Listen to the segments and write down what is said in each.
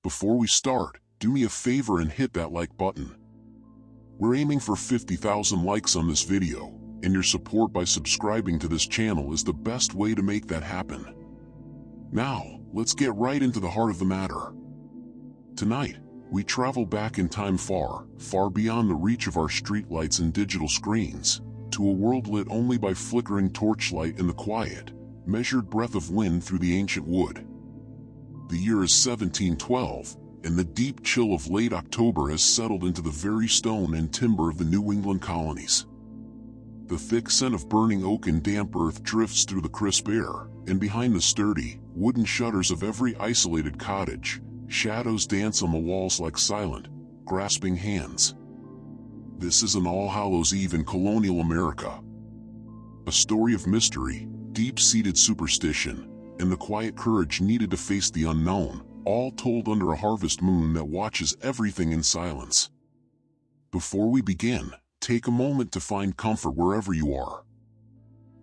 Before we start, do me a favor and hit that like button. We're aiming for 50,000 likes on this video, and your support by subscribing to this channel is the best way to make that happen. Now, let's get right into the heart of the matter. Tonight, we travel back in time far, far beyond the reach of our streetlights and digital screens, to a world lit only by flickering torchlight and the quiet, measured breath of wind through the ancient wood. The year is 1712, and the deep chill of late October has settled into the very stone and timber of the New England colonies. The thick scent of burning oak and damp earth drifts through the crisp air, and behind the sturdy, wooden shutters of every isolated cottage, shadows dance on the walls like silent, grasping hands. This is an All Hallows Eve in Colonial America. A story of mystery, deep-seated superstition, and the quiet courage needed to face the unknown, all told under a harvest moon that watches everything in silence. Before we begin, take a moment to find comfort wherever you are.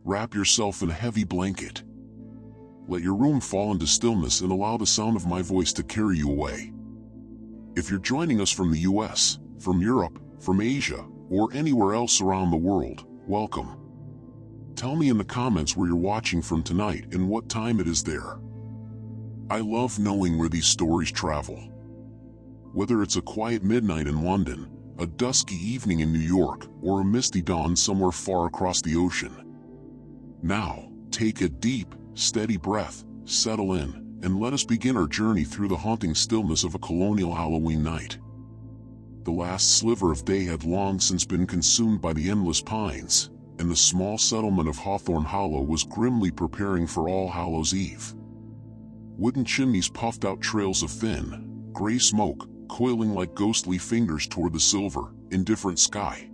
Wrap yourself in a heavy blanket. Let your room fall into stillness and allow the sound of my voice to carry you away. If you're joining us from the US, from Europe, from Asia, or anywhere else around the world, welcome. Tell me in the comments where you're watching from tonight and what time it is there. I love knowing where these stories travel. Whether it's a quiet midnight in London, a dusky evening in New York, or a misty dawn somewhere far across the ocean. Now, take a deep, steady breath, settle in, and let us begin our journey through the haunting stillness of a colonial Halloween night. The last sliver of day had long since been consumed by the endless pines, and the small settlement of Hawthorne Hollow was grimly preparing for All Hallows Eve. Wooden chimneys puffed out trails of thin, gray smoke, coiling like ghostly fingers toward the silver, indifferent sky.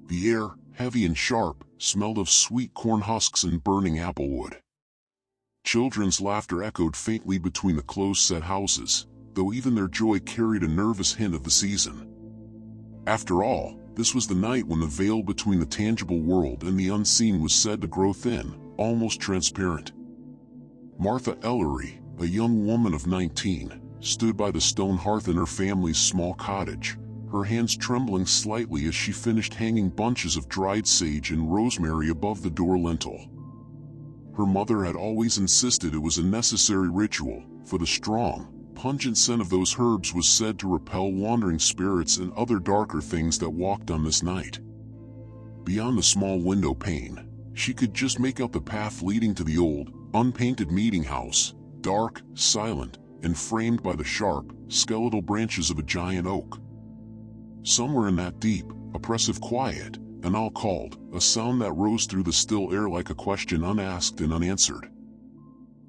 The air, heavy and sharp, smelled of sweet corn husks and burning applewood. Children's laughter echoed faintly between the close-set houses, though even their joy carried a nervous hint of the season. After all, this was the night when the veil between the tangible world and the unseen was said to grow thin, almost transparent. Martha Ellery, a young woman of 19, stood by the stone hearth in her family's small cottage, her hands trembling slightly as she finished hanging bunches of dried sage and rosemary above the door lintel. Her mother had always insisted it was a necessary ritual, for the strong, pungent scent of those herbs was said to repel wandering spirits and other darker things that walked on this night. Beyond the small window pane, she could just make out the path leading to the old, unpainted meeting house, dark, silent, and framed by the sharp, skeletal branches of a giant oak. Somewhere in that deep, oppressive quiet, an owl called, a sound that rose through the still air like a question unasked and unanswered.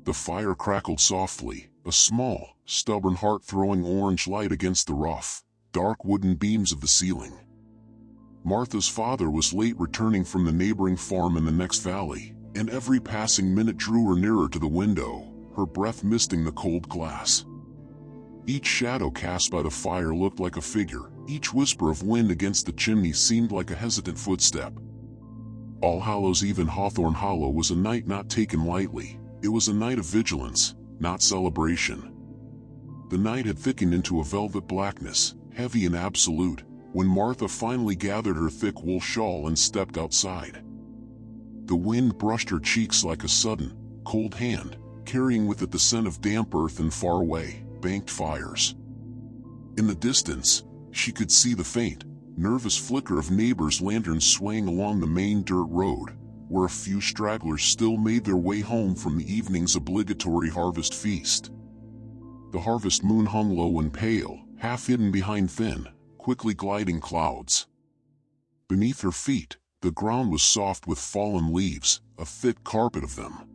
The fire crackled softly, a small, stubborn heart throwing orange light against the rough, dark wooden beams of the ceiling. Martha's father was late returning from the neighboring farm in the next valley, and every passing minute drew her nearer to the window, her breath misting the cold glass. Each shadow cast by the fire looked like a figure, each whisper of wind against the chimney seemed like a hesitant footstep. All Hallows Eve in Hawthorne Hollow was a night not taken lightly. It was a night of vigilance, not celebration. The night had thickened into a velvet blackness, heavy and absolute, when Martha finally gathered her thick wool shawl and stepped outside. The wind brushed her cheeks like a sudden, cold hand, carrying with it the scent of damp earth and faraway, banked fires. In the distance, she could see the faint, nervous flicker of neighbors' lanterns swaying along the main dirt road, where a few stragglers still made their way home from the evening's obligatory harvest feast. The harvest moon hung low and pale, half hidden behind thin, quickly gliding clouds. Beneath her feet, the ground was soft with fallen leaves, a thick carpet of them.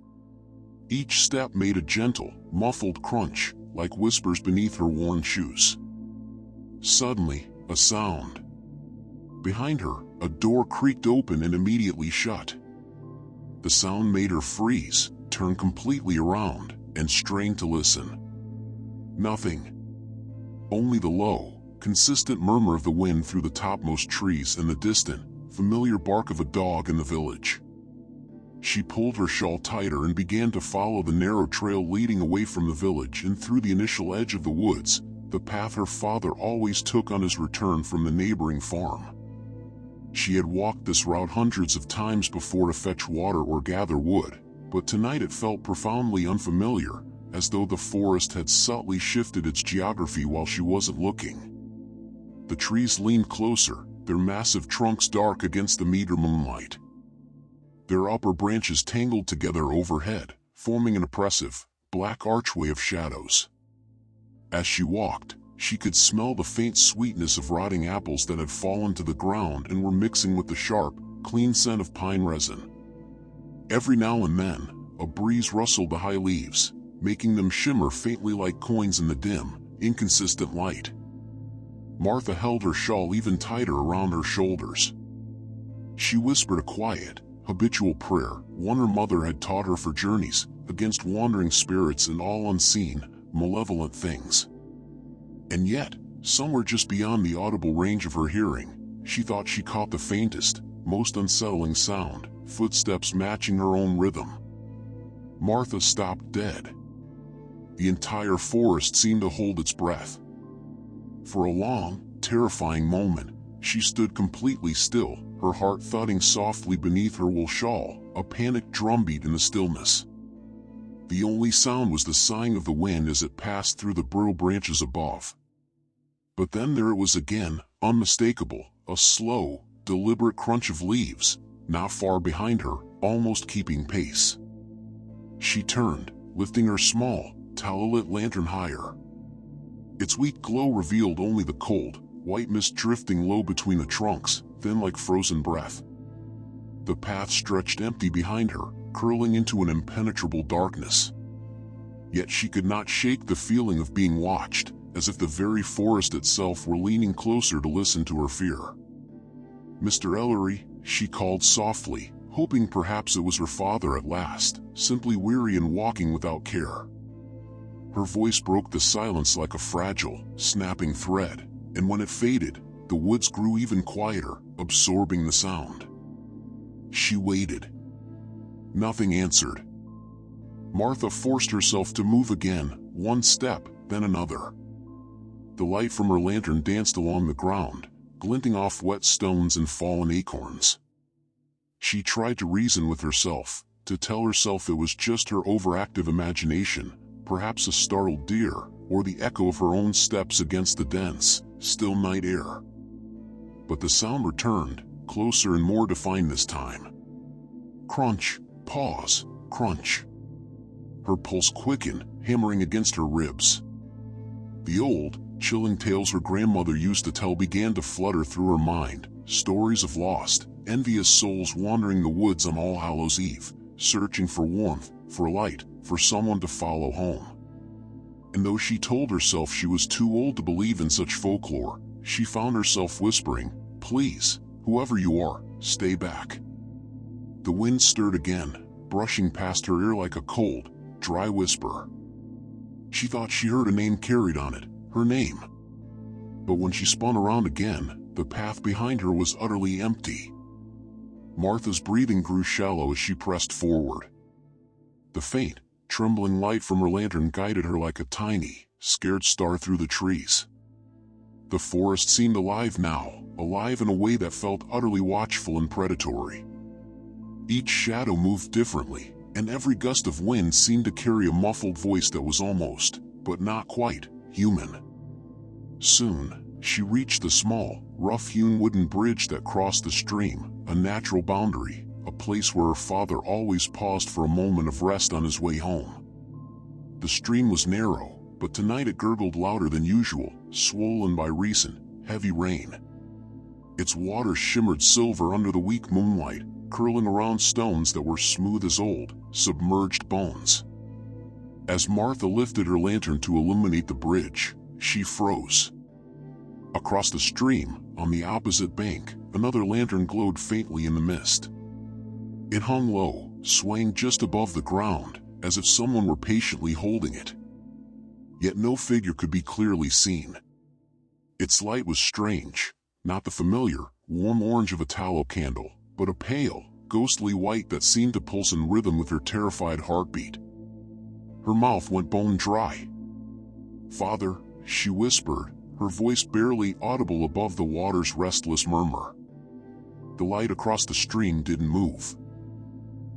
Each step made a gentle, muffled crunch, like whispers beneath her worn shoes. Suddenly, a sound. Behind her, a door creaked open and immediately shut. The sound made her freeze, turn completely around, and strain to listen. Nothing. Only the low, consistent murmur of the wind through the topmost trees and the distant, familiar bark of a dog in the village. She pulled her shawl tighter and began to follow the narrow trail leading away from the village and through the initial edge of the woods, the path her father always took on his return from the neighboring farm. She had walked this route hundreds of times before to fetch water or gather wood, but tonight it felt profoundly unfamiliar, as though the forest had subtly shifted its geography while she wasn't looking. The trees leaned closer, their massive trunks dark against the meager moonlight. Their upper branches tangled together overhead, forming an oppressive, black archway of shadows. As she walked, she could smell the faint sweetness of rotting apples that had fallen to the ground and were mixing with the sharp, clean scent of pine resin. Every now and then, a breeze rustled the high leaves, making them shimmer faintly like coins in the dim, inconsistent light. Martha held her shawl even tighter around her shoulders. She whispered a quiet, habitual prayer, one her mother had taught her for journeys against wandering spirits and all unseen, malevolent things. And yet, somewhere just beyond the audible range of her hearing, she thought she caught the faintest, most unsettling sound, footsteps matching her own rhythm. Martha stopped dead. The entire forest seemed to hold its breath. For a long, terrifying moment, she stood completely still, her heart thudding softly beneath her wool shawl, a panicked drumbeat in the stillness. The only sound was the sighing of the wind as it passed through the brittle branches above. But then there it was again, unmistakable, a slow, deliberate crunch of leaves, not far behind her, almost keeping pace. She turned, lifting her small, tallow-lit lantern higher. Its weak glow revealed only the cold, white mist drifting low between the trunks, thin like frozen breath. The path stretched empty behind her, curling into an impenetrable darkness. Yet she could not shake the feeling of being watched, as if the very forest itself were leaning closer to listen to her fear. "Mr. Ellery," she called softly, hoping perhaps it was her father at last, simply weary and walking without care. Her voice broke the silence like a fragile, snapping thread, and when it faded, the woods grew even quieter, absorbing the sound. She waited. Nothing answered. Martha forced herself to move again, one step, then another. The light from her lantern danced along the ground, glinting off wet stones and fallen acorns. She tried to reason with herself, to tell herself it was just her overactive imagination, perhaps a startled deer, or the echo of her own steps against the dense, still night air. But the sound returned, closer and more defined this time. Crunch, pause, crunch. Her pulse quickened, hammering against her ribs. The old, chilling tales her grandmother used to tell began to flutter through her mind, stories of lost, envious souls wandering the woods on All Hallows' Eve, searching for warmth, for light, for someone to follow home. And though she told herself she was too old to believe in such folklore, she found herself whispering, "Please, whoever you are, stay back." The wind stirred again, brushing past her ear like a cold, dry whisper. She thought she heard a name carried on it, her name. But when she spun around again, the path behind her was utterly empty. Martha's breathing grew shallow as she pressed forward. The faint, trembling light from her lantern guided her like a tiny, scared star through the trees. The forest seemed alive now, alive in a way that felt utterly watchful and predatory. Each shadow moved differently, and every gust of wind seemed to carry a muffled voice that was almost, but not quite, human. Soon, she reached the small, rough-hewn wooden bridge that crossed the stream, a natural boundary, a place where her father always paused for a moment of rest on his way home. The stream was narrow, but tonight it gurgled louder than usual, swollen by recent, heavy rain. Its waters shimmered silver under the weak moonlight, curling around stones that were smooth as old, submerged bones. As Martha lifted her lantern to illuminate the bridge, she froze. Across the stream, on the opposite bank, another lantern glowed faintly in the mist. It hung low, swaying just above the ground, as if someone were patiently holding it. Yet no figure could be clearly seen. Its light was strange, not the familiar, warm orange of a tallow candle, but a pale, ghostly white that seemed to pulse in rhythm with her terrified heartbeat. Her mouth went bone dry. "Father," she whispered, her voice barely audible above the water's restless murmur. The light across the stream didn't move.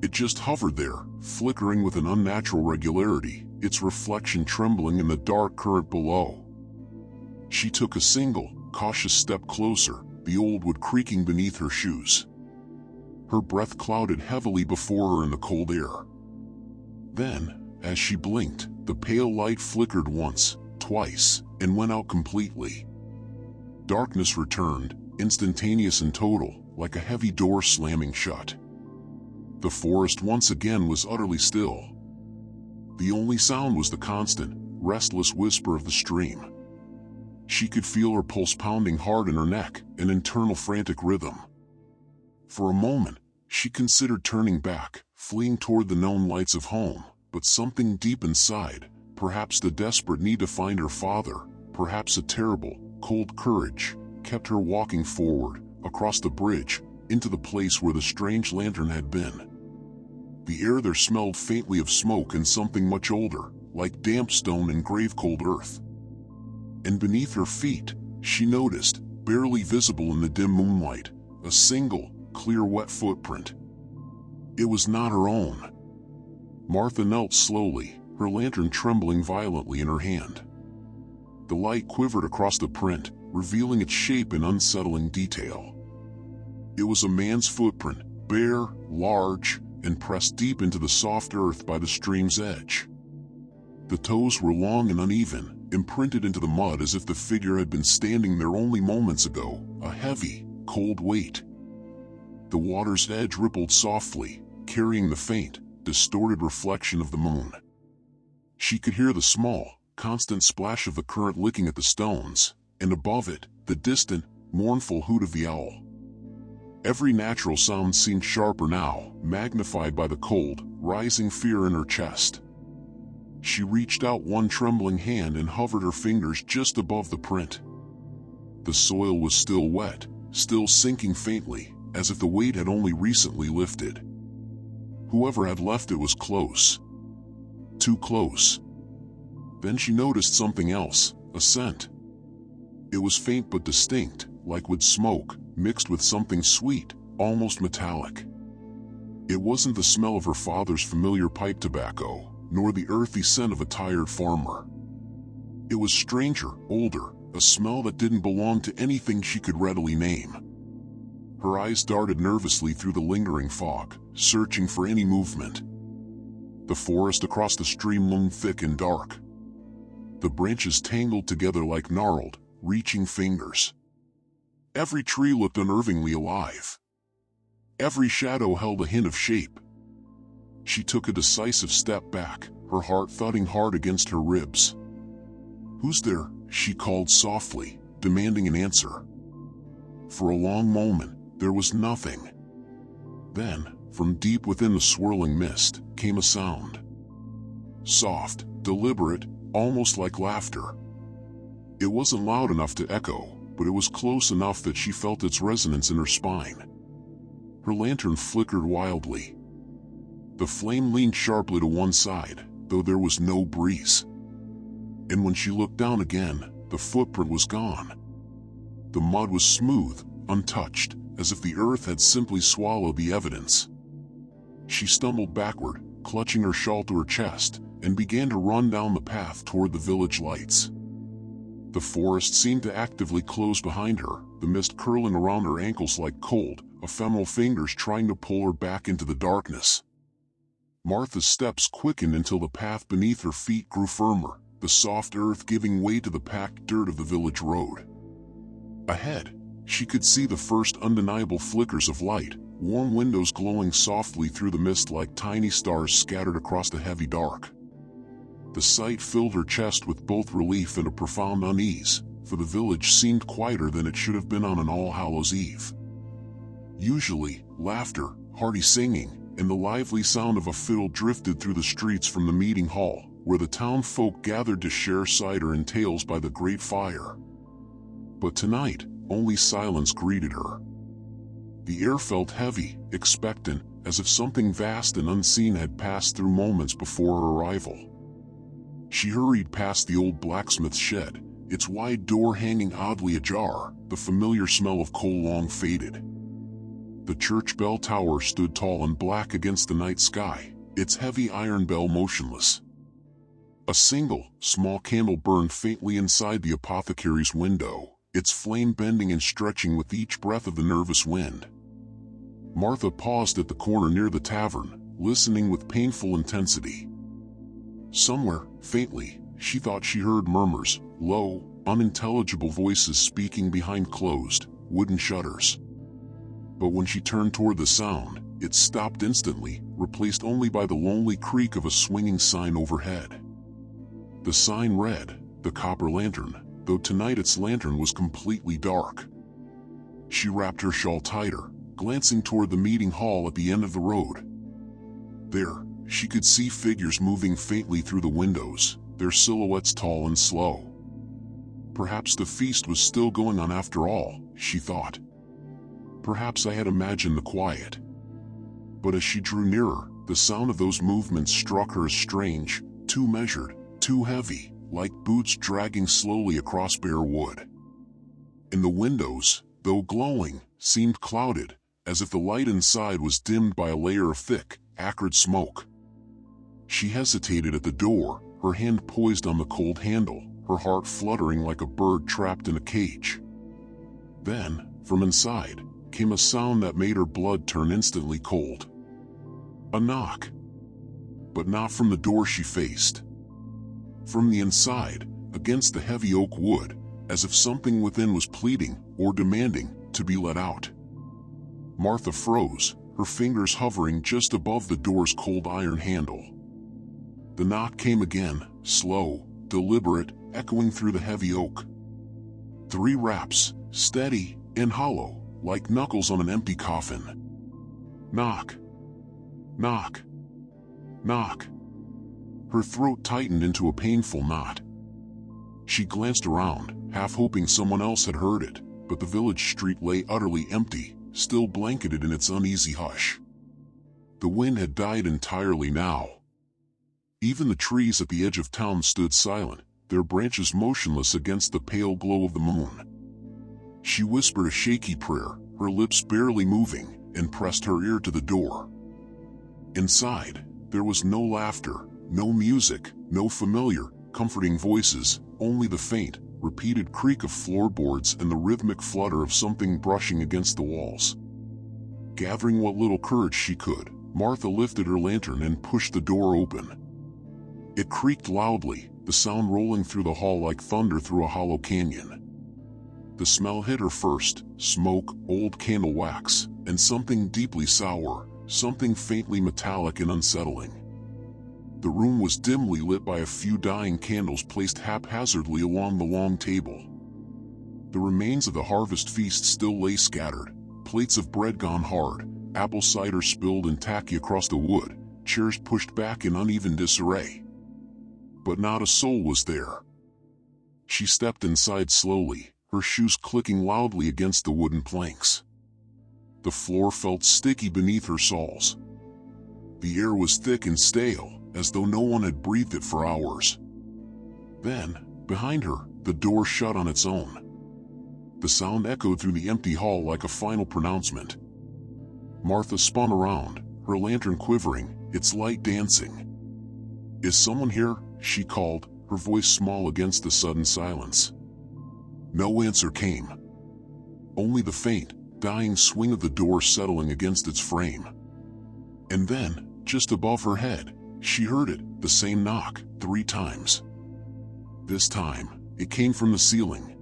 It just hovered there, flickering with an unnatural regularity, its reflection trembling in the dark current below. She took a single, cautious step closer, the old wood creaking beneath her shoes. Her breath clouded heavily before her in the cold air. Then, as she blinked, the pale light flickered once, twice, and went out completely. Darkness returned, instantaneous and total, like a heavy door slamming shut. The forest once again was utterly still. The only sound was the constant, restless whisper of the stream. She could feel her pulse pounding hard in her neck, an internal frantic rhythm. For a moment, she considered turning back, fleeing toward the known lights of home, but something deep inside, perhaps the desperate need to find her father, perhaps a terrible, cold courage, kept her walking forward, across the bridge, into the place where the strange lantern had been. The air there smelled faintly of smoke and something much older, like damp stone and grave-cold earth. And beneath her feet, she noticed, barely visible in the dim moonlight, a single, clear wet footprint. It was not her own. Martha knelt slowly, her lantern trembling violently in her hand. The light quivered across the print, revealing its shape in unsettling detail. It was a man's footprint, bare, large, and pressed deep into the soft earth by the stream's edge. The toes were long and uneven, imprinted into the mud as if the figure had been standing there only moments ago, a heavy, cold weight. The water's edge rippled softly, carrying the faint, distorted reflection of the moon. She could hear the small, constant splash of the current licking at the stones, and above it, the distant, mournful hoot of the owl. Every natural sound seemed sharper now, magnified by the cold, rising fear in her chest. She reached out one trembling hand and hovered her fingers just above the print. The soil was still wet, still sinking faintly, as if the weight had only recently lifted. Whoever had left it was close. Too close. Then she noticed something else, a scent. It was faint but distinct, like wood smoke, mixed with something sweet, almost metallic. It wasn't the smell of her father's familiar pipe tobacco, nor the earthy scent of a tired farmer. It was stranger, older, a smell that didn't belong to anything she could readily name. Her eyes darted nervously through the lingering fog, searching for any movement. The forest across the stream loomed thick and dark. The branches tangled together like gnarled, reaching fingers. Every tree looked unnervingly alive. Every shadow held a hint of shape. She took a decisive step back, her heart thudding hard against her ribs. "Who's there?" she called softly, demanding an answer. For a long moment, there was nothing. Then, from deep within the swirling mist, came a sound. Soft, deliberate, almost like laughter. It wasn't loud enough to echo, but it was close enough that she felt its resonance in her spine. Her lantern flickered wildly. The flame leaned sharply to one side, though there was no breeze. And when she looked down again, the footprint was gone. The mud was smooth, untouched, as if the earth had simply swallowed the evidence. She stumbled backward, clutching her shawl to her chest, and began to run down the path toward the village lights. The forest seemed to actively close behind her, the mist curling around her ankles like cold, ephemeral fingers trying to pull her back into the darkness. Martha's steps quickened until the path beneath her feet grew firmer, the soft earth giving way to the packed dirt of the village road. Ahead, she could see the first undeniable flickers of light, warm windows glowing softly through the mist like tiny stars scattered across the heavy dark. The sight filled her chest with both relief and a profound unease, for the village seemed quieter than it should have been on an All Hallows' Eve. Usually, laughter, hearty singing, and the lively sound of a fiddle drifted through the streets from the meeting hall, where the town folk gathered to share cider and tales by the great fire. But tonight, only silence greeted her. The air felt heavy, expectant, as if something vast and unseen had passed through moments before her arrival. She hurried past the old blacksmith's shed, its wide door hanging oddly ajar, the familiar smell of coal long faded. The church bell tower stood tall and black against the night sky, its heavy iron bell motionless. A single, small candle burned faintly inside the apothecary's window, its flame bending and stretching with each breath of the nervous wind. Martha paused at the corner near the tavern, listening with painful intensity. Somewhere, faintly, she thought she heard murmurs, low, unintelligible voices speaking behind closed, wooden shutters. But when she turned toward the sound, it stopped instantly, replaced only by the lonely creak of a swinging sign overhead. The sign read, "The Copper Lantern," though tonight its lantern was completely dark. She wrapped her shawl tighter, glancing toward the meeting hall at the end of the road. There, she could see figures moving faintly through the windows, their silhouettes tall and slow. Perhaps the feast was still going on after all, she thought. Perhaps I had imagined the quiet. But as she drew nearer, the sound of those movements struck her as strange, too measured, too heavy, like boots dragging slowly across bare wood. And the windows, though glowing, seemed clouded, as if the light inside was dimmed by a layer of thick, acrid smoke. She hesitated at the door, her hand poised on the cold handle, her heart fluttering like a bird trapped in a cage. Then, from inside, came a sound that made her blood turn instantly cold. A knock. But not from the door she faced. From the inside, against the heavy oak wood, as if something within was pleading, or demanding, to be let out. Martha froze, her fingers hovering just above the door's cold iron handle. The knock came again, slow, deliberate, echoing through the heavy oak. 3 raps, steady, and hollow, like knuckles on an empty coffin. Knock. Knock. Knock. Her throat tightened into a painful knot. She glanced around, half hoping someone else had heard it, but the village street lay utterly empty, still blanketed in its uneasy hush. The wind had died entirely now. Even the trees at the edge of town stood silent, their branches motionless against the pale glow of the moon. She whispered a shaky prayer, her lips barely moving, and pressed her ear to the door. Inside, there was no laughter, no music, no familiar, comforting voices, only the faint, repeated creak of floorboards and the rhythmic flutter of something brushing against the walls. Gathering what little courage she could, Martha lifted her lantern and pushed the door open. It creaked loudly, the sound rolling through the hall like thunder through a hollow canyon. The smell hit her first, smoke, old candle wax, and something deeply sour, something faintly metallic and unsettling. The room was dimly lit by a few dying candles placed haphazardly along the long table. The remains of the harvest feast still lay scattered, plates of bread gone hard, apple cider spilled and tacky across the wood, chairs pushed back in uneven disarray. But not a soul was there. She stepped inside slowly, her shoes clicking loudly against the wooden planks. The floor felt sticky beneath her soles. The air was thick and stale, as though no one had breathed it for hours. Then, behind her, the door shut on its own. The sound echoed through the empty hall like a final pronouncement. Martha spun around, her lantern quivering, its light dancing. "Is someone here?" she called, her voice small against the sudden silence. No answer came. Only the faint, dying swing of the door settling against its frame. And then, just above her head, she heard it, the same knock, 3 times. This time, it came from the ceiling.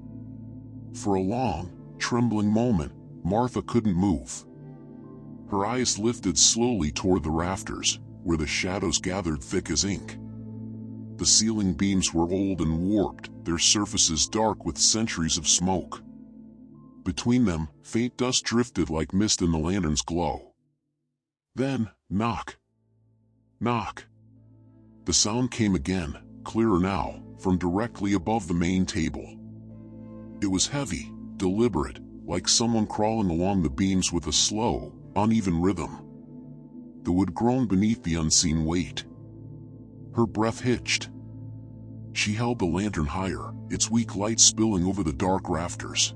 For a long, trembling moment, Martha couldn't move. Her eyes lifted slowly toward the rafters, where the shadows gathered thick as ink. The ceiling beams were old and warped, their surfaces dark with centuries of smoke. Between them, faint dust drifted like mist in the lantern's glow. Then, knock. Knock. The sound came again, clearer now, from directly above the main table. It was heavy, deliberate, like someone crawling along the beams with a slow, uneven rhythm. The wood groaned beneath the unseen weight. Her breath hitched. She held the lantern higher, its weak light spilling over the dark rafters.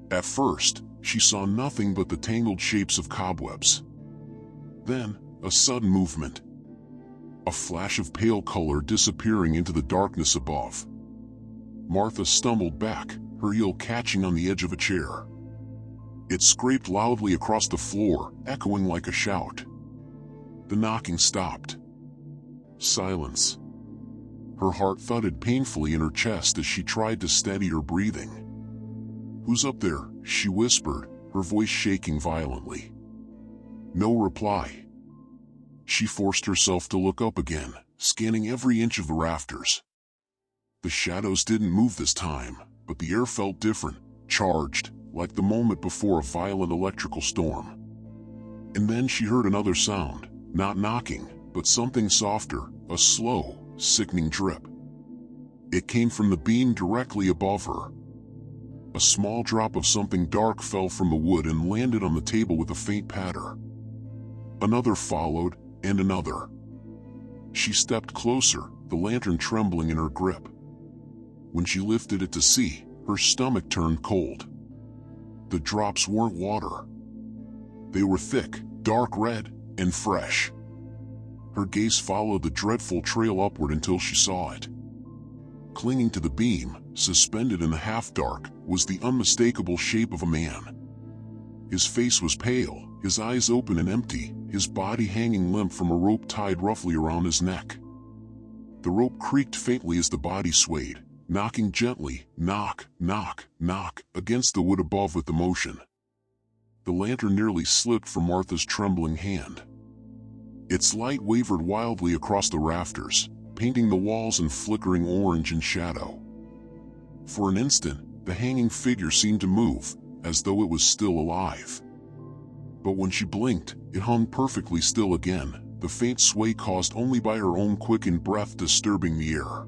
At first, she saw nothing but the tangled shapes of cobwebs. Then, a sudden movement. A flash of pale color disappearing into the darkness above. Martha stumbled back, her heel catching on the edge of a chair. It scraped loudly across the floor, echoing like a shout. The knocking stopped. Silence. Her heart thudded painfully in her chest as she tried to steady her breathing. "Who's up there?" she whispered, her voice shaking violently. No reply. She forced herself to look up again, scanning every inch of the rafters. The shadows didn't move this time, but the air felt different, charged, like the moment before a violent electrical storm. And then she heard another sound, not knocking, but something softer, a slow, sickening drip. It came from the beam directly above her. A small drop of something dark fell from the wood and landed on the table with a faint patter. Another followed, and another. She stepped closer, the lantern trembling in her grip. When she lifted it to see, her stomach turned cold. The drops weren't water. They were thick, dark red, and fresh. Her gaze followed the dreadful trail upward until she saw it. Clinging to the beam, suspended in the half-dark, was the unmistakable shape of a man. His face was pale, his eyes open and empty, his body hanging limp from a rope tied roughly around his neck. The rope creaked faintly as the body swayed, knocking gently, knock, knock, knock, against the wood above with the motion. The lantern nearly slipped from Martha's trembling hand. Its light wavered wildly across the rafters, painting the walls in flickering orange and shadow. For an instant, the hanging figure seemed to move, as though it was still alive. But when she blinked, it hung perfectly still again, the faint sway caused only by her own quickened breath disturbing the air.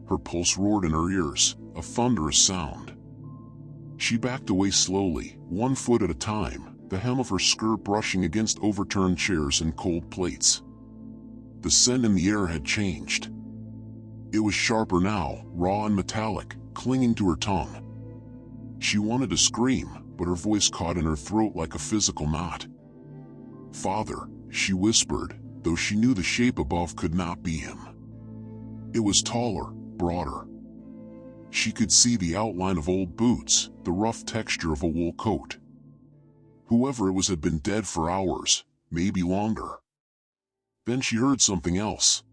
Her pulse roared in her ears, a thunderous sound. She backed away slowly, 1 foot at a time, the hem of her skirt brushing against overturned chairs and cold plates. The scent in the air had changed. It was sharper now, raw and metallic, clinging to her tongue. She wanted to scream, but her voice caught in her throat like a physical knot. "Father," she whispered, though she knew the shape above could not be him. It was taller, broader. She could see the outline of old boots, the rough texture of a wool coat. Whoever it was had been dead for hours, maybe longer. Then she heard something else.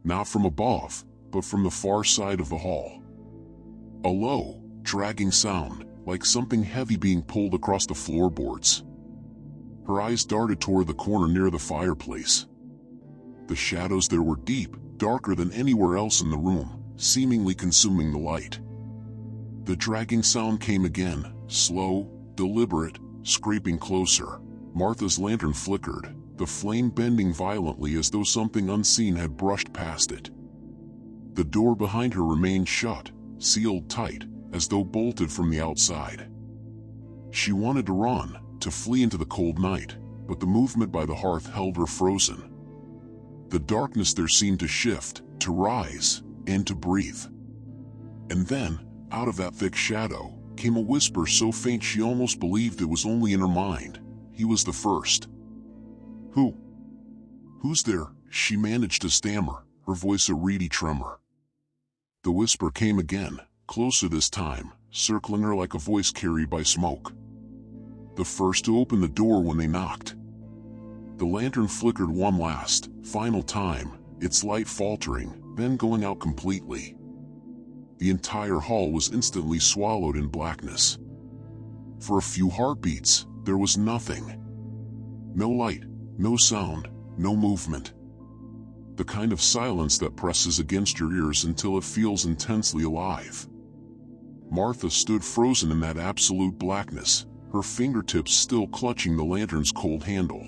Not from above, but from the far side of the hall. A low, dragging sound, like something heavy being pulled across the floorboards. Her eyes darted toward the corner near the fireplace. The shadows there were deep, darker than anywhere else in the room, seemingly consuming the light. The dragging sound came again, slow, deliberate, scraping closer. Martha's lantern flickered, the flame bending violently as though something unseen had brushed past it. The door behind her remained shut, sealed tight, as though bolted from the outside. She wanted to run, to flee into the cold night, but the movement by the hearth held her frozen. The darkness there seemed to shift, to rise, and to breathe. And then, out of that thick shadow, came a whisper so faint she almost believed it was only in her mind. He was the first. Who's there?" she managed to stammer, her voice a reedy tremor. The whisper came again, closer this time, circling her like a voice carried by smoke. The first to open the door when they knocked. The lantern flickered one last, final time, its light faltering, then going out completely. The entire hall was instantly swallowed in blackness. For a few heartbeats, there was nothing. No light, no sound, no movement. The kind of silence that presses against your ears until it feels intensely alive. Martha stood frozen in that absolute blackness, her fingertips still clutching the lantern's cold handle.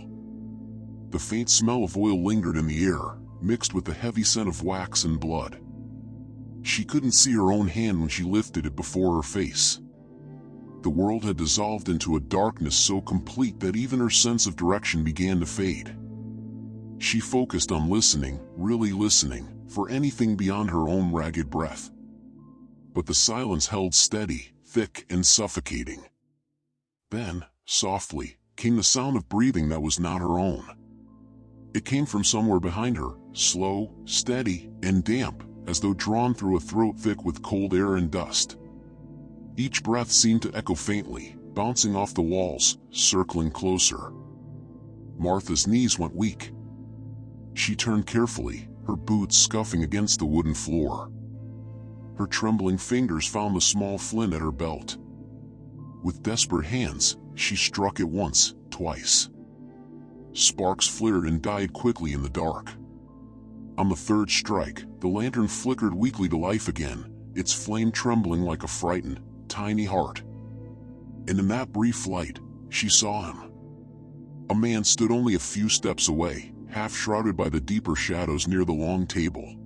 The faint smell of oil lingered in the air, mixed with the heavy scent of wax and blood. She couldn't see her own hand when she lifted it before her face. The world had dissolved into a darkness so complete that even her sense of direction began to fade. She focused on listening, really listening, for anything beyond her own ragged breath. But the silence held steady, thick and suffocating. Then, softly, came the sound of breathing that was not her own. It came from somewhere behind her, slow, steady, and damp, as though drawn through a throat thick with cold air and dust. Each breath seemed to echo faintly, bouncing off the walls, circling closer. Martha's knees went weak. She turned carefully, her boots scuffing against the wooden floor. Her trembling fingers found the small flint at her belt. With desperate hands, she struck it once, twice. Sparks flared and died quickly in the dark. On the third strike, the lantern flickered weakly to life again, its flame trembling like a frightened, tiny heart. And in that brief light, she saw him. A man stood only a few steps away, half shrouded by the deeper shadows near the long table.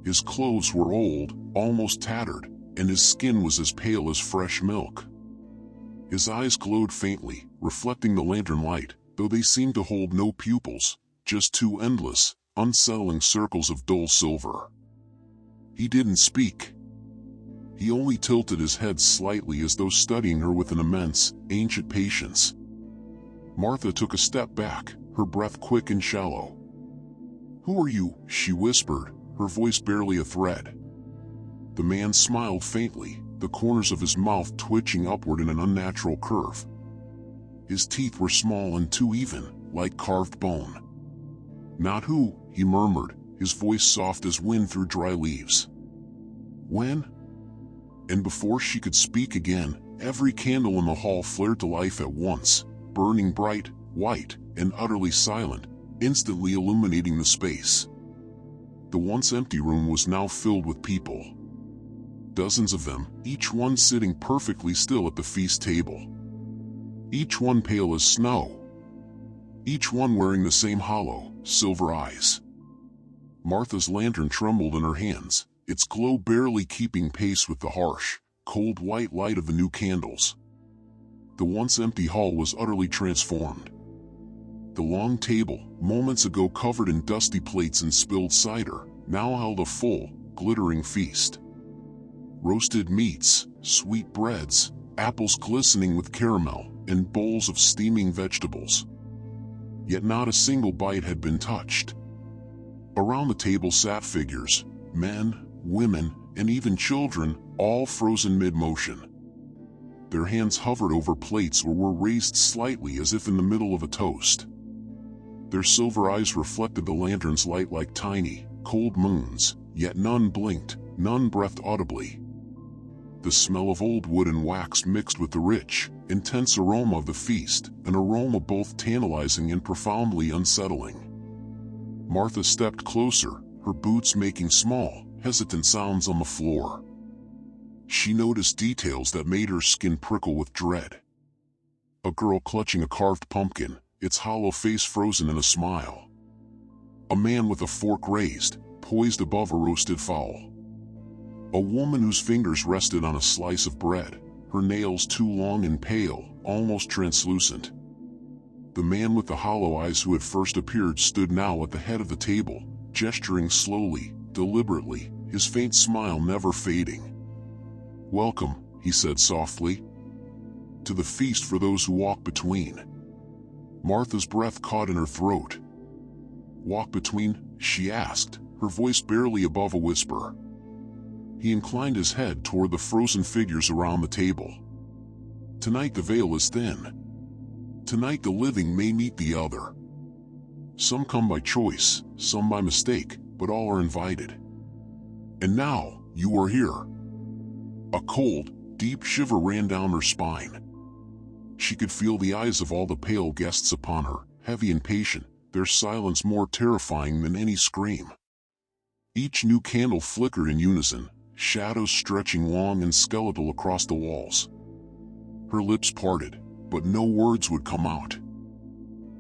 His clothes were old, almost tattered, and his skin was as pale as fresh milk. His eyes glowed faintly, reflecting the lantern light, though they seemed to hold no pupils, just two endless, unsettling circles of dull silver. He didn't speak. He only tilted his head slightly as though studying her with an immense, ancient patience. Martha took a step back, her breath quick and shallow. "Who are you?" she whispered, her voice barely a thread. The man smiled faintly, the corners of his mouth twitching upward in an unnatural curve. His teeth were small and too even, like carved bone. "Not who," he murmured, his voice soft as wind through dry leaves. "When?" And before she could speak again, every candle in the hall flared to life at once, burning bright, white, and utterly silent, instantly illuminating the space. The once empty room was now filled with people. Dozens of them, each one sitting perfectly still at the feast table. Each one pale as snow. Each one wearing the same hollow, silver eyes. Martha's lantern trembled in her hands, its glow barely keeping pace with the harsh, cold white light of the new candles. The once empty hall was utterly transformed. The long table, moments ago covered in dusty plates and spilled cider, now held a full, glittering feast. Roasted meats, sweet breads, apples glistening with caramel, and bowls of steaming vegetables. Yet not a single bite had been touched. Around the table sat figures, men, women, and even children, all frozen mid-motion. Their hands hovered over plates or were raised slightly as if in the middle of a toast. Their silver eyes reflected the lantern's light like tiny, cold moons, yet none blinked, none breathed audibly. The smell of old wood and wax mixed with the rich, intense aroma of the feast, an aroma both tantalizing and profoundly unsettling. Martha stepped closer, her boots making small, hesitant sounds on the floor. She noticed details that made her skin prickle with dread. A girl clutching a carved pumpkin, its hollow face frozen in a smile. A man with a fork raised, poised above a roasted fowl. A woman whose fingers rested on a slice of bread, her nails too long and pale, almost translucent. The man with the hollow eyes who had first appeared stood now at the head of the table, gesturing slowly, deliberately, his faint smile never fading. "Welcome," he said softly, "to the feast for those who walk between." Martha's breath caught in her throat. "Walk between?" she asked, her voice barely above a whisper. He inclined his head toward the frozen figures around the table. "Tonight the veil is thin. Tonight the living may meet the other. Some come by choice, some by mistake, but all are invited. And now, you are here." A cold, deep shiver ran down her spine. She could feel the eyes of all the pale guests upon her, heavy and patient, their silence more terrifying than any scream. Each new candle flickered in unison, shadows stretching long and skeletal across the walls. Her lips parted, but no words would come out.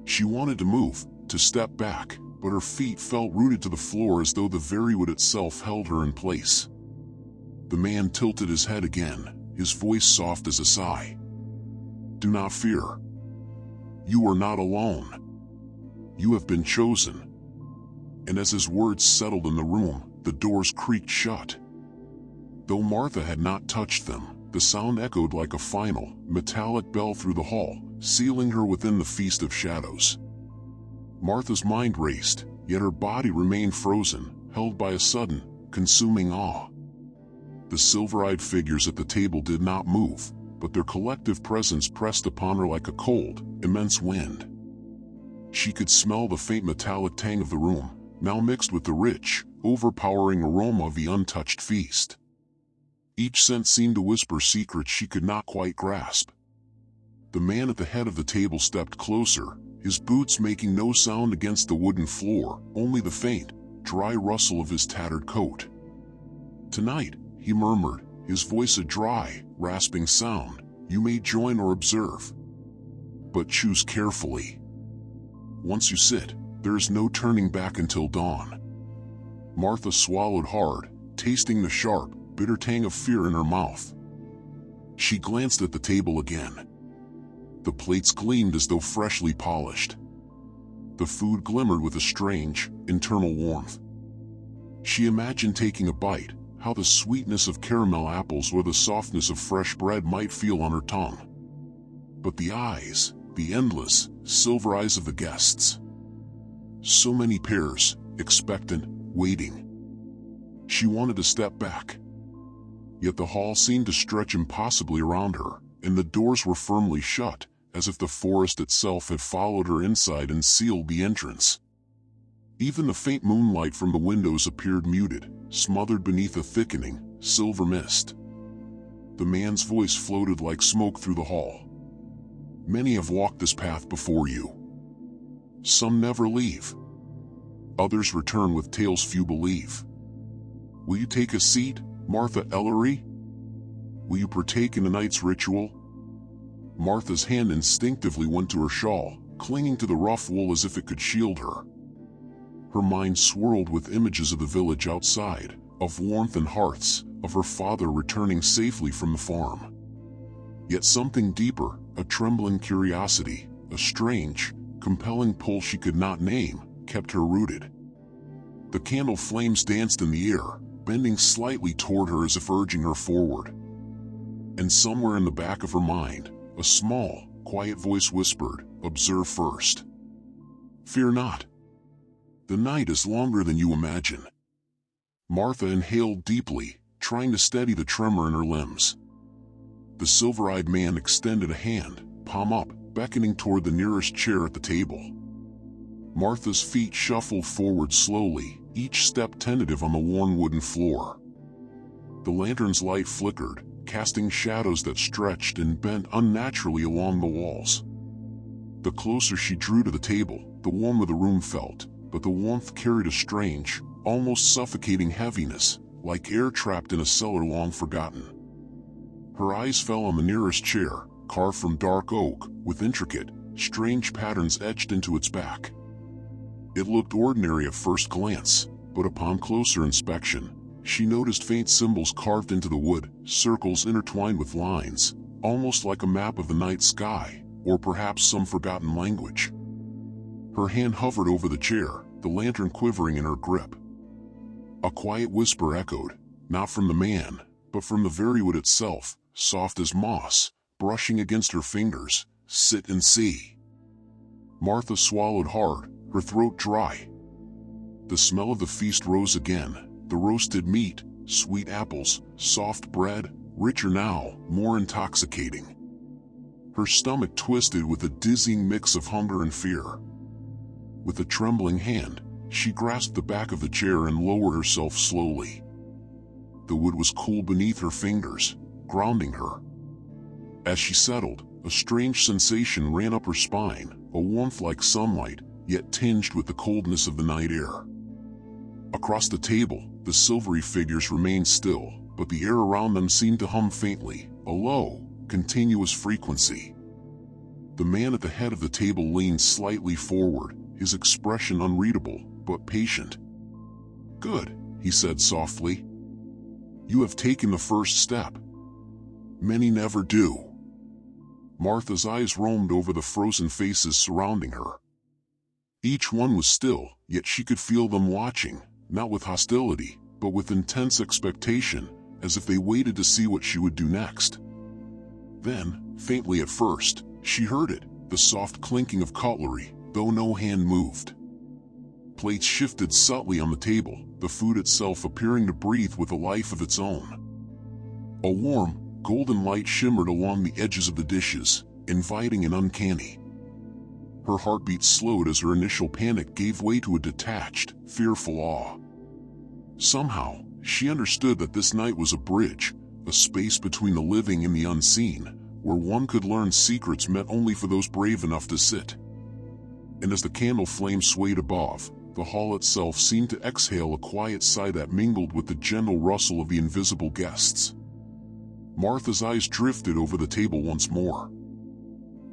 She wanted to move, to step back, but her feet felt rooted to the floor as though the very wood itself held her in place. The man tilted his head again, his voice soft as a sigh. "Do not fear. You are not alone. You have been chosen." And as his words settled in the room, the doors creaked shut. Though Martha had not touched them, the sound echoed like a final, metallic bell through the hall, sealing her within the feast of shadows. Martha's mind raced, yet her body remained frozen, held by a sudden, consuming awe. The silver-eyed figures at the table did not move, but their collective presence pressed upon her like a cold, immense wind. She could smell the faint metallic tang of the room, now mixed with the rich, overpowering aroma of the untouched feast. Each scent seemed to whisper secrets she could not quite grasp. The man at the head of the table stepped closer, his boots making no sound against the wooden floor, only the faint, dry rustle of his tattered coat. "Tonight," he murmured, his voice a dry, rasping sound, "you may join or observe. But choose carefully. Once you sit, there is no turning back until dawn." Martha swallowed hard, tasting the sharp, bitter tang of fear in her mouth. She glanced at the table again. The plates gleamed as though freshly polished. The food glimmered with a strange, internal warmth. She imagined taking a bite, how the sweetness of caramel apples or the softness of fresh bread might feel on her tongue. But the eyes, the endless, silver eyes of the guests. So many pairs, expectant, waiting. She wanted to step back. Yet the hall seemed to stretch impossibly around her, and the doors were firmly shut, as if the forest itself had followed her inside and sealed the entrance. Even the faint moonlight from the windows appeared muted, smothered beneath a thickening, silver mist. The man's voice floated like smoke through the hall. "Many have walked this path before you. Some never leave. Others return with tales few believe. Will you take a seat, Martha Ellery? Will you partake in the night's ritual?" Martha's hand instinctively went to her shawl, clinging to the rough wool as if it could shield her. Her mind swirled with images of the village outside, of warmth and hearths, of her father returning safely from the farm. Yet something deeper, a trembling curiosity, a strange, compelling pull she could not name, kept her rooted. The candle flames danced in the air, bending slightly toward her as if urging her forward. And somewhere in the back of her mind, a small, quiet voice whispered, "Observe first. Fear not. The night is longer than you imagine." Martha inhaled deeply, trying to steady the tremor in her limbs. The silver-eyed man extended a hand, palm up, beckoning toward the nearest chair at the table. Martha's feet shuffled forward slowly, each step tentative on the worn wooden floor. The lantern's light flickered, casting shadows that stretched and bent unnaturally along the walls. The closer she drew to the table, the warmer the room felt, but the warmth carried a strange, almost suffocating heaviness, like air trapped in a cellar long forgotten. Her eyes fell on the nearest chair, carved from dark oak, with intricate, strange patterns etched into its back. It looked ordinary at first glance, but upon closer inspection, she noticed faint symbols carved into the wood, circles intertwined with lines, almost like a map of the night sky, or perhaps some forgotten language. Her hand hovered over the chair, the lantern quivering in her grip. A quiet whisper echoed, not from the man, but from the very wood itself, soft as moss, brushing against her fingers, "Sit and see." Martha swallowed hard, her throat dry. The smell of the feast rose again, the roasted meat, sweet apples, soft bread, richer now, more intoxicating. Her stomach twisted with a dizzying mix of hunger and fear. With a trembling hand, she grasped the back of the chair and lowered herself slowly. The wood was cool beneath her fingers, grounding her. As she settled, a strange sensation ran up her spine, a warmth like sunlight, yet tinged with the coldness of the night air. Across the table, the silvery figures remained still, but the air around them seemed to hum faintly, a low, continuous frequency. The man at the head of the table leaned slightly forward, his expression unreadable, but patient. "Good," he said softly. "You have taken the first step. Many never do. Martha's eyes roamed over the frozen faces surrounding her. Each one was still, yet she could feel them watching, not with hostility, but with intense expectation, as if they waited to see what she would do next. Then, faintly at first, she heard it, the soft clinking of cutlery, though no hand moved. Plates shifted subtly on the table, the food itself appearing to breathe with a life of its own. A warm, golden light shimmered along the edges of the dishes, inviting and uncanny. Her heartbeat slowed as her initial panic gave way to a detached, fearful awe. Somehow, she understood that this night was a bridge, a space between the living and the unseen, where one could learn secrets meant only for those brave enough to sit. And as the candle flame swayed above, the hall itself seemed to exhale a quiet sigh that mingled with the gentle rustle of the invisible guests. Martha's eyes drifted over the table once more.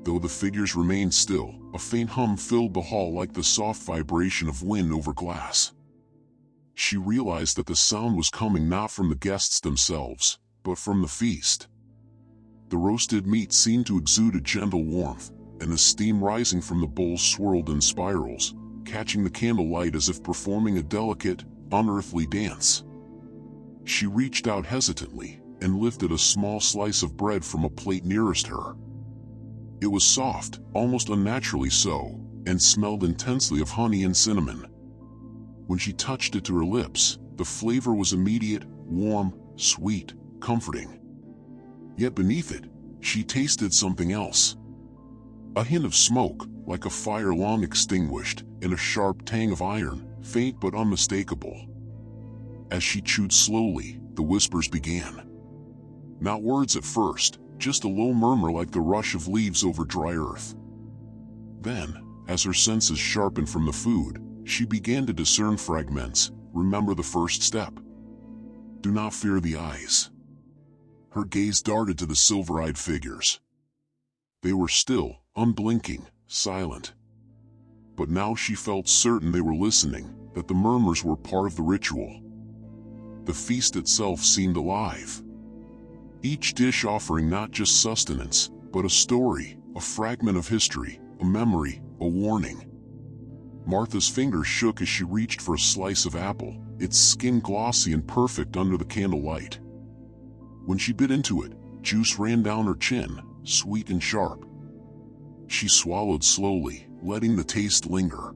Though the figures remained still, a faint hum filled the hall like the soft vibration of wind over glass. She realized that the sound was coming not from the guests themselves, but from the feast. The roasted meat seemed to exude a gentle warmth, and the steam rising from the bowls swirled in spirals, catching the candlelight as if performing a delicate, unearthly dance. She reached out hesitantly, and lifted a small slice of bread from a plate nearest her. It was soft, almost unnaturally so, and smelled intensely of honey and cinnamon. When she touched it to her lips, the flavor was immediate, warm, sweet, comforting. Yet beneath it, she tasted something else. A hint of smoke, like a fire long extinguished, and a sharp tang of iron, faint but unmistakable. As she chewed slowly, the whispers began. Not words at first, just a low murmur like the rush of leaves over dry earth. Then, as her senses sharpened from the food, she began to discern fragments. Remember the first step. Do not fear the eyes. Her gaze darted to the silver-eyed figures. They were still, unblinking, silent. But now she felt certain they were listening, that the murmurs were part of the ritual. The feast itself seemed alive. Each dish offering not just sustenance, but a story, a fragment of history, a memory, a warning. Martha's fingers shook as she reached for a slice of apple, its skin glossy and perfect under the candlelight. When she bit into it, juice ran down her chin, sweet and sharp. She swallowed slowly, letting the taste linger.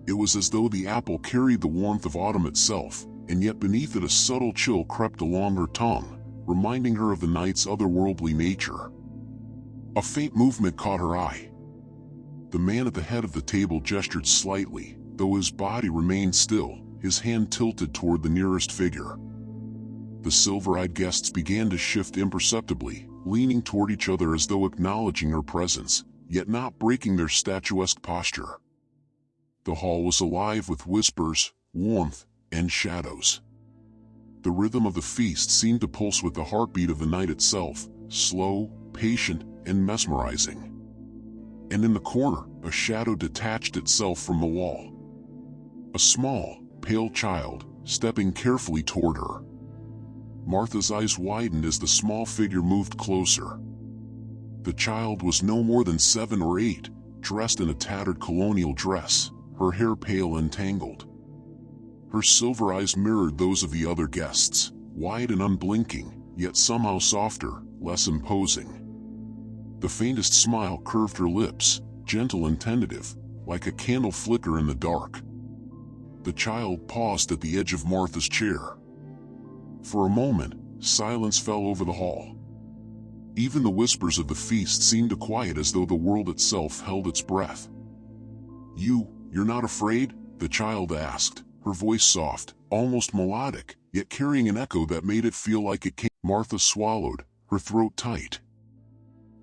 It was as though the apple carried the warmth of autumn itself, and yet beneath it a subtle chill crept along her tongue, reminding her of the night's otherworldly nature. A faint movement caught her eye. The man at the head of the table gestured slightly, though his body remained still, his hand tilted toward the nearest figure. The silver-eyed guests began to shift imperceptibly, leaning toward each other as though acknowledging her presence, yet not breaking their statuesque posture. The hall was alive with whispers, warmth, and shadows. The rhythm of the feast seemed to pulse with the heartbeat of the night itself, slow, patient, and mesmerizing. And in the corner, a shadow detached itself from the wall. A small, pale child, stepping carefully toward her. Martha's eyes widened as the small figure moved closer. The child was no more than 7 or 8, dressed in a tattered colonial dress, her hair pale and tangled. Her silver eyes mirrored those of the other guests, wide and unblinking, yet somehow softer, less imposing. The faintest smile curved her lips, gentle and tentative, like a candle flicker in the dark. The child paused at the edge of Martha's chair. For a moment, silence fell over the hall. Even the whispers of the feast seemed to quiet as though the world itself held its breath. You're not afraid?" the child asked, her voice soft, almost melodic, yet carrying an echo that made it feel like it came. Martha swallowed, her throat tight.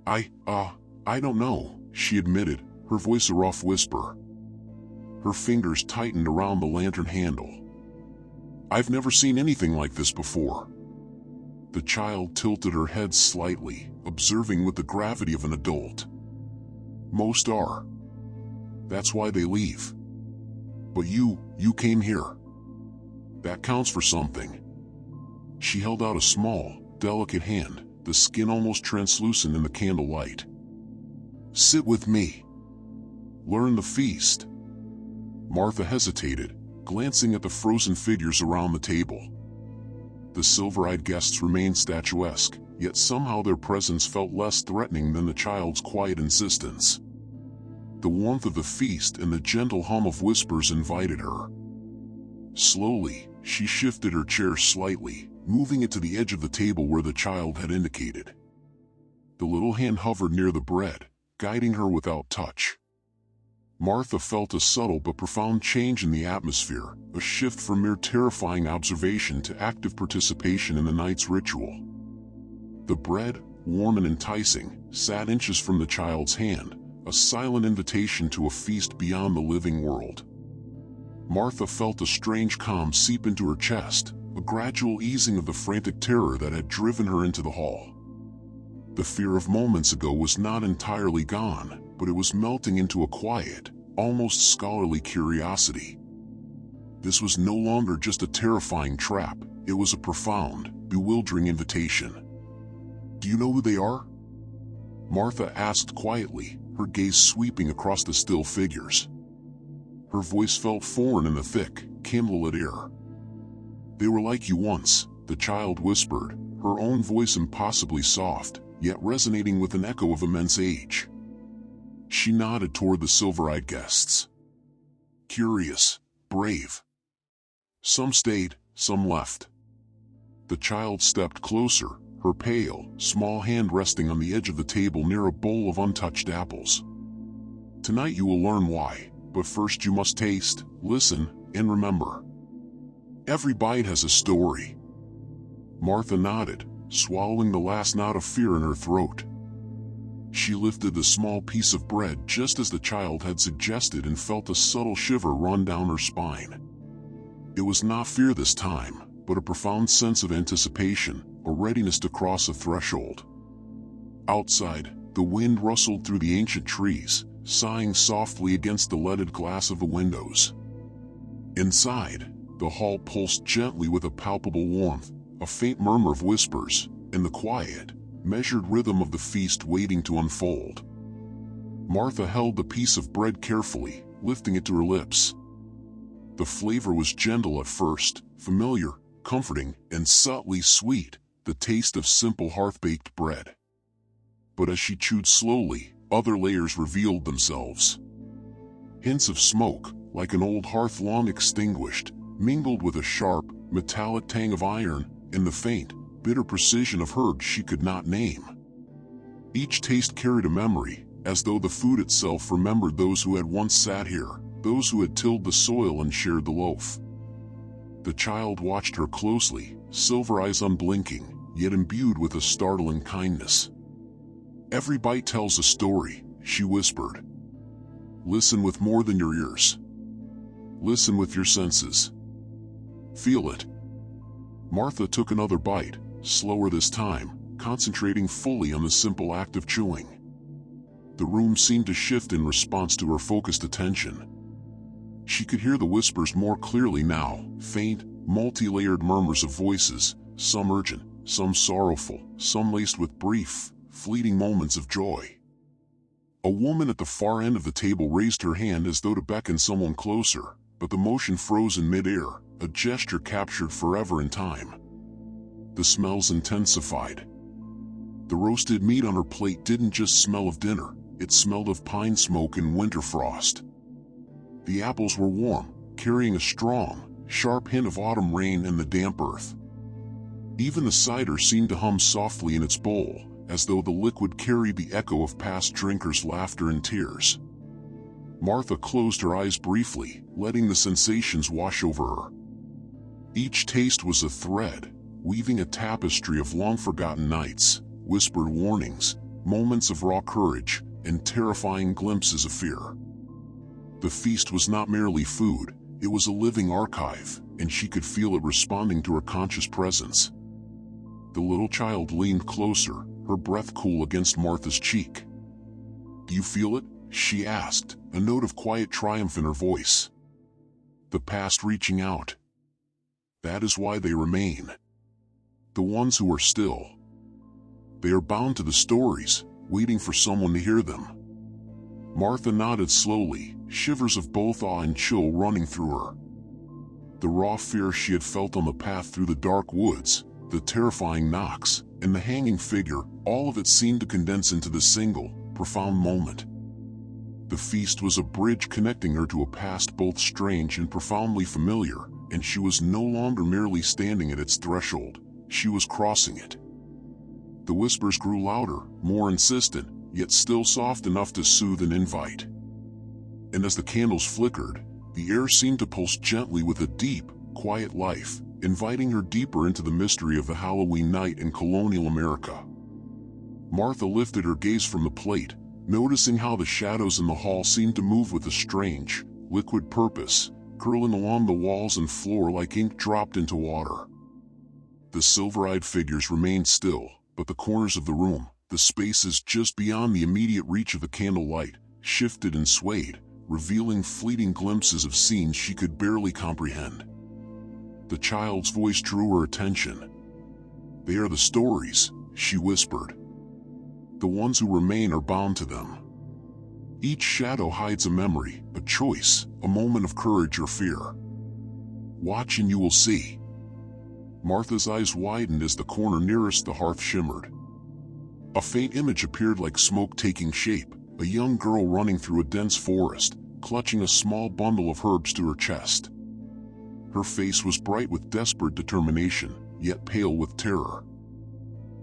I don't know," she admitted, her voice a rough whisper. Her fingers tightened around the lantern handle. "I've never seen anything like this before." The child tilted her head slightly, observing with the gravity of an adult. "Most are. That's why they leave. But you came here. That counts for something." She held out a small, delicate hand, the skin almost translucent in the candlelight. "Sit with me. Learn the feast." Martha hesitated, glancing at the frozen figures around the table. The silver-eyed guests remained statuesque, yet somehow their presence felt less threatening than the child's quiet insistence. The warmth of the feast and the gentle hum of whispers invited her. Slowly, she shifted her chair slightly, moving it to the edge of the table where the child had indicated. The little hand hovered near the bread, guiding her without touch. Martha felt a subtle but profound change in the atmosphere, a shift from mere terrifying observation to active participation in the night's ritual. The bread, warm and enticing, sat inches from the child's hand, a silent invitation to a feast beyond the living world. Martha felt a strange calm seep into her chest, a gradual easing of the frantic terror that had driven her into the hall. The fear of moments ago was not entirely gone, but it was melting into a quiet, almost scholarly curiosity. This was no longer just a terrifying trap, it was a profound, bewildering invitation. "Do you know who they are?" Martha asked quietly, her gaze sweeping across the still figures. Her voice felt foreign in the thick, candlelit air. "They were like you once," the child whispered, her own voice impossibly soft, yet resonating with an echo of immense age. She nodded toward the silver-eyed guests. "Curious, brave. Some stayed, some left." The child stepped closer, her pale, small hand resting on the edge of the table near a bowl of untouched apples. "Tonight you will learn why, but first you must taste, listen, and remember. Every bite has a story." Martha nodded, swallowing the last knot of fear in her throat. She lifted the small piece of bread just as the child had suggested and felt a subtle shiver run down her spine. It was not fear this time, but a profound sense of anticipation, a readiness to cross a threshold. Outside, the wind rustled through the ancient trees, sighing softly against the leaded glass of the windows. Inside, the hall pulsed gently with a palpable warmth, a faint murmur of whispers, and the quiet, measured rhythm of the feast waiting to unfold. Martha held the piece of bread carefully, lifting it to her lips. The flavor was gentle at first, familiar, comforting, and subtly sweet, the taste of simple hearth-baked bread. But as she chewed slowly, other layers revealed themselves. Hints of smoke, like an old hearth long extinguished, mingled with a sharp, metallic tang of iron, and the faint, bitter precision of herbs she could not name. Each taste carried a memory, as though the food itself remembered those who had once sat here, those who had tilled the soil and shared the loaf. The child watched her closely, silver eyes unblinking, yet imbued with a startling kindness. "Every bite tells a story," she whispered. "Listen with more than your ears. Listen with your senses. Feel it." Martha took another bite, slower this time, concentrating fully on the simple act of chewing. The room seemed to shift in response to her focused attention. She could hear the whispers more clearly now, faint, multi-layered murmurs of voices, some urgent, some sorrowful, some laced with brief, fleeting moments of joy. A woman at the far end of the table raised her hand as though to beckon someone closer, but the motion froze in mid-air, a gesture captured forever in time. The smells intensified. The roasted meat on her plate didn't just smell of dinner, it smelled of pine smoke and winter frost. The apples were warm, carrying a strong, sharp hint of autumn rain and the damp earth. Even the cider seemed to hum softly in its bowl, as though the liquid carried the echo of past drinkers' laughter and tears. Martha closed her eyes briefly, letting the sensations wash over her. Each taste was a thread, weaving a tapestry of long-forgotten nights, whispered warnings, moments of raw courage, and terrifying glimpses of fear. The feast was not merely food, it was a living archive, and she could feel it responding to her conscious presence. The little child leaned closer, her breath cool against Martha's cheek. "Do you feel it?" she asked, a note of quiet triumph in her voice. "The past reaching out. That is why they remain. The ones who are still. They are bound to the stories, waiting for someone to hear them. Martha nodded slowly, shivers of both awe and chill running through her. The raw fear she had felt on the path through the dark woods, the terrifying knocks, and the hanging figure, all of it seemed to condense into this single, profound moment. The feast was a bridge connecting her to a past both strange and profoundly familiar, and she was no longer merely standing at its threshold, she was crossing it. The whispers grew louder, more insistent, yet still soft enough to soothe and invite. And as the candles flickered, the air seemed to pulse gently with a deep, quiet life, inviting her deeper into the mystery of the Halloween night in Colonial America. Martha lifted her gaze from the plate, noticing how the shadows in the hall seemed to move with a strange, liquid purpose, curling along the walls and floor like ink dropped into water. The silver-eyed figures remained still, but the corners of the room, the spaces just beyond the immediate reach of the candlelight, shifted and swayed, revealing fleeting glimpses of scenes she could barely comprehend. The child's voice drew her attention. "They are the stories," she whispered. "The ones who remain are bound to them. Each shadow hides a memory, a choice, a moment of courage or fear. Watch and you will see." Martha's eyes widened as the corner nearest the hearth shimmered. A faint image appeared like smoke taking shape, a young girl running through a dense forest, clutching a small bundle of herbs to her chest. Her face was bright with desperate determination, yet pale with terror.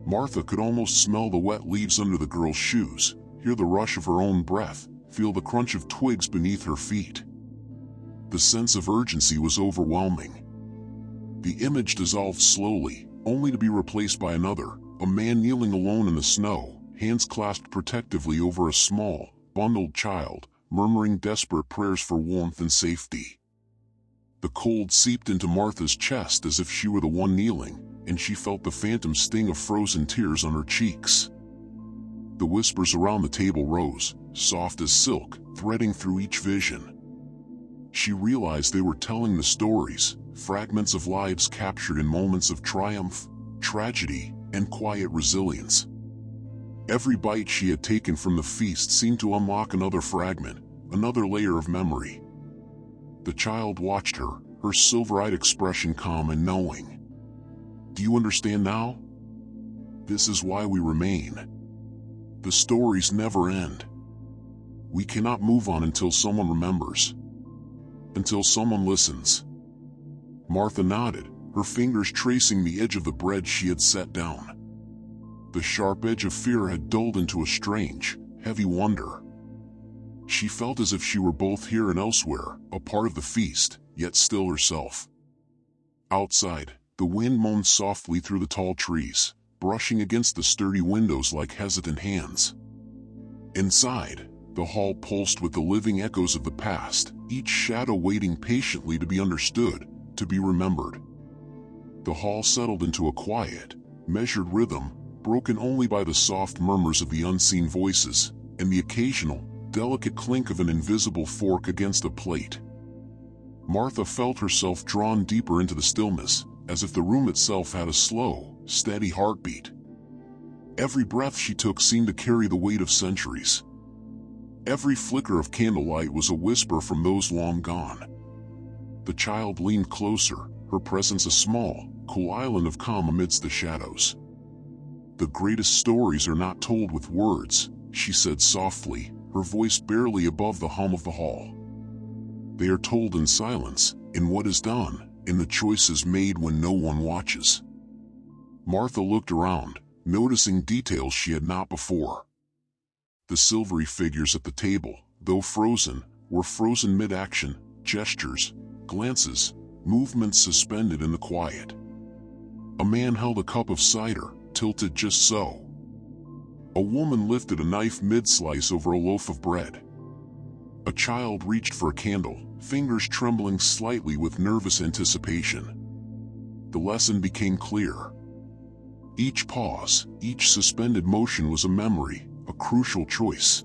Martha could almost smell the wet leaves under the girl's shoes, hear the rush of her own breath, feel the crunch of twigs beneath her feet. The sense of urgency was overwhelming. The image dissolved slowly, only to be replaced by another, a man kneeling alone in the snow, hands clasped protectively over a small, bundled child, murmuring desperate prayers for warmth and safety. The cold seeped into Martha's chest as if she were the one kneeling, and she felt the phantom sting of frozen tears on her cheeks. The whispers around the table rose, soft as silk, threading through each vision. She realized they were telling the stories, fragments of lives captured in moments of triumph, tragedy, and quiet resilience. Every bite she had taken from the feast seemed to unlock another fragment, another layer of memory. The child watched her, her silver-eyed expression calm and knowing. "Do you understand now? This is why we remain. The stories never end. We cannot move on until someone remembers. Until someone listens." Martha nodded, her fingers tracing the edge of the bread she had set down. The sharp edge of fear had dulled into a strange, heavy wonder. She felt as if she were both here and elsewhere, a part of the feast, yet still herself. Outside, the wind moaned softly through the tall trees, brushing against the sturdy windows like hesitant hands. Inside, the hall pulsed with the living echoes of the past, each shadow waiting patiently to be understood, to be remembered. The hall settled into a quiet, measured rhythm, broken only by the soft murmurs of the unseen voices, and the occasional, delicate clink of an invisible fork against a plate. Martha felt herself drawn deeper into the stillness, as if the room itself had a slow, steady heartbeat. Every breath she took seemed to carry the weight of centuries. Every flicker of candlelight was a whisper from those long gone. The child leaned closer, her presence a small, cool island of calm amidst the shadows. "The greatest stories are not told with words," she said softly, her voice barely above the hum of the hall. "They are told in silence, in what is done, in the choices made when no one watches." Martha looked around, noticing details she had not before. The silvery figures at the table, though frozen, were frozen mid-action, gestures, glances, movements suspended in the quiet. A man held a cup of cider, tilted just so. A woman lifted a knife mid-slice over a loaf of bread. A child reached for a candle, fingers trembling slightly with nervous anticipation. The lesson became clear. Each pause, each suspended motion was a memory, a crucial choice.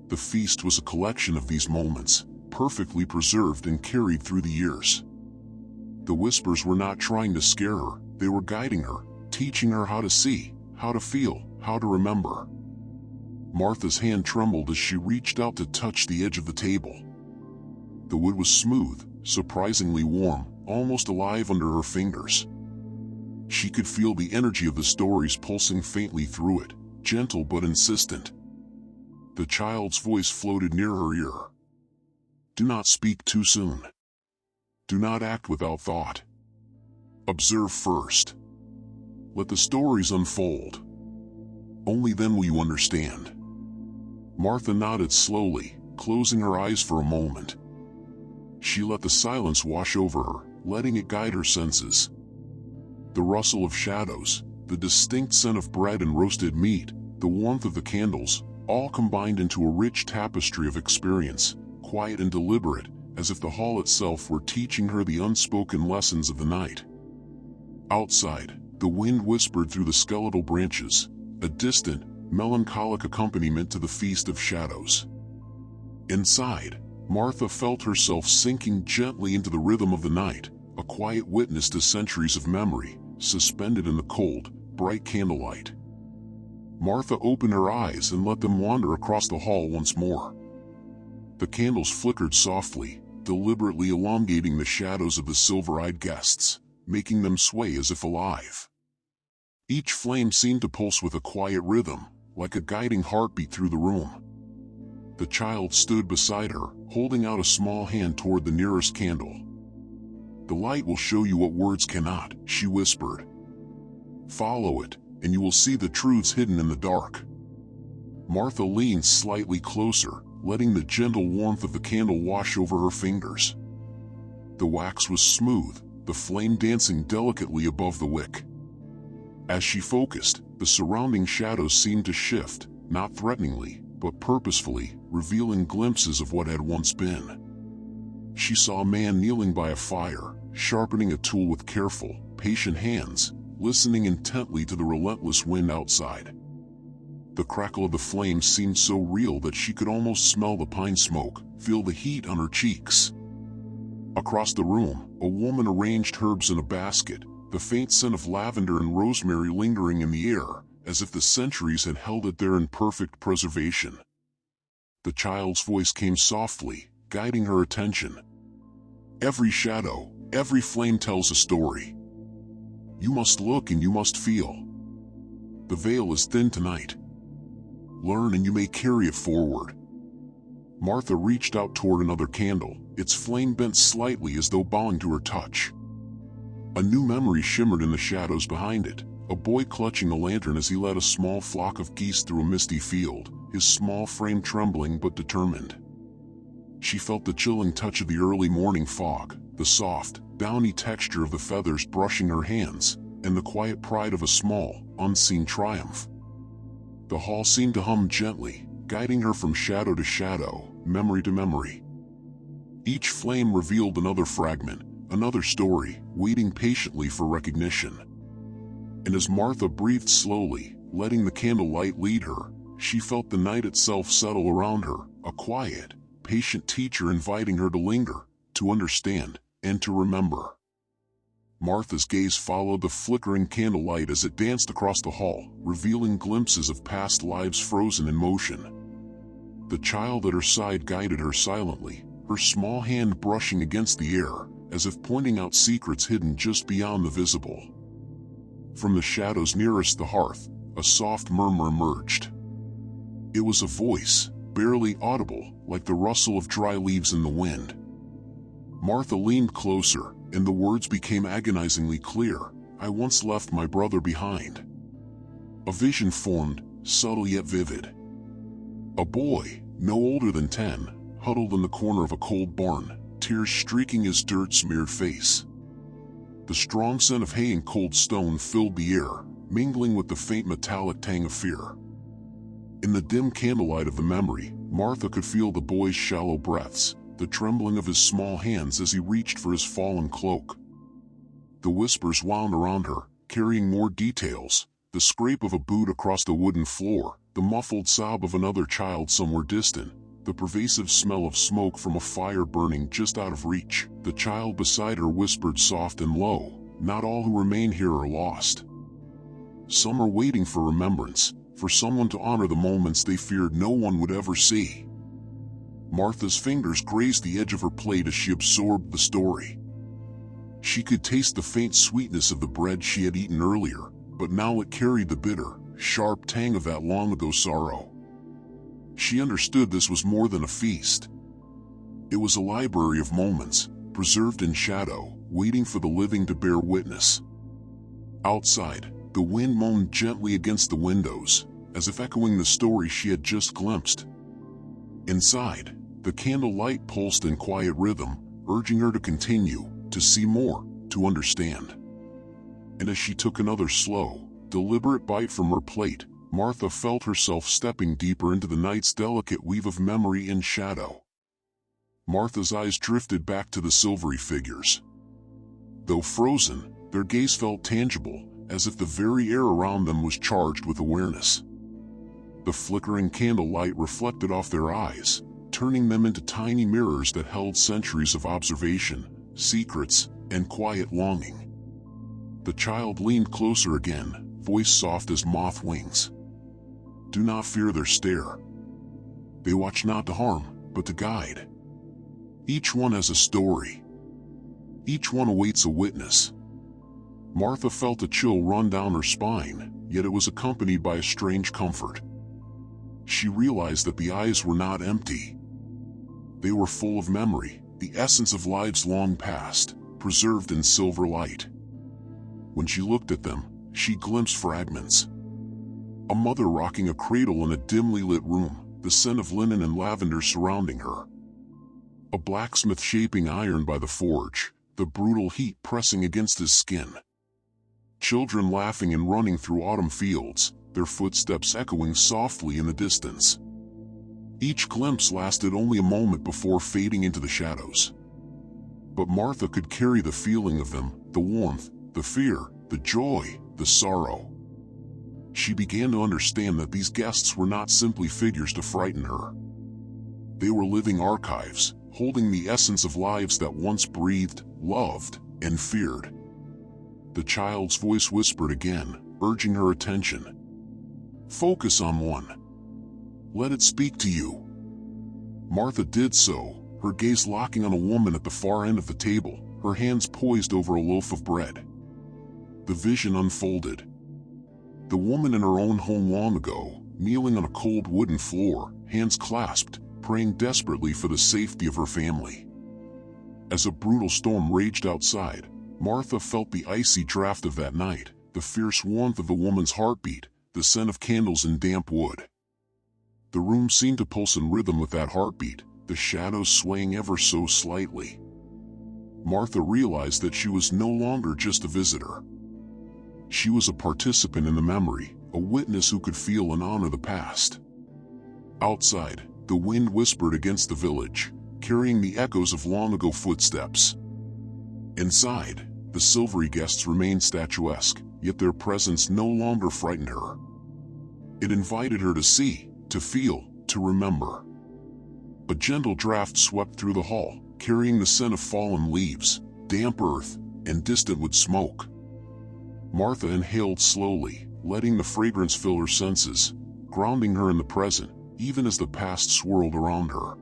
The feast was a collection of these moments, perfectly preserved and carried through the years. The whispers were not trying to scare her, they were guiding her, teaching her how to see, how to feel, how to remember. Martha's hand trembled as she reached out to touch the edge of the table. The wood was smooth, surprisingly warm, almost alive under her fingers. She could feel the energy of the stories pulsing faintly through it, gentle but insistent. The child's voice floated near her ear. Do not speak too soon. Do not act without thought. Observe first. Let the stories unfold. Only then will you understand. Martha nodded slowly, closing her eyes for a moment. She let the silence wash over her, letting it guide her senses. The rustle of shadows, the distinct scent of bread and roasted meat, the warmth of the candles, all combined into a rich tapestry of experience, quiet and deliberate, as if the hall itself were teaching her the unspoken lessons of the night. Outside, the wind whispered through the skeletal branches, a distant, melancholic accompaniment to the feast of shadows. Inside, Martha felt herself sinking gently into the rhythm of the night, a quiet witness to centuries of memory, suspended in the cold, bright candlelight. Martha opened her eyes and let them wander across the hall once more. The candles flickered softly, deliberately elongating the shadows of the silver-eyed guests, making them sway as if alive. Each flame seemed to pulse with a quiet rhythm, like a guiding heartbeat through the room. The child stood beside her, holding out a small hand toward the nearest candle. The light will show you what words cannot, she whispered. Follow it, and you will see the truths hidden in the dark. Martha leaned slightly closer, letting the gentle warmth of the candle wash over her fingers. The wax was smooth, the flame dancing delicately above the wick. As she focused, the surrounding shadows seemed to shift, not threateningly, but purposefully, revealing glimpses of what had once been. She saw a man kneeling by a fire, sharpening a tool with careful, patient hands, listening intently to the relentless wind outside. The crackle of the flames seemed so real that she could almost smell the pine smoke, feel the heat on her cheeks. Across the room, a woman arranged herbs in a basket, the faint scent of lavender and rosemary lingering in the air, as if the centuries had held it there in perfect preservation. The child's voice came softly, guiding her attention. Every shadow, every flame tells a story. You must look and you must feel. The veil is thin tonight. Learn and you may carry it forward. Martha reached out toward another candle, its flame bent slightly as though bowing to her touch. A new memory shimmered in the shadows behind it, a boy clutching a lantern as he led a small flock of geese through a misty field, his small frame trembling but determined. She felt the chilling touch of the early morning fog, the soft, downy texture of the feathers brushing her hands, and the quiet pride of a small, unseen triumph. The hall seemed to hum gently, guiding her from shadow to shadow, memory to memory. Each flame revealed another fragment, another story, waiting patiently for recognition. And as Martha breathed slowly, letting the candlelight lead her, she felt the night itself settle around her, a quiet, patient teacher inviting her to linger, to understand, and to remember. Martha's gaze followed the flickering candlelight as it danced across the hall, revealing glimpses of past lives frozen in motion. The child at her side guided her silently, her small hand brushing against the air, as if pointing out secrets hidden just beyond the visible. From the shadows nearest the hearth, a soft murmur emerged. It was a voice, barely audible, like the rustle of dry leaves in the wind. Martha leaned closer, and the words became agonizingly clear. I once left my brother behind. A vision formed, subtle yet vivid. A boy, no older than 10, huddled in the corner of a cold barn, tears streaking his dirt-smeared face. The strong scent of hay and cold stone filled the air, mingling with the faint metallic tang of fear. In the dim candlelight of the memory, Martha could feel the boy's shallow breaths, the trembling of his small hands as he reached for his fallen cloak. The whispers wound around her, carrying more details, the scrape of a boot across the wooden floor, the muffled sob of another child somewhere distant, the pervasive smell of smoke from a fire burning just out of reach. The child beside her whispered soft and low, "Not all who remain here are lost." Some are waiting for remembrance, for someone to honor the moments they feared no one would ever see. Martha's fingers grazed the edge of her plate as she absorbed the story. She could taste the faint sweetness of the bread she had eaten earlier, but now it carried the bitter, sharp tang of that long-ago sorrow. She understood this was more than a feast. It was a library of moments, preserved in shadow, waiting for the living to bear witness. Outside, the wind moaned gently against the windows, as if echoing the story she had just glimpsed. Inside, the candlelight pulsed in quiet rhythm, urging her to continue, to see more, to understand. And as she took another slow, deliberate bite from her plate, Martha felt herself stepping deeper into the night's delicate weave of memory and shadow. Martha's eyes drifted back to the silvery figures. Though frozen, their gaze felt tangible, as if the very air around them was charged with awareness. The flickering candlelight reflected off their eyes, turning them into tiny mirrors that held centuries of observation, secrets, and quiet longing. The child leaned closer again, voice soft as moth wings. Do not fear their stare. They watch not to harm, but to guide. Each one has a story. Each one awaits a witness. Martha felt a chill run down her spine, yet it was accompanied by a strange comfort. She realized that the eyes were not empty. They were full of memory, the essence of lives long past, preserved in silver light. When she looked at them, she glimpsed fragments. A mother rocking a cradle in a dimly lit room, the scent of linen and lavender surrounding her. A blacksmith shaping iron by the forge, the brutal heat pressing against his skin. Children laughing and running through autumn fields, their footsteps echoing softly in the distance. Each glimpse lasted only a moment before fading into the shadows. But Martha could carry the feeling of them, the warmth, the fear, the joy, the sorrow. She began to understand that these guests were not simply figures to frighten her. They were living archives, holding the essence of lives that once breathed, loved, and feared. The child's voice whispered again, urging her attention. Focus on one. Let it speak to you. Martha did so, her gaze locking on a woman at the far end of the table, her hands poised over a loaf of bread. The vision unfolded. The woman in her own home long ago, kneeling on a cold wooden floor, hands clasped, praying desperately for the safety of her family. As a brutal storm raged outside, Martha felt the icy draft of that night, the fierce warmth of the woman's heartbeat, the scent of candles and damp wood. The room seemed to pulse in rhythm with that heartbeat, the shadows swaying ever so slightly. Martha realized that she was no longer just a visitor. She was a participant in the memory, a witness who could feel and honor the past. Outside, the wind whispered against the village, carrying the echoes of long-ago footsteps. Inside, the silvery guests remained statuesque, yet their presence no longer frightened her. It invited her to see, to feel, to remember. A gentle draft swept through the hall, carrying the scent of fallen leaves, damp earth, and distant wood smoke. Martha inhaled slowly, letting the fragrance fill her senses, grounding her in the present, even as the past swirled around her.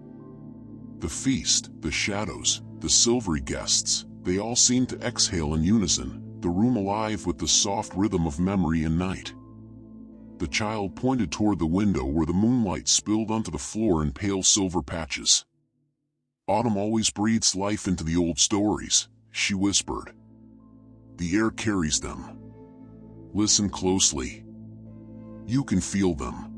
The feast, the shadows, the silvery guests, they all seemed to exhale in unison, the room alive with the soft rhythm of memory and night. The child pointed toward the window where the moonlight spilled onto the floor in pale silver patches. Autumn always breathes life into the old stories, she whispered. The air carries them. Listen closely. You can feel them.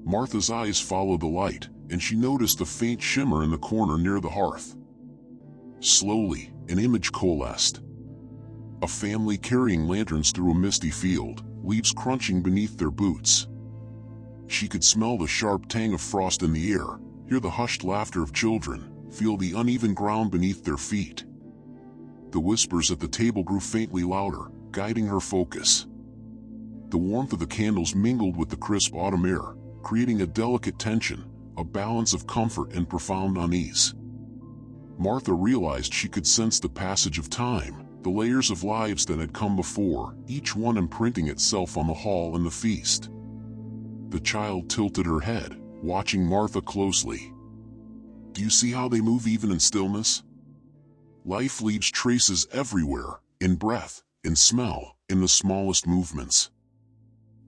Martha's eyes followed the light, and she noticed a faint shimmer in the corner near the hearth. Slowly, an image coalesced. A family carrying lanterns through a misty field, leaves crunching beneath their boots. She could smell the sharp tang of frost in the air, hear the hushed laughter of children, feel the uneven ground beneath their feet. The whispers at the table grew faintly louder, guiding her focus. The warmth of the candles mingled with the crisp autumn air, creating a delicate tension, a balance of comfort and profound unease. Martha realized she could sense the passage of time, the layers of lives that had come before, each one imprinting itself on the hall and the feast. The child tilted her head, watching Martha closely. Do you see how they move even in stillness? Life leaves traces everywhere, in breath, in smell, in the smallest movements.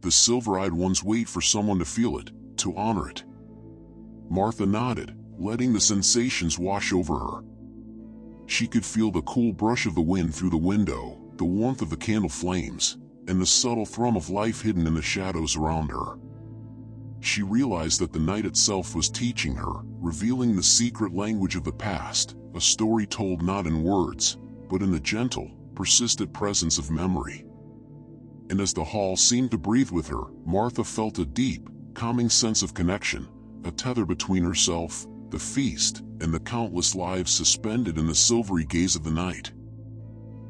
The silver-eyed ones wait for someone to feel it, to honor it. Martha nodded, letting the sensations wash over her. She could feel the cool brush of the wind through the window, the warmth of the candle flames, and the subtle thrum of life hidden in the shadows around her. She realized that the night itself was teaching her, revealing the secret language of the past, a story told not in words, but in the gentle, persistent presence of memory. And as the hall seemed to breathe with her, Martha felt a deep, calming sense of connection, a tether between herself, the feast, and the countless lives suspended in the silvery gaze of the night.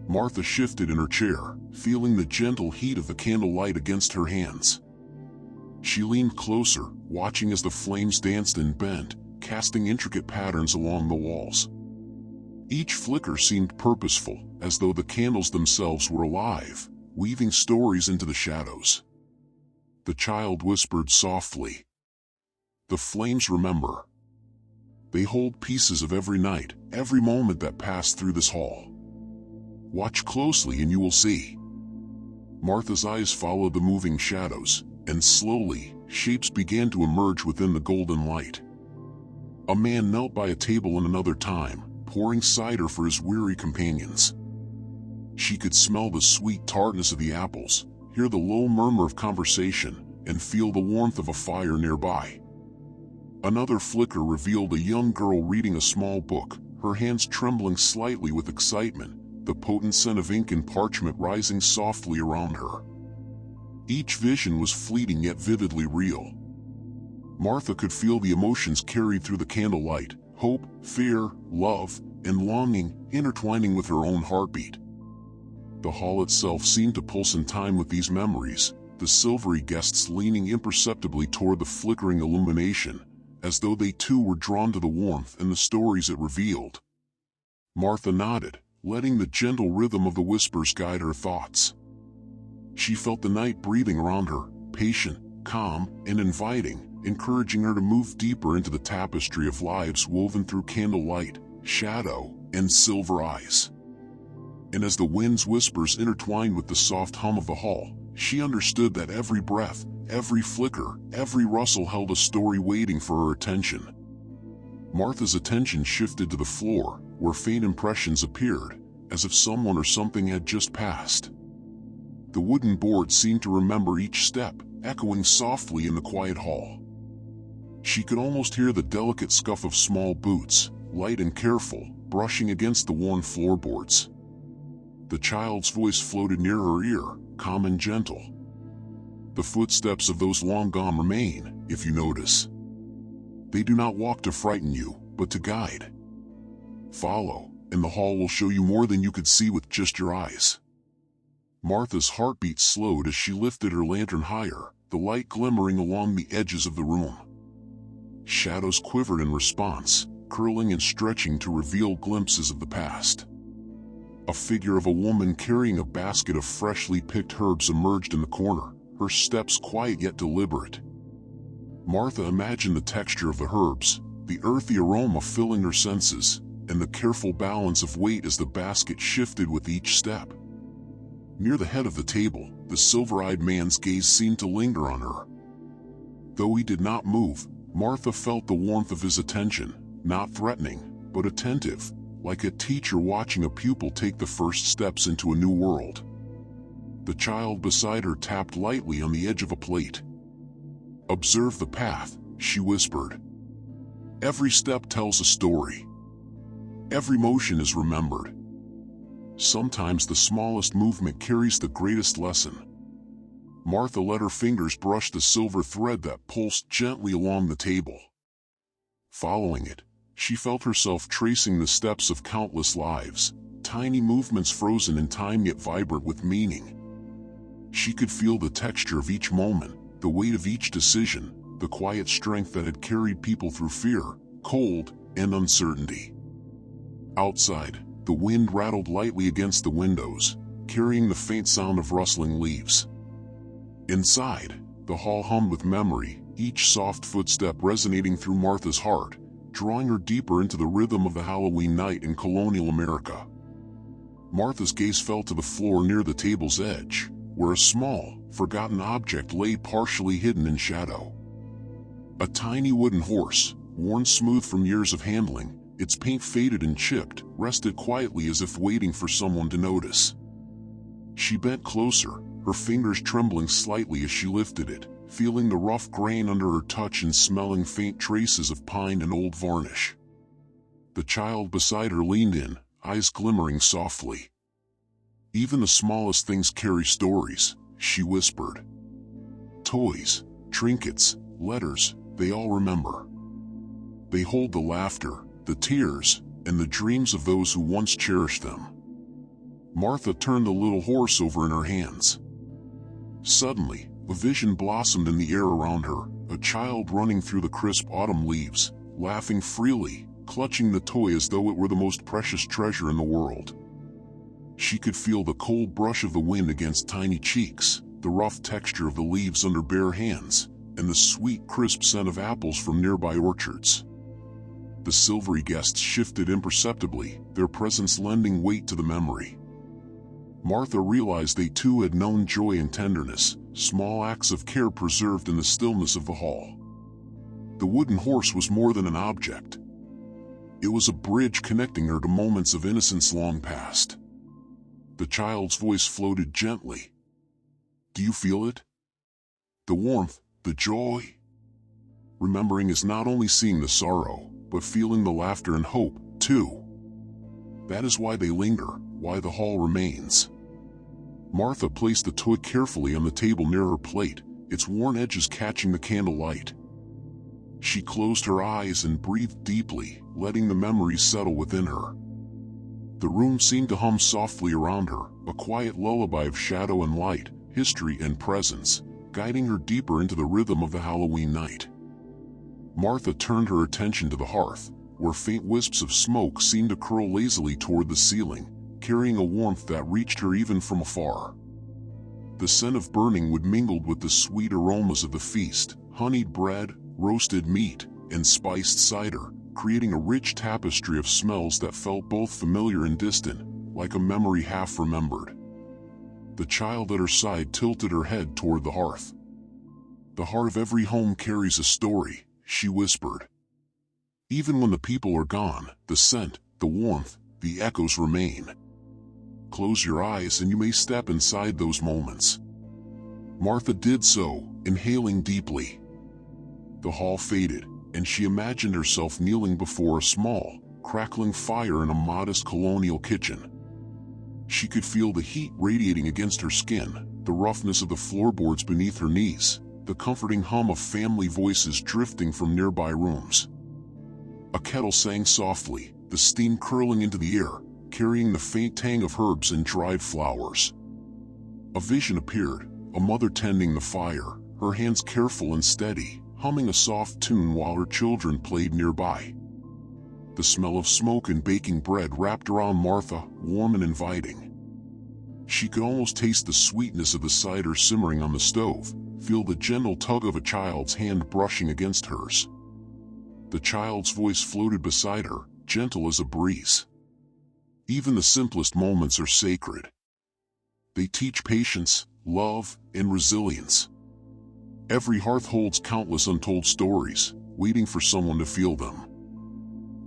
Martha shifted in her chair, feeling the gentle heat of the candlelight against her hands. She leaned closer, watching as the flames danced and bent, casting intricate patterns along the walls. Each flicker seemed purposeful, as though the candles themselves were alive, weaving stories into the shadows. The child whispered softly, "The flames remember. They hold pieces of every night, every moment that passed through this hall. Watch closely and you will see." Martha's eyes followed the moving shadows, and slowly, shapes began to emerge within the golden light. A man knelt by a table in another time, pouring cider for his weary companions. She could smell the sweet tartness of the apples, hear the low murmur of conversation, and feel the warmth of a fire nearby. Another flicker revealed a young girl reading a small book, her hands trembling slightly with excitement, the potent scent of ink and parchment rising softly around her. Each vision was fleeting yet vividly real. Martha could feel the emotions carried through the candlelight, hope, fear, love, and longing, intertwining with her own heartbeat. The hall itself seemed to pulse in time with these memories, the silvery guests leaning imperceptibly toward the flickering illumination, as though they too were drawn to the warmth and the stories it revealed. Martha nodded, letting the gentle rhythm of the whispers guide her thoughts. She felt the night breathing around her, patient, calm, and inviting, encouraging her to move deeper into the tapestry of lives woven through candlelight, shadow, and silver eyes. And as the wind's whispers intertwined with the soft hum of the hall, she understood that every breath, every flicker, every rustle held a story waiting for her attention. Martha's attention shifted to the floor, where faint impressions appeared, as if someone or something had just passed. The wooden board seemed to remember each step, echoing softly in the quiet hall. She could almost hear the delicate scuff of small boots, light and careful, brushing against the worn floorboards. The child's voice floated near her ear, calm and gentle. "The footsteps of those long gone remain, if you notice. They do not walk to frighten you, but to guide. Follow, and the hall will show you more than you could see with just your eyes." Martha's heartbeat slowed as she lifted her lantern higher, the light glimmering along the edges of the room. Shadows quivered in response, curling and stretching to reveal glimpses of the past. A figure of a woman carrying a basket of freshly picked herbs emerged in the corner, her steps quiet yet deliberate. Martha imagined the texture of the herbs, the earthy aroma filling her senses, and the careful balance of weight as the basket shifted with each step. Near the head of the table, the silver-eyed man's gaze seemed to linger on her. Though he did not move, Martha felt the warmth of his attention, not threatening, but attentive, like a teacher watching a pupil take the first steps into a new world. The child beside her tapped lightly on the edge of a plate. "Observe the path," she whispered. "Every step tells a story. Every motion is remembered. Sometimes the smallest movement carries the greatest lesson." Martha let her fingers brush the silver thread that pulsed gently along the table. Following it, she felt herself tracing the steps of countless lives, tiny movements frozen in time yet vibrant with meaning. She could feel the texture of each moment, the weight of each decision, the quiet strength that had carried people through fear, cold, and uncertainty. Outside, The wind rattled lightly against the windows, carrying the faint sound of rustling leaves. Inside, the hall hummed with memory, each soft footstep resonating through Martha's heart, drawing her deeper into the rhythm of the Halloween night in colonial America. Martha's gaze fell to the floor near the table's edge, where a small, forgotten object lay partially hidden in shadow. A tiny wooden horse, worn smooth from years of handling, its paint faded and chipped, rested quietly as if waiting for someone to notice. She bent closer, her fingers trembling slightly as she lifted it, feeling the rough grain under her touch and smelling faint traces of pine and old varnish. The child beside her leaned in, eyes glimmering softly. "Even the smallest things carry stories," she whispered. "Toys, trinkets, letters, they all remember. They hold the laughter, the tears, and the dreams of those who once cherished them." Martha turned the little horse over in her hands. Suddenly, a vision blossomed in the air around her, a child running through the crisp autumn leaves, laughing freely, clutching the toy as though it were the most precious treasure in the world. She could feel the cold brush of the wind against tiny cheeks, the rough texture of the leaves under bare hands, and the sweet, crisp scent of apples from nearby orchards. The silvery guests shifted imperceptibly, their presence lending weight to the memory. Martha realized they too had known joy and tenderness, small acts of care preserved in the stillness of the hall. The wooden horse was more than an object. It was a bridge connecting her to moments of innocence long past. The child's voice floated gently. "Do you feel it? The warmth, the joy?" Remembering is not only seeing the sorrow, but feeling the laughter and hope, too. That is why they linger, why the hall remains. Martha placed the toy carefully on the table near her plate, its worn edges catching the candlelight. She closed her eyes and breathed deeply, letting the memories settle within her. The room seemed to hum softly around her, a quiet lullaby of shadow and light, history and presence, guiding her deeper into the rhythm of the Halloween night. Martha turned her attention to the hearth, where faint wisps of smoke seemed to curl lazily toward the ceiling, carrying a warmth that reached her even from afar. The scent of burning wood mingled with the sweet aromas of the feast, honeyed bread, roasted meat, and spiced cider, creating a rich tapestry of smells that felt both familiar and distant, like a memory half remembered. The child at her side tilted her head toward the hearth. "The heart of every home carries a story," she whispered. "Even when the people are gone, the scent, the warmth, the echoes remain. Close your eyes and you may step inside those moments." Martha did so, inhaling deeply. The hall faded, and she imagined herself kneeling before a small, crackling fire in a modest colonial kitchen. She could feel the heat radiating against her skin, the roughness of the floorboards beneath her knees, the comforting hum of family voices drifting from nearby rooms. A kettle sang softly, the steam curling into the air, carrying the faint tang of herbs and dried flowers. A vision appeared, a mother tending the fire, her hands careful and steady, humming a soft tune while her children played nearby. The smell of smoke and baking bread wrapped around Martha, warm and inviting. She could almost taste the sweetness of the cider simmering on the stove, feel the gentle tug of a child's hand brushing against hers. The child's voice floated beside her, gentle as a breeze. "Even the simplest moments are sacred. They teach patience, love, and resilience. Every hearth holds countless untold stories, waiting for someone to feel them."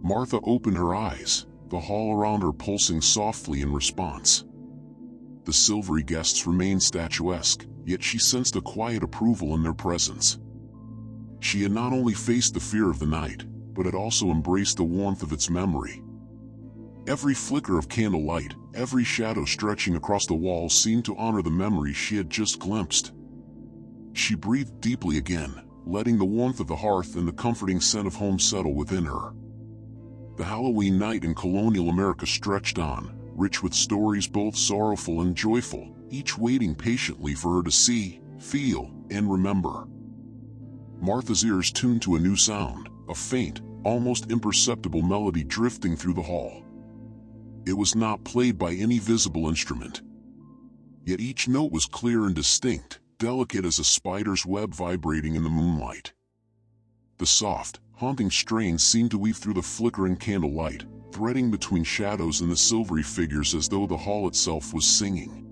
Martha opened her eyes, the hall around her pulsing softly in response. The silvery guests remained statuesque, yet she sensed a quiet approval in their presence. She had not only faced the fear of the night, but had also embraced the warmth of its memory. Every flicker of candlelight, every shadow stretching across the walls seemed to honor the memory she had just glimpsed. She breathed deeply again, letting the warmth of the hearth and the comforting scent of home settle within her. The Halloween night in colonial America stretched on, rich with stories both sorrowful and joyful, each waiting patiently for her to see, feel, and remember. Martha's ears tuned to a new sound, a faint, almost imperceptible melody drifting through the hall. It was not played by any visible instrument. Yet each note was clear and distinct, delicate as a spider's web vibrating in the moonlight. The soft, haunting strains seemed to weave through the flickering candlelight, threading between shadows and the silvery figures as though the hall itself was singing.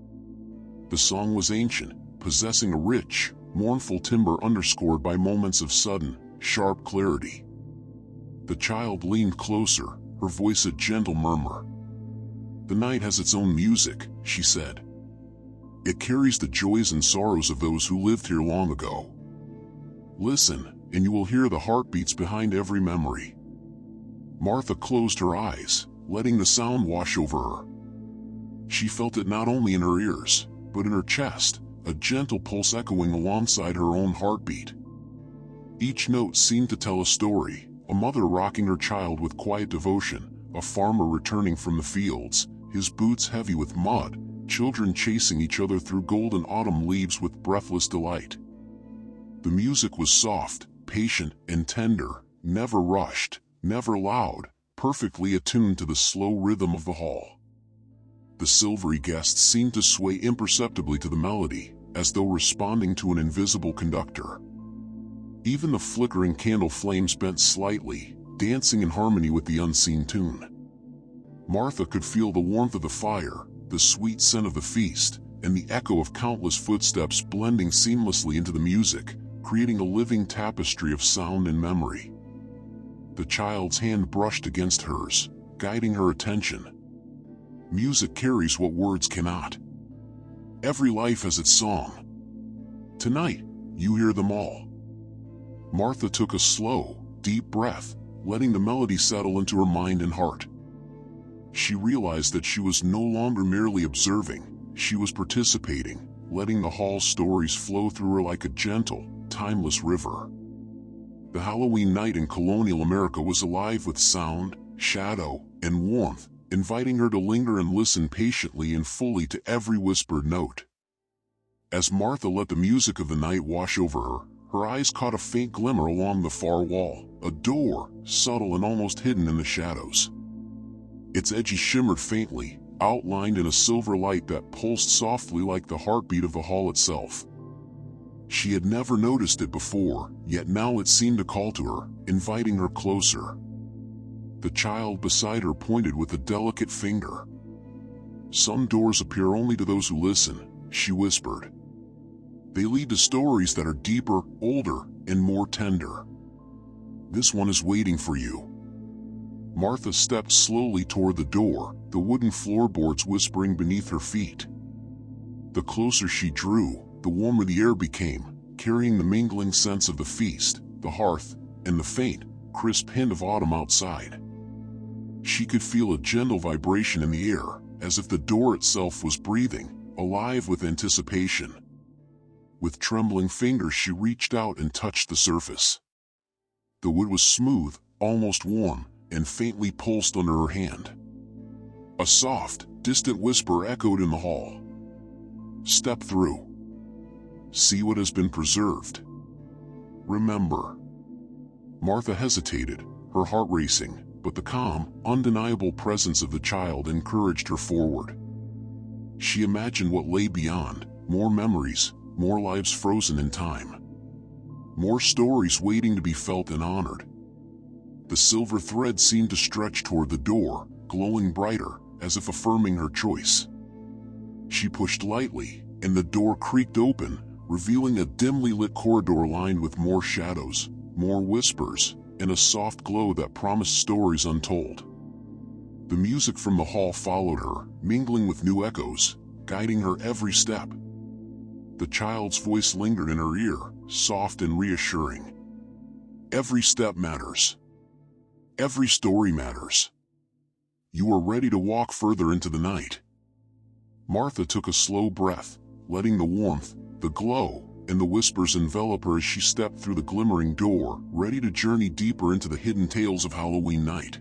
The song was ancient, possessing a rich, mournful timbre underscored by moments of sudden, sharp clarity. The child leaned closer, her voice a gentle murmur. "The night has its own music," she said. "It carries the joys and sorrows of those who lived here long ago. Listen, and you will hear the heartbeats behind every memory." Martha closed her eyes, letting the sound wash over her. She felt it not only in her ears, but in her chest, a gentle pulse echoing alongside her own heartbeat. Each note seemed to tell a story, a mother rocking her child with quiet devotion, a farmer returning from the fields, his boots heavy with mud, children chasing each other through golden autumn leaves with breathless delight. The music was soft, patient, and tender, never rushed, never loud, perfectly attuned to the slow rhythm of the hall. The silvery guests seemed to sway imperceptibly to the melody, as though responding to an invisible conductor. Even the flickering candle flames bent slightly, dancing in harmony with the unseen tune. Martha could feel the warmth of the fire, the sweet scent of the feast, and the echo of countless footsteps blending seamlessly into the music, creating a living tapestry of sound and memory. The child's hand brushed against hers, guiding her attention. Music carries what words cannot. Every life has its song. Tonight, you hear them all. Martha took a slow, deep breath, letting the melody settle into her mind and heart. She realized that she was no longer merely observing, she was participating, letting the hall's stories flow through her like a gentle, timeless river. The Halloween night in Colonial America was alive with sound, shadow, and warmth, inviting her to linger and listen patiently and fully to every whispered note. As Martha let the music of the night wash over her, her eyes caught a faint glimmer along the far wall, a door, subtle and almost hidden in the shadows. Its edges shimmered faintly, outlined in a silver light that pulsed softly like the heartbeat of the hall itself. She had never noticed it before, yet now it seemed to call to her, inviting her closer. The child beside her pointed with a delicate finger. "Some doors appear only to those who listen," she whispered. "They lead to stories that are deeper, older, and more tender. This one is waiting for you." Martha stepped slowly toward the door, the wooden floorboards whispering beneath her feet. The closer she drew, the warmer the air became, carrying the mingling scents of the feast, the hearth, and the faint, crisp hint of autumn outside. She could feel a gentle vibration in the air, as if the door itself was breathing, alive with anticipation. With trembling fingers she reached out and touched the surface. The wood was smooth, almost warm, and faintly pulsed under her hand. A soft, distant whisper echoed in the hall. "Step through. See what has been preserved. Remember." Martha hesitated, her heart racing, but the calm, undeniable presence of the child encouraged her forward. She imagined what lay beyond, more memories, more lives frozen in time. More stories waiting to be felt and honored. The silver thread seemed to stretch toward the door, glowing brighter, as if affirming her choice. She pushed lightly, and the door creaked open, revealing a dimly lit corridor lined with more shadows, more whispers, and a soft glow that promised stories untold. The music from the hall followed her, mingling with new echoes, guiding her every step. The child's voice lingered in her ear, soft and reassuring. "Every step matters. Every story matters. You are ready to walk further into the night." Martha took a slow breath, letting the warmth, the glow, and the whispers envelop her as she stepped through the glimmering door, ready to journey deeper into the hidden tales of Halloween night.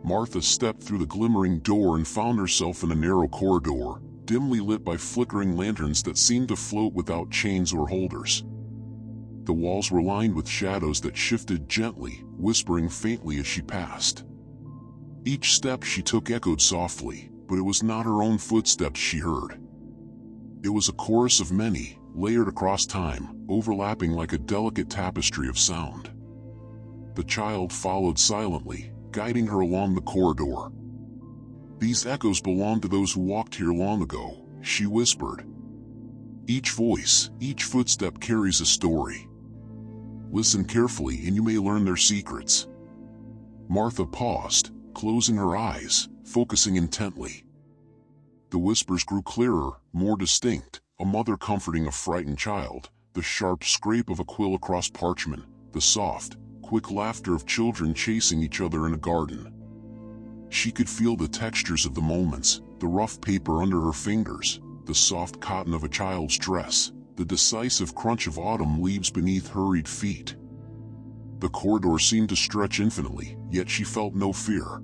Martha stepped through the glimmering door and found herself in a narrow corridor, dimly lit by flickering lanterns that seemed to float without chains or holders. The walls were lined with shadows that shifted gently, whispering faintly as she passed. Each step she took echoed softly, but it was not her own footsteps she heard. It was a chorus of many, layered across time, overlapping like a delicate tapestry of sound. The child followed silently, guiding her along the corridor. "These echoes belong to those who walked here long ago," she whispered. "Each voice, each footstep carries a story. Listen carefully and you may learn their secrets." Martha paused, closing her eyes, focusing intently. The whispers grew clearer, more distinct, a mother comforting a frightened child, the sharp scrape of a quill across parchment, the soft, quick laughter of children chasing each other in a garden. She could feel the textures of the moments, the rough paper under her fingers, the soft cotton of a child's dress, the decisive crunch of autumn leaves beneath hurried feet. The corridor seemed to stretch infinitely, yet she felt no fear.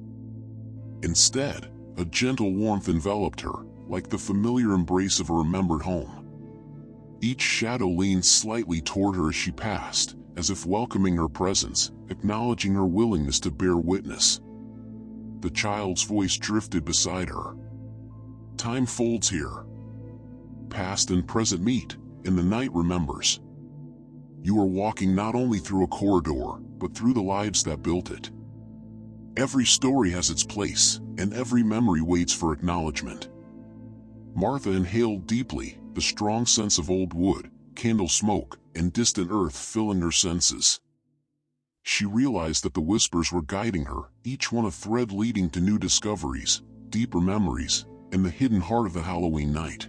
Instead, a gentle warmth enveloped her, like the familiar embrace of a remembered home. Each shadow leaned slightly toward her as she passed, as if welcoming her presence, acknowledging her willingness to bear witness. The child's voice drifted beside her. "Time folds here. Past and present meet, and the night remembers. You are walking not only through a corridor, but through the lives that built it. Every story has its place, and every memory waits for acknowledgement." Martha inhaled deeply, the strong sense of old wood, candle smoke, and distant earth filling her senses. She realized that the whispers were guiding her, each one a thread leading to new discoveries, deeper memories, and the hidden heart of the Halloween night.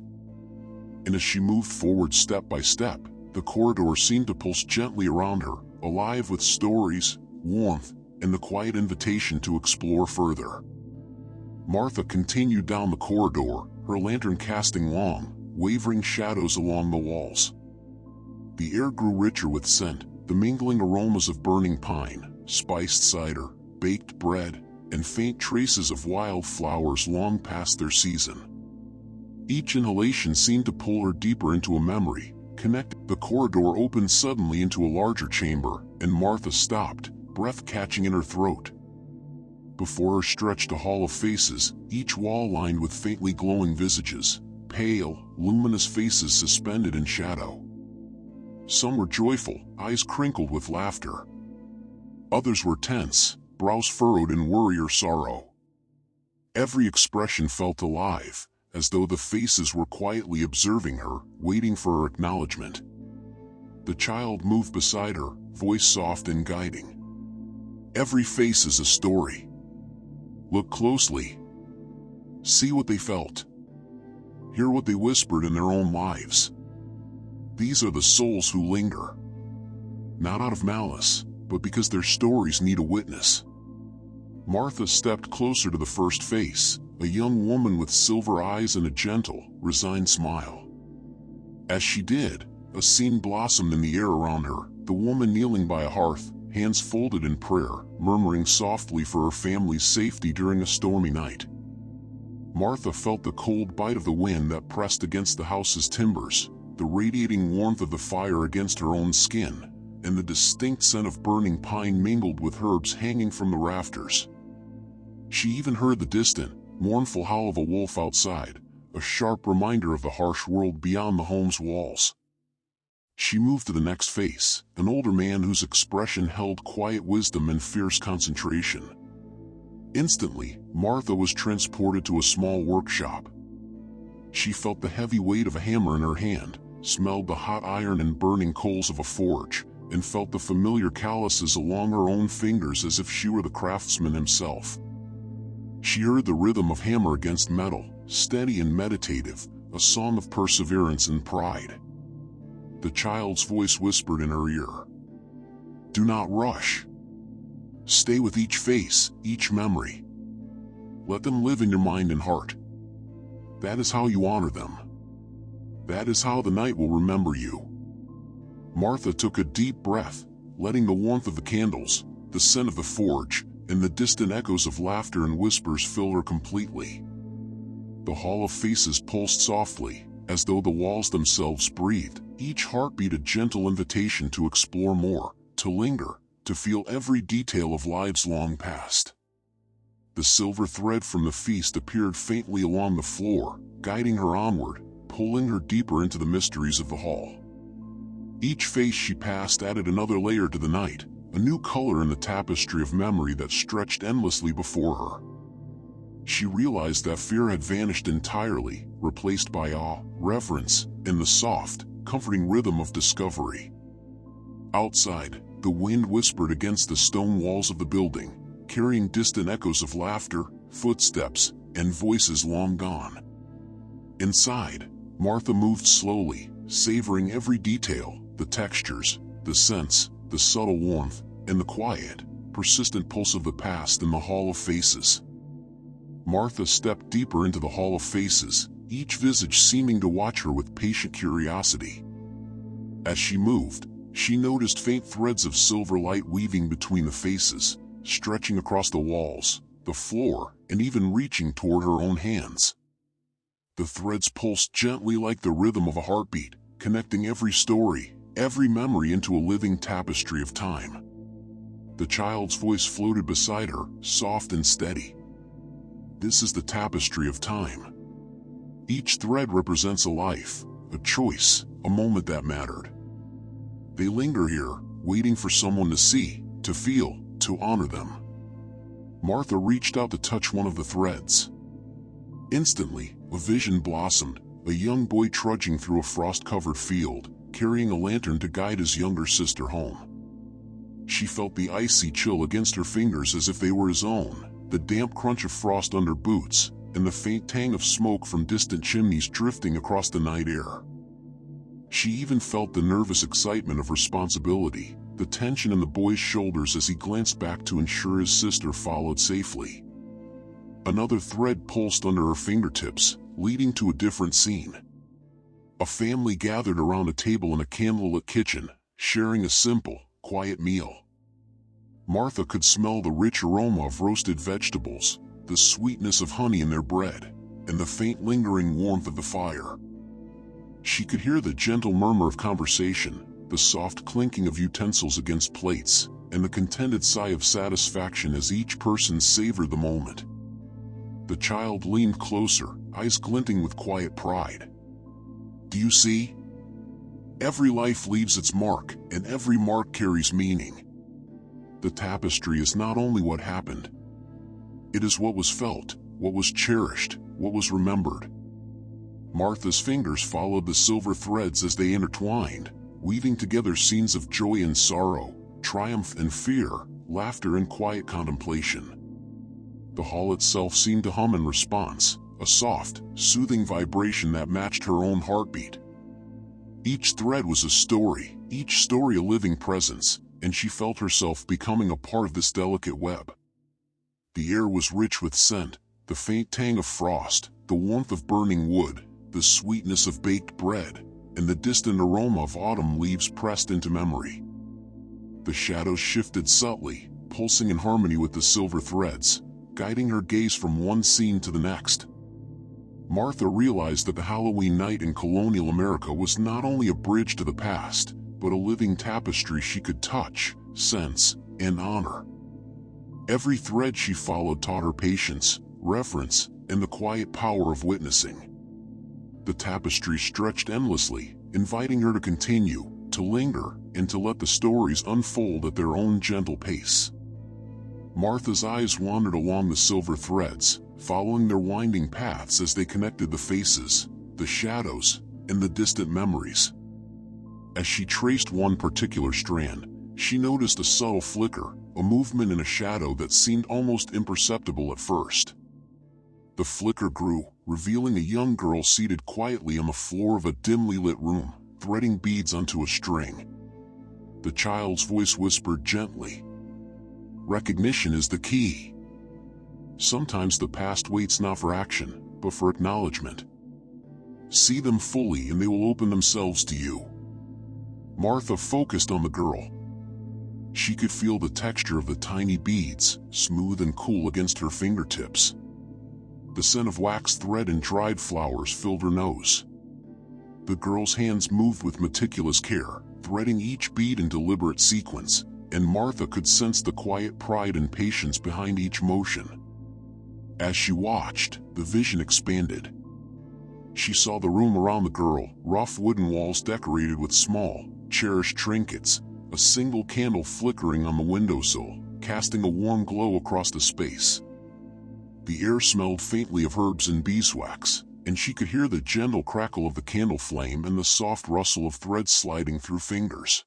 And as she moved forward step by step, the corridor seemed to pulse gently around her, alive with stories, warmth, and the quiet invitation to explore further. Martha continued down the corridor, her lantern casting long, wavering shadows along the walls. The air grew richer with scent, the mingling aromas of burning pine, spiced cider, baked bread, and faint traces of wild flowers long past their season. Each inhalation seemed to pull her deeper into a memory, connected. The corridor opened suddenly into a larger chamber, and Martha stopped, breath catching in her throat. Before her stretched a hall of faces, each wall lined with faintly glowing visages, pale, luminous faces suspended in shadow. Some were joyful, eyes crinkled with laughter. Others were tense, brows furrowed in worry or sorrow. Every expression felt alive, as though the faces were quietly observing her, waiting for her acknowledgement. The child moved beside her, voice soft and guiding. "Every face is a story. Look closely. See what they felt. Hear what they whispered in their own lives. These are the souls who linger. Not out of malice, but because their stories need a witness." Martha stepped closer to the first face, a young woman with silver eyes and a gentle, resigned smile. As she did, a scene blossomed in the air around her, the woman kneeling by a hearth, hands folded in prayer, murmuring softly for her family's safety during a stormy night. Martha felt the cold bite of the wind that pressed against the house's timbers, the radiating warmth of the fire against her own skin, and the distinct scent of burning pine mingled with herbs hanging from the rafters. She even heard the distant, mournful howl of a wolf outside, a sharp reminder of the harsh world beyond the home's walls. She moved to the next face, an older man whose expression held quiet wisdom and fierce concentration. Instantly, Martha was transported to a small workshop. She felt the heavy weight of a hammer in her hand, smelled the hot iron and burning coals of a forge, and felt the familiar calluses along her own fingers as if she were the craftsman himself. She heard the rhythm of hammer against metal, steady and meditative, a song of perseverance and pride. The child's voice whispered in her ear, "Do not rush. Stay with each face, each memory. Let them live in your mind and heart. That is how you honor them. That is how the night will remember you." Martha took a deep breath, letting the warmth of the candles, the scent of the forge, and the distant echoes of laughter and whispers fill her completely. The hall of faces pulsed softly, as though the walls themselves breathed, each heartbeat a gentle invitation to explore more, to linger, to feel every detail of lives long past. The silver thread from the feast appeared faintly along the floor, guiding her onward, pulling her deeper into the mysteries of the hall. Each face she passed added another layer to the night, a new color in the tapestry of memory that stretched endlessly before her. She realized that fear had vanished entirely, replaced by awe, reverence, and the soft, comforting rhythm of discovery. Outside, the wind whispered against the stone walls of the building, carrying distant echoes of laughter, footsteps, and voices long gone. Inside, Martha moved slowly, savoring every detail, the textures, the scents, the subtle warmth, and the quiet, persistent pulse of the past in the Hall of Faces. Martha stepped deeper into the Hall of Faces, each visage seeming to watch her with patient curiosity. As she moved, she noticed faint threads of silver light weaving between the faces, stretching across the walls, the floor, and even reaching toward her own hands. The threads pulsed gently like the rhythm of a heartbeat, connecting every story, every memory into a living tapestry of time. The child's voice floated beside her, soft and steady. This is the tapestry of time. Each thread represents a life, a choice, a moment that mattered. They linger here, waiting for someone to see, to feel, to honor them. Martha reached out to touch one of the threads. Instantly, a vision blossomed, a young boy trudging through a frost-covered field, carrying a lantern to guide his younger sister home. She felt the icy chill against her fingers as if they were his own, the damp crunch of frost under boots, and the faint tang of smoke from distant chimneys drifting across the night air. She even felt the nervous excitement of responsibility, the tension in the boy's shoulders as he glanced back to ensure his sister followed safely. Another thread pulsed under her fingertips, leading to a different scene. A family gathered around a table in a candlelit kitchen, sharing a simple, quiet meal. Martha could smell the rich aroma of roasted vegetables, the sweetness of honey in their bread, and the faint lingering warmth of the fire. She could hear the gentle murmur of conversation, the soft clinking of utensils against plates, and the contented sigh of satisfaction as each person savored the moment. The child leaned closer, eyes glinting with quiet pride. Do you see? Every life leaves its mark, and every mark carries meaning. The tapestry is not only what happened. It is what was felt, what was cherished, what was remembered. Martha's fingers followed the silver threads as they intertwined, weaving together scenes of joy and sorrow, triumph and fear, laughter and quiet contemplation. The hall itself seemed to hum in response, a soft, soothing vibration that matched her own heartbeat. Each thread was a story, each story a living presence, and she felt herself becoming a part of this delicate web. The air was rich with scent, the faint tang of frost, the warmth of burning wood, the sweetness of baked bread, and the distant aroma of autumn leaves pressed into memory. The shadows shifted subtly, pulsing in harmony with the silver threads, guiding her gaze from one scene to the next. Martha realized that the Halloween night in colonial America was not only a bridge to the past, but a living tapestry she could touch, sense, and honor. Every thread she followed taught her patience, reverence, and the quiet power of witnessing. The tapestry stretched endlessly, inviting her to continue, to linger, and to let the stories unfold at their own gentle pace. Martha's eyes wandered along the silver threads, following their winding paths as they connected the faces, the shadows, and the distant memories. As she traced one particular strand, she noticed a subtle flicker, a movement in a shadow that seemed almost imperceptible at first. The flicker grew, revealing a young girl seated quietly on the floor of a dimly lit room, threading beads onto a string. The child's voice whispered gently, "Recognition is the key. Sometimes the past waits not for action, but for acknowledgement. See them fully and they will open themselves to you." Martha focused on the girl. She could feel the texture of the tiny beads, smooth and cool against her fingertips. The scent of waxed thread and dried flowers filled her nose. The girl's hands moved with meticulous care, threading each bead in deliberate sequence, and Martha could sense the quiet pride and patience behind each motion. As she watched, the vision expanded. She saw the room around the girl, rough wooden walls decorated with small, cherished trinkets, a single candle flickering on the windowsill, casting a warm glow across the space. The air smelled faintly of herbs and beeswax, and she could hear the gentle crackle of the candle flame and the soft rustle of threads sliding through fingers.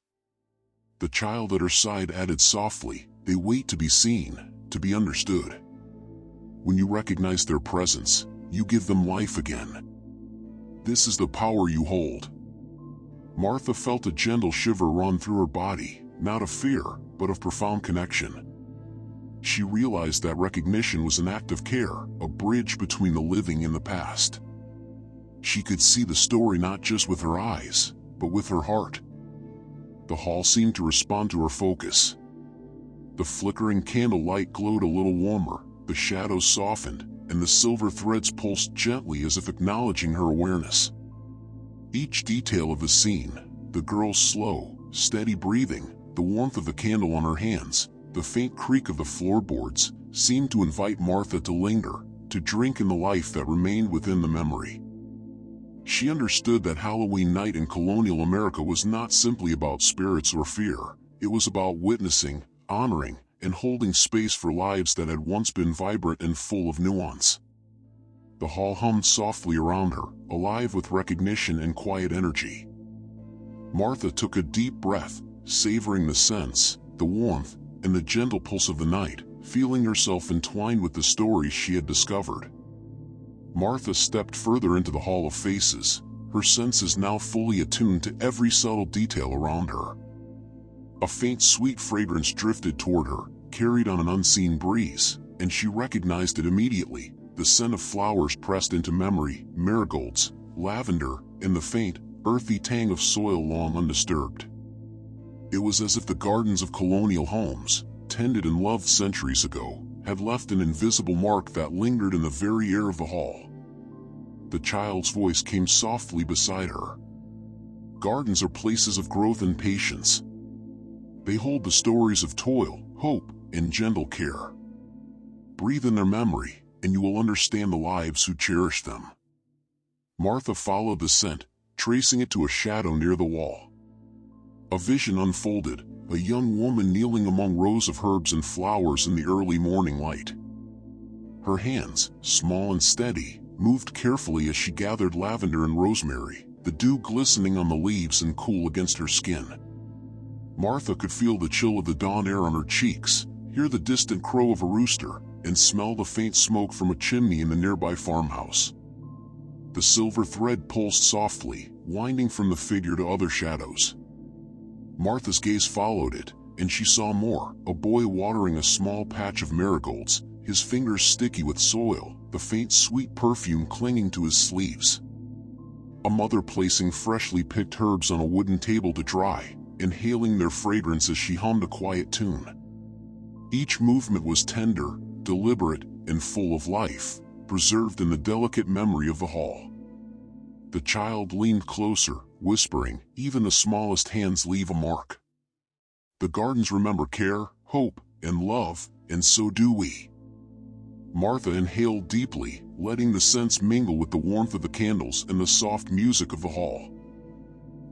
The child at her side added softly, "They wait to be seen, to be understood. When you recognize their presence, you give them life again. This is the power you hold." Martha felt a gentle shiver run through her body, not of fear, but of profound connection. She realized that recognition was an act of care, a bridge between the living and the past. She could see the story not just with her eyes, but with her heart. The hall seemed to respond to her focus. The flickering candle light glowed a little warmer, the shadows softened, and the silver threads pulsed gently as if acknowledging her awareness. Each detail of the scene, the girl's slow, steady breathing, the warmth of the candle on her hands, the faint creak of the floorboards, seemed to invite Martha to linger, to drink in the life that remained within the memory. She understood that Halloween night in colonial America was not simply about spirits or fear. It was about witnessing, honoring, and holding space for lives that had once been vibrant and full of nuance. The hall hummed softly around her, alive with recognition and quiet energy. Martha took a deep breath, savoring the scents, the warmth, and the gentle pulse of the night, feeling herself entwined with the stories she had discovered. Martha stepped further into the Hall of Faces, her senses now fully attuned to every subtle detail around her. A faint sweet fragrance drifted toward her, carried on an unseen breeze, and she recognized it immediately, the scent of flowers pressed into memory, marigolds, lavender, and the faint, earthy tang of soil long undisturbed. It was as if the gardens of colonial homes, tended and loved centuries ago, had left an invisible mark that lingered in the very air of the hall. The child's voice came softly beside her. Gardens are places of growth and patience. They hold the stories of toil, hope, and gentle care. Breathe in their memory, and you will understand the lives who cherish them. Martha followed the scent, tracing it to a shadow near the wall. A vision unfolded, a young woman kneeling among rows of herbs and flowers in the early morning light. Her hands, small and steady, moved carefully as she gathered lavender and rosemary, the dew glistening on the leaves and cool against her skin. Martha could feel the chill of the dawn air on her cheeks, hear the distant crow of a rooster, and smell the faint smoke from a chimney in the nearby farmhouse. The silver thread pulsed softly, winding from the figure to other shadows. Martha's gaze followed it, and she saw more, a boy watering a small patch of marigolds, his fingers sticky with soil, the faint sweet perfume clinging to his sleeves. A mother placing freshly picked herbs on a wooden table to dry, inhaling their fragrance as she hummed a quiet tune. Each movement was tender, deliberate, and full of life, preserved in the delicate memory of the hall. The child leaned closer, whispering, "Even the smallest hands leave a mark. The gardens remember care, hope, and love, and so do we." Martha inhaled deeply, letting the scents mingle with the warmth of the candles and the soft music of the hall.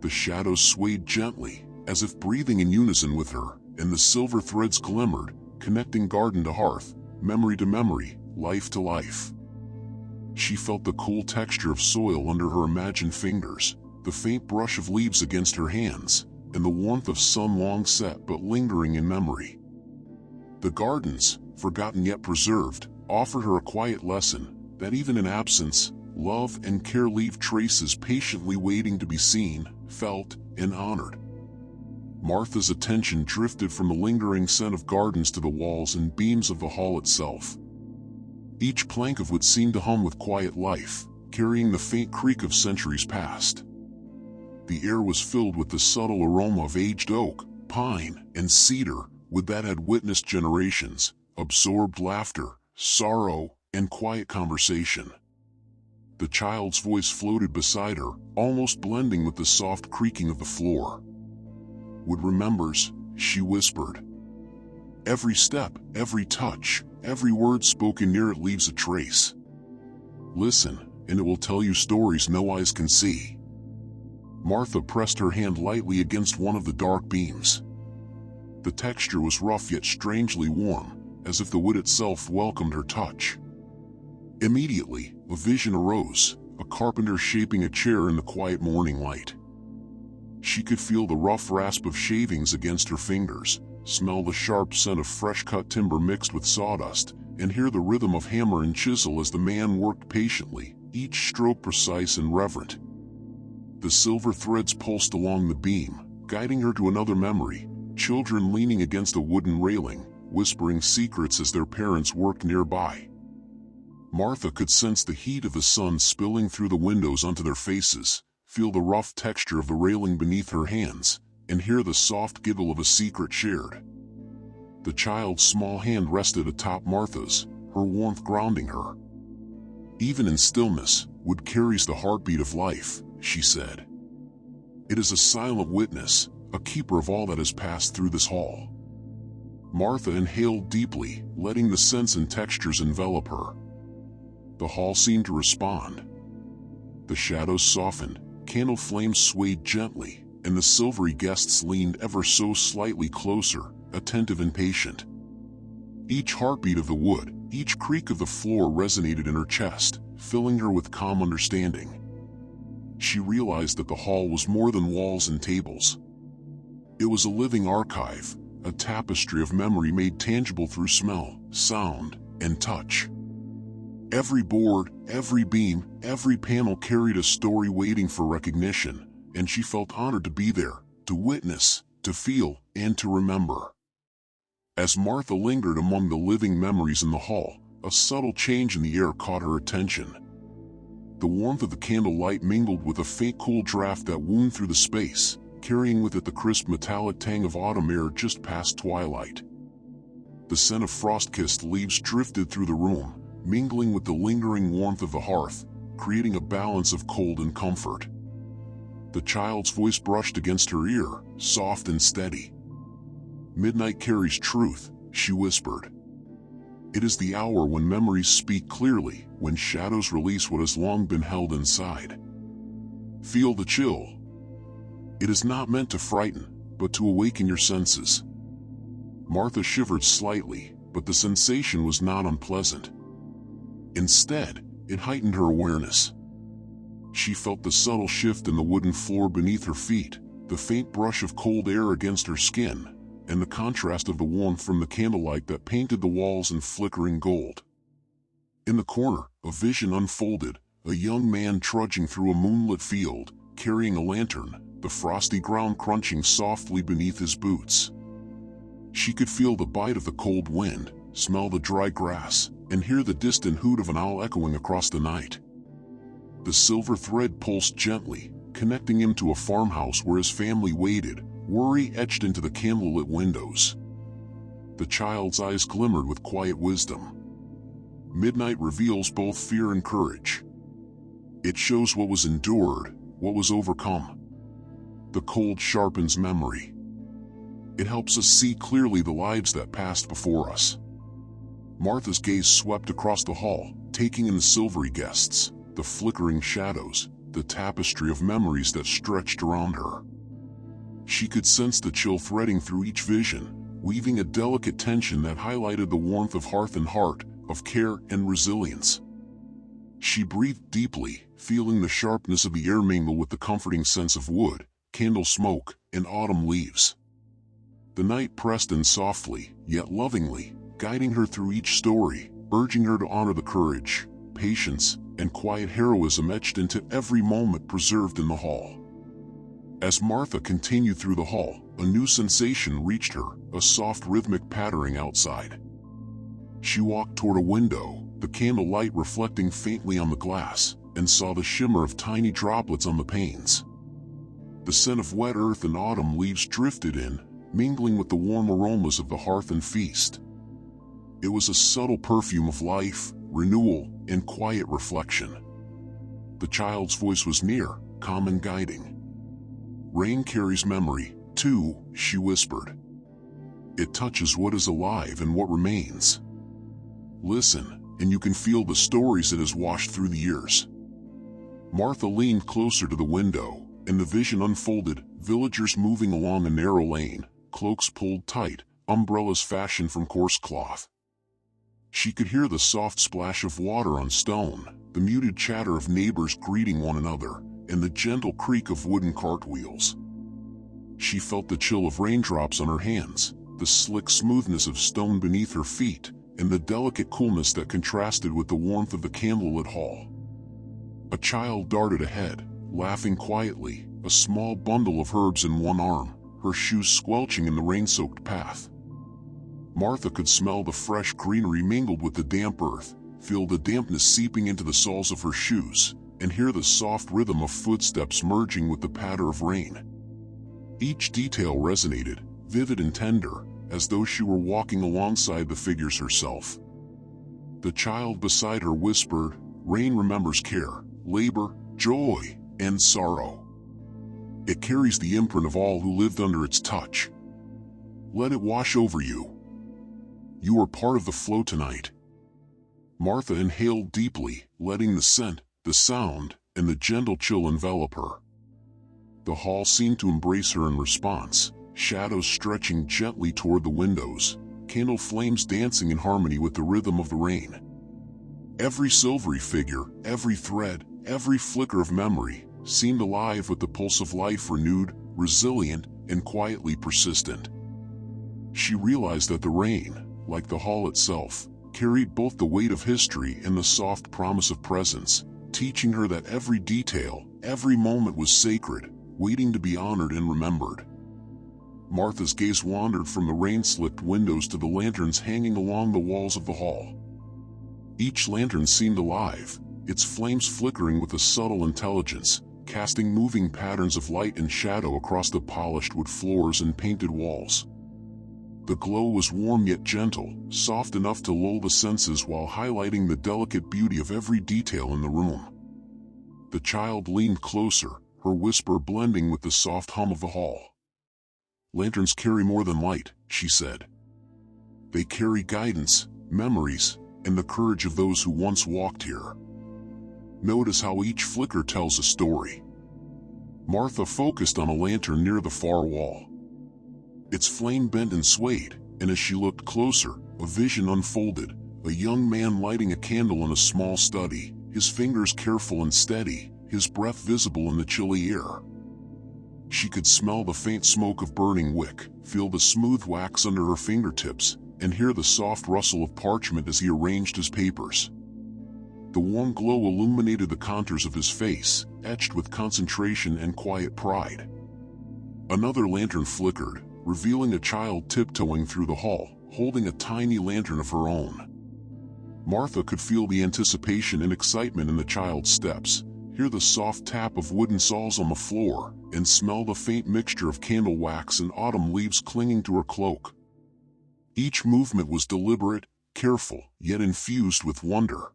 The shadows swayed gently, as if breathing in unison with her, and the silver threads glimmered, connecting garden to hearth, memory to memory, life to life. She felt the cool texture of soil under her imagined fingers, the faint brush of leaves against her hands, and the warmth of sun long set but lingering in memory. The gardens, forgotten yet preserved, offered her a quiet lesson, that even in absence, love and care leave traces patiently waiting to be seen, felt, and honored. Martha's attention drifted from the lingering scent of gardens to the walls and beams of the hall itself. Each plank of wood seemed to hum with quiet life, carrying the faint creak of centuries past. The air was filled with the subtle aroma of aged oak, pine, and cedar, wood that had witnessed generations, absorbed laughter, sorrow, and quiet conversation. The child's voice floated beside her, almost blending with the soft creaking of the floor. "Wood remembers," she whispered. Every step, every touch, every word spoken near it leaves a trace. Listen, and it will tell you stories no eyes can see. Martha pressed her hand lightly against one of the dark beams. The texture was rough yet strangely warm, as if the wood itself welcomed her touch. Immediately, a vision arose, a carpenter shaping a chair in the quiet morning light. She could feel the rough rasp of shavings against her fingers, smell the sharp scent of fresh-cut timber mixed with sawdust, and hear the rhythm of hammer and chisel as the man worked patiently, each stroke precise and reverent. The silver threads pulsed along the beam, guiding her to another memory, children leaning against a wooden railing, whispering secrets as their parents worked nearby. Martha could sense the heat of the sun spilling through the windows onto their faces, feel the rough texture of the railing beneath her hands, and hear the soft giggle of a secret shared. The child's small hand rested atop Martha's, her warmth grounding her. Even in stillness, wood carries the heartbeat of life, she said. It is a silent witness, a keeper of all that has passed through this hall. Martha inhaled deeply, letting the scents and textures envelop her. The hall seemed to respond. The shadows softened, candle flames swayed gently, and the silvery guests leaned ever so slightly closer, attentive and patient. Each heartbeat of the wood, each creak of the floor resonated in her chest, filling her with calm understanding. She realized that the hall was more than walls and tables. It was a living archive, a tapestry of memory made tangible through smell, sound, and touch. Every board, every beam, every panel carried a story waiting for recognition, and she felt honored to be there, to witness, to feel, and to remember. As Martha lingered among the living memories in the hall, a subtle change in the air caught her attention. The warmth of the candlelight mingled with a faint cool draft that wound through the space, carrying with it the crisp metallic tang of autumn air just past twilight. The scent of frost-kissed leaves drifted through the room, mingling with the lingering warmth of the hearth, creating a balance of cold and comfort. The child's voice brushed against her ear, soft and steady. "Midnight carries truth," she whispered. "It is the hour when memories speak clearly, when shadows release what has long been held inside. Feel the chill. It is not meant to frighten, but to awaken your senses." Martha shivered slightly, but the sensation was not unpleasant. Instead, it heightened her awareness. She felt the subtle shift in the wooden floor beneath her feet, the faint brush of cold air against her skin, and the contrast of the warmth from the candlelight that painted the walls in flickering gold. In the corner, a vision unfolded, a young man trudging through a moonlit field, carrying a lantern, the frosty ground crunching softly beneath his boots. She could feel the bite of the cold wind, smell the dry grass, and hear the distant hoot of an owl echoing across the night. The silver thread pulsed gently, connecting him to a farmhouse where his family waited, worry etched into the candlelit windows. The child's eyes glimmered with quiet wisdom. Midnight reveals both fear and courage. It shows what was endured, what was overcome. The cold sharpens memory. It helps us see clearly the lives that passed before us. Martha's gaze swept across the hall, taking in the silvery guests, the flickering shadows, the tapestry of memories that stretched around her. She could sense the chill threading through each vision, weaving a delicate tension that highlighted the warmth of hearth and heart, of care and resilience. She breathed deeply, feeling the sharpness of the air mingle with the comforting sense of wood, candle smoke, and autumn leaves. The night pressed in softly, yet lovingly, guiding her through each story, urging her to honor the courage, patience, and quiet heroism etched into every moment preserved in the hall. As Martha continued through the hall, a new sensation reached her, a soft rhythmic pattering outside. She walked toward a window, the candlelight reflecting faintly on the glass, and saw the shimmer of tiny droplets on the panes. The scent of wet earth and autumn leaves drifted in, mingling with the warm aromas of the hearth and feast. It was a subtle perfume of life, renewal, and quiet reflection. The child's voice was near, calm and guiding. "Rain carries memory, too," she whispered. It touches what is alive and what remains. Listen, and you can feel the stories it has washed through the years. Martha leaned closer to the window, and the vision unfolded, villagers moving along a narrow lane, cloaks pulled tight, umbrellas fashioned from coarse cloth. She could hear the soft splash of water on stone, the muted chatter of neighbors greeting one another, and the gentle creak of wooden cartwheels. She felt the chill of raindrops on her hands, the slick smoothness of stone beneath her feet, and the delicate coolness that contrasted with the warmth of the candlelit hall. A child darted ahead, laughing quietly, a small bundle of herbs in one arm, her shoes squelching in the rain-soaked path. Martha could smell the fresh greenery mingled with the damp earth, feel the dampness seeping into the soles of her shoes, and hear the soft rhythm of footsteps merging with the patter of rain. Each detail resonated, vivid and tender, as though she were walking alongside the figures herself. The child beside her whispered, "Rain remembers care, labor, joy, and sorrow. It carries the imprint of all who lived under its touch. Let it wash over you. You are part of the flow tonight." Martha inhaled deeply, letting the scent, the sound, and the gentle chill envelop her. The hall seemed to embrace her in response, shadows stretching gently toward the windows, candle flames dancing in harmony with the rhythm of the rain. Every silvery figure, every thread, every flicker of memory, seemed alive with the pulse of life, renewed, resilient, and quietly persistent. She realized that the rain, like the hall itself, carried both the weight of history and the soft promise of presence, teaching her that every detail, every moment was sacred, waiting to be honored and remembered. Martha's gaze wandered from the rain-slicked windows to the lanterns hanging along the walls of the hall. Each lantern seemed alive, its flames flickering with a subtle intelligence, casting moving patterns of light and shadow across the polished wood floors and painted walls. The glow was warm yet gentle, soft enough to lull the senses while highlighting the delicate beauty of every detail in the room. The child leaned closer, her whisper blending with the soft hum of the hall. "Lanterns carry more than light," she said. "They carry guidance, memories, and the courage of those who once walked here. Notice how each flicker tells a story." Martha focused on a lantern near the far wall. Its flame bent and swayed, and as she looked closer, a vision unfolded, a young man lighting a candle in a small study, his fingers careful and steady, his breath visible in the chilly air. She could smell the faint smoke of burning wick, feel the smooth wax under her fingertips, and hear the soft rustle of parchment as he arranged his papers. The warm glow illuminated the contours of his face, etched with concentration and quiet pride. Another lantern flickered, revealing a child tiptoeing through the hall, holding a tiny lantern of her own. Martha could feel the anticipation and excitement in the child's steps, hear the soft tap of wooden saws on the floor, and smell the faint mixture of candle wax and autumn leaves clinging to her cloak. Each movement was deliberate, careful, yet infused with wonder.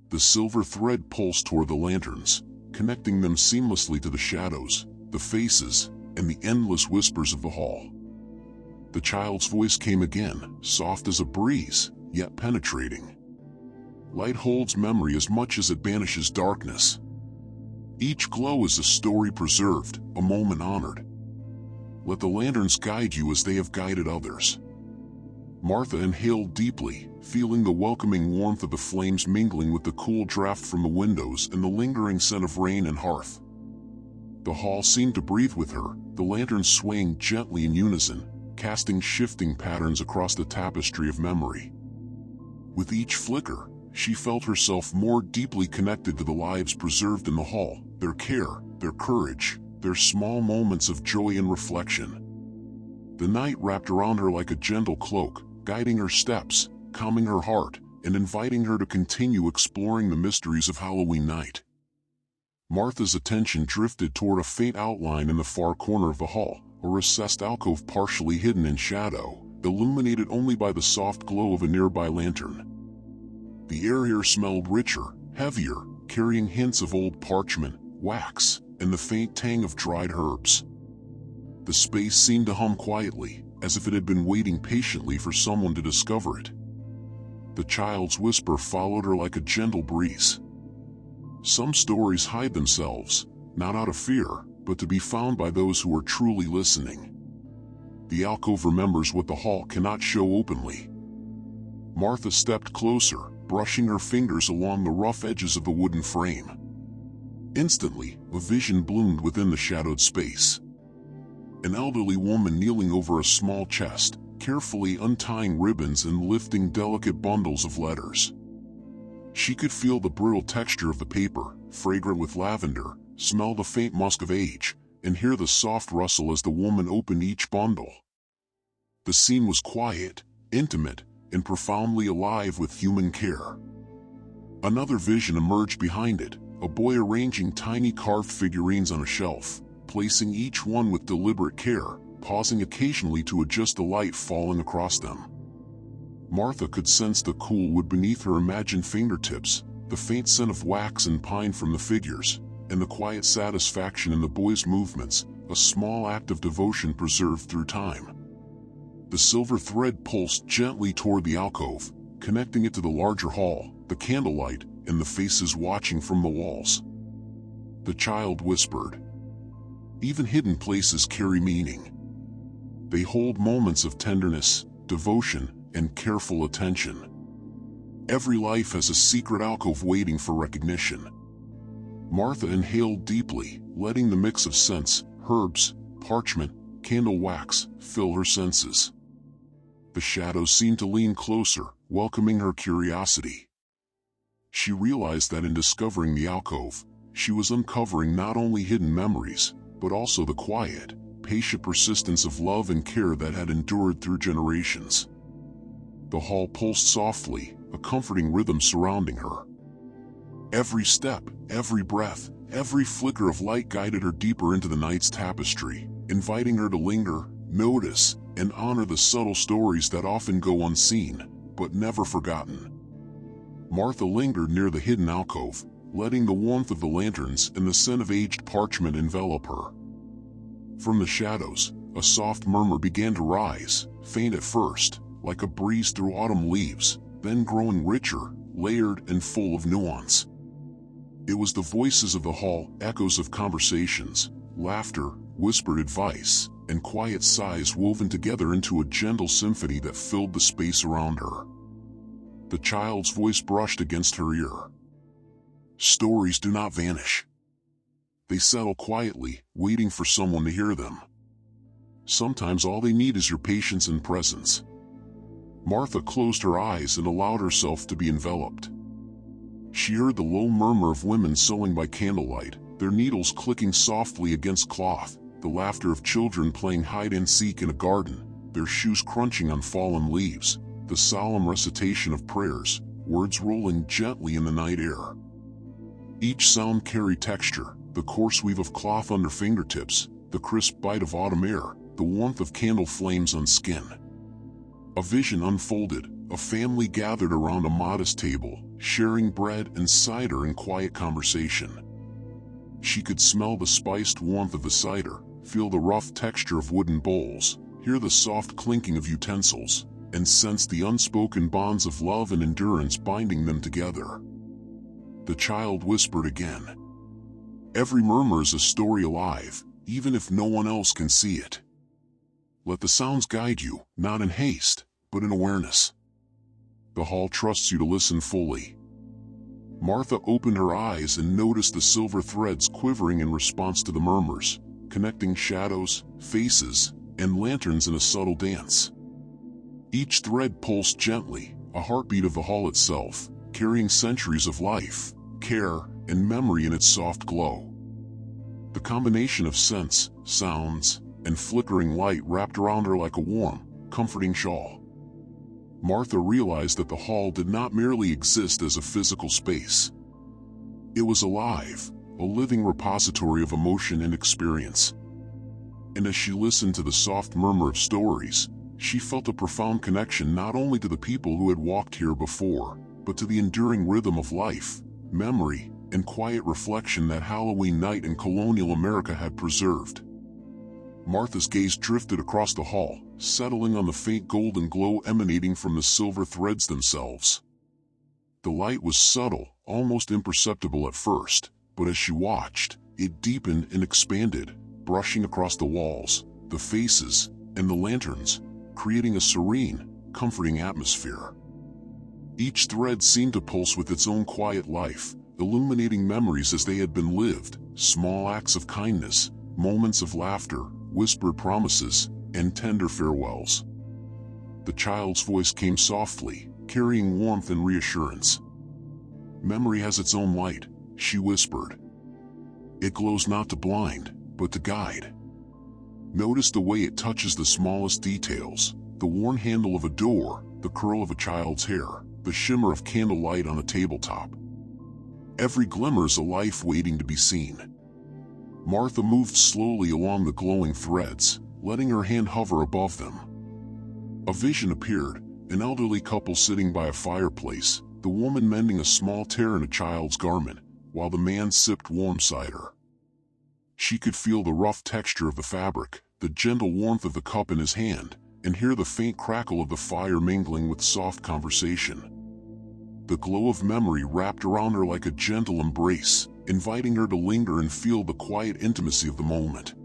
The silver thread pulsed toward the lanterns, connecting them seamlessly to the shadows, the faces, and the endless whispers of the hall. The child's voice came again, soft as a breeze, yet penetrating. "Light holds memory as much as it banishes darkness. Each glow is a story preserved, a moment honored. Let the lanterns guide you as they have guided others." Martha inhaled deeply, feeling the welcoming warmth of the flames mingling with the cool draft from the windows and the lingering scent of rain and hearth. The hall seemed to breathe with her, the lanterns swaying gently in unison, casting shifting patterns across the tapestry of memory. With each flicker, she felt herself more deeply connected to the lives preserved in the hall, their care, their courage, their small moments of joy and reflection. The night wrapped around her like a gentle cloak, guiding her steps, calming her heart, and inviting her to continue exploring the mysteries of Halloween night. Martha's attention drifted toward a faint outline in the far corner of the hall, a recessed alcove partially hidden in shadow, illuminated only by the soft glow of a nearby lantern. The air here smelled richer, heavier, carrying hints of old parchment, wax, and the faint tang of dried herbs. The space seemed to hum quietly, as if it had been waiting patiently for someone to discover it. The child's whisper followed her like a gentle breeze. Some stories hide themselves, not out of fear, but to be found by those who are truly listening. The alcove remembers what the hall cannot show openly. Martha stepped closer, brushing her fingers along the rough edges of the wooden frame. Instantly, a vision bloomed within the shadowed space. An elderly woman kneeling over a small chest, carefully untying ribbons and lifting delicate bundles of letters. She could feel the brittle texture of the paper, fragrant with lavender, smell the faint musk of age, and hear the soft rustle as the woman opened each bundle. The scene was quiet, intimate, and profoundly alive with human care. Another vision emerged behind it, a boy arranging tiny carved figurines on a shelf, placing each one with deliberate care, pausing occasionally to adjust the light falling across them. Martha could sense the cool wood beneath her imagined fingertips, the faint scent of wax and pine from the figures, and the quiet satisfaction in the boy's movements, a small act of devotion preserved through time. The silver thread pulsed gently toward the alcove, connecting it to the larger hall, the candlelight, and the faces watching from the walls. The child whispered, "Even hidden places carry meaning. They hold moments of tenderness, devotion, and careful attention. Every life has a secret alcove waiting for recognition." Martha inhaled deeply, letting the mix of scents, herbs, parchment, candle wax, fill her senses. The shadows seemed to lean closer, welcoming her curiosity. She realized that in discovering the alcove, she was uncovering not only hidden memories, but also the quiet, patient persistence of love and care that had endured through generations. The hall pulsed softly, a comforting rhythm surrounding her. Every step, every breath, every flicker of light guided her deeper into the night's tapestry, inviting her to linger, notice, and honor the subtle stories that often go unseen, but never forgotten. Martha lingered near the hidden alcove, letting the warmth of the lanterns and the scent of aged parchment envelop her. From the shadows, a soft murmur began to rise, faint at first, like a breeze through autumn leaves, then growing richer, layered, and full of nuance. It was the voices of the hall, echoes of conversations, laughter, whispered advice, and quiet sighs woven together into a gentle symphony that filled the space around her. The child's voice brushed against her ear. "Stories do not vanish. They settle quietly, waiting for someone to hear them. Sometimes all they need is your patience and presence." Martha closed her eyes and allowed herself to be enveloped. She heard the low murmur of women sewing by candlelight, their needles clicking softly against cloth, the laughter of children playing hide-and-seek in a garden, their shoes crunching on fallen leaves, the solemn recitation of prayers, words rolling gently in the night air. Each sound carried texture, the coarse weave of cloth under fingertips, the crisp bite of autumn air, the warmth of candle flames on skin. A vision unfolded, a family gathered around a modest table, sharing bread and cider in quiet conversation. She could smell the spiced warmth of the cider, feel the rough texture of wooden bowls, hear the soft clinking of utensils, and sense the unspoken bonds of love and endurance binding them together. The child whispered again, "Every murmur is a story alive, even if no one else can see it. Let the sounds guide you, not in haste, but in awareness. The hall trusts you to listen fully." Martha opened her eyes and noticed the silver threads quivering in response to the murmurs, connecting shadows, faces, and lanterns in a subtle dance. Each thread pulsed gently, a heartbeat of the hall itself, carrying centuries of life, care, and memory in its soft glow. The combination of scents, sounds, and flickering light wrapped around her like a warm, comforting shawl. Martha realized that the hall did not merely exist as a physical space. It was alive, a living repository of emotion and experience. And as she listened to the soft murmur of stories, she felt a profound connection not only to the people who had walked here before, but to the enduring rhythm of life, memory, and quiet reflection that Halloween night in colonial America had preserved. Martha's gaze drifted across the hall, settling on the faint golden glow emanating from the silver threads themselves. The light was subtle, almost imperceptible at first, but as she watched, it deepened and expanded, brushing across the walls, the faces, and the lanterns, creating a serene, comforting atmosphere. Each thread seemed to pulse with its own quiet life, illuminating memories as they had been lived, small acts of kindness, moments of laughter, whispered promises, and tender farewells. The child's voice came softly, carrying warmth and reassurance. "Memory has its own light," she whispered. "It glows not to blind, but to guide. Notice the way it touches the smallest details, the worn handle of a door, the curl of a child's hair, the shimmer of candlelight on a tabletop. Every glimmer is a life waiting to be seen." Martha moved slowly along the glowing threads, letting her hand hover above them. A vision appeared, an elderly couple sitting by a fireplace, the woman mending a small tear in a child's garment, while the man sipped warm cider. She could feel the rough texture of the fabric, the gentle warmth of the cup in his hand, and hear the faint crackle of the fire mingling with soft conversation. The glow of memory wrapped around her like a gentle embrace, inviting her to linger and feel the quiet intimacy of the moment.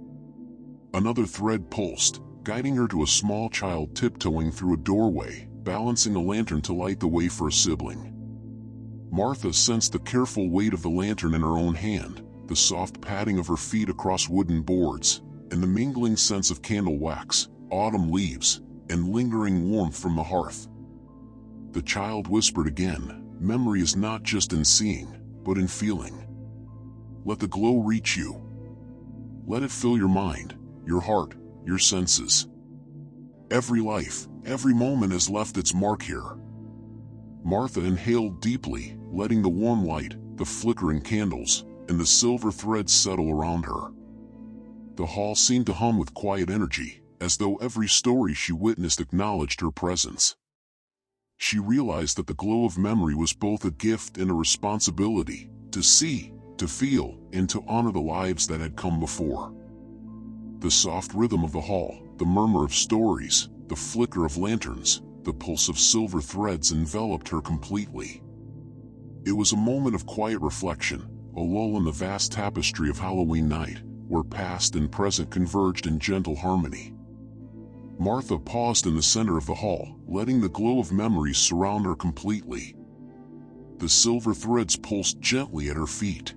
Another thread pulsed, guiding her to a small child tiptoeing through a doorway, balancing a lantern to light the way for a sibling. Martha sensed the careful weight of the lantern in her own hand, the soft padding of her feet across wooden boards, and the mingling scents of candle wax, autumn leaves, and lingering warmth from the hearth. The child whispered again, "Memory is not just in seeing, but in feeling. Let the glow reach you. Let it fill your mind, your heart, your senses. Every life, every moment has left its mark here." Martha inhaled deeply, letting the warm light, the flickering candles, and the silver threads settle around her. The hall seemed to hum with quiet energy, as though every story she witnessed acknowledged her presence. She realized that the glow of memory was both a gift and a responsibility, to see, to feel, and to honor the lives that had come before. The soft rhythm of the hall, the murmur of stories, the flicker of lanterns, the pulse of silver threads enveloped her completely. It was a moment of quiet reflection, a lull in the vast tapestry of Halloween night, where past and present converged in gentle harmony. Martha paused in the center of the hall, letting the glow of memories surround her completely. The silver threads pulsed gently at her feet.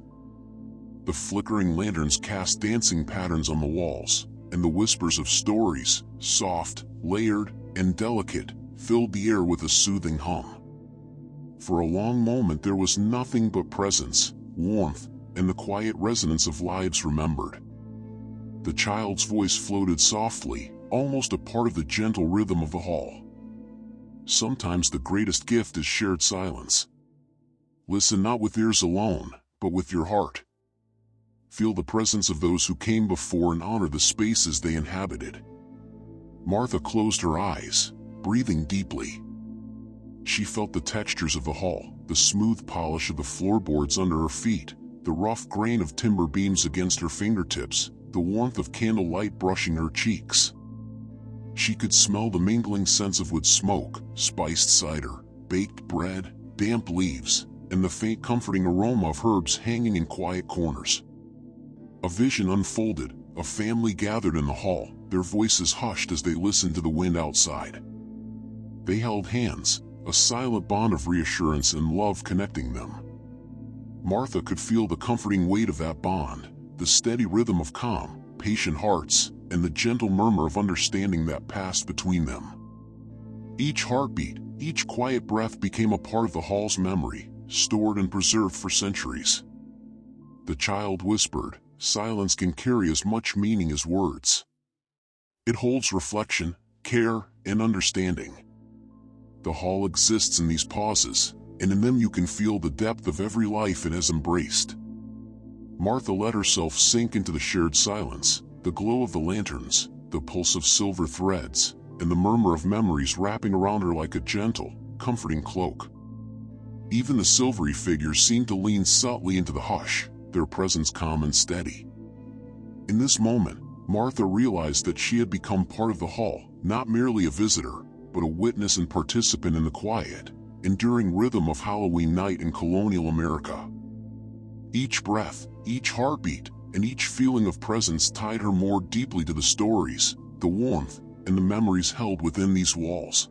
The flickering lanterns cast dancing patterns on the walls, and the whispers of stories, soft, layered, and delicate, filled the air with a soothing hum. For a long moment there was nothing but presence, warmth, and the quiet resonance of lives remembered. The child's voice floated softly, almost a part of the gentle rhythm of the hall. "Sometimes the greatest gift is shared silence. Listen not with ears alone, but with your heart. Feel the presence of those who came before and honor the spaces they inhabited." Martha closed her eyes, breathing deeply. She felt the textures of the hall, the smooth polish of the floorboards under her feet, the rough grain of timber beams against her fingertips, the warmth of candlelight brushing her cheeks. She could smell the mingling scents of wood smoke, spiced cider, baked bread, damp leaves, and the faint comforting aroma of herbs hanging in quiet corners. A vision unfolded, a family gathered in the hall, their voices hushed as they listened to the wind outside. They held hands, a silent bond of reassurance and love connecting them. Martha could feel the comforting weight of that bond, the steady rhythm of calm, patient hearts, and the gentle murmur of understanding that passed between them. Each heartbeat, each quiet breath became a part of the hall's memory, stored and preserved for centuries. The child whispered, "Silence can carry as much meaning as words. It holds reflection, care, and understanding. The hall exists in these pauses, and in them you can feel the depth of every life it has embraced." Martha let herself sink into the shared silence, the glow of the lanterns, the pulse of silver threads, and the murmur of memories wrapping around her like a gentle, comforting cloak. Even the silvery figures seemed to lean subtly into the hush, their presence calm and steady. In this moment, Martha realized that she had become part of the hall, not merely a visitor, but a witness and participant in the quiet, enduring rhythm of Halloween night in colonial America. Each breath, each heartbeat, and each feeling of presence tied her more deeply to the stories, the warmth, and the memories held within these walls.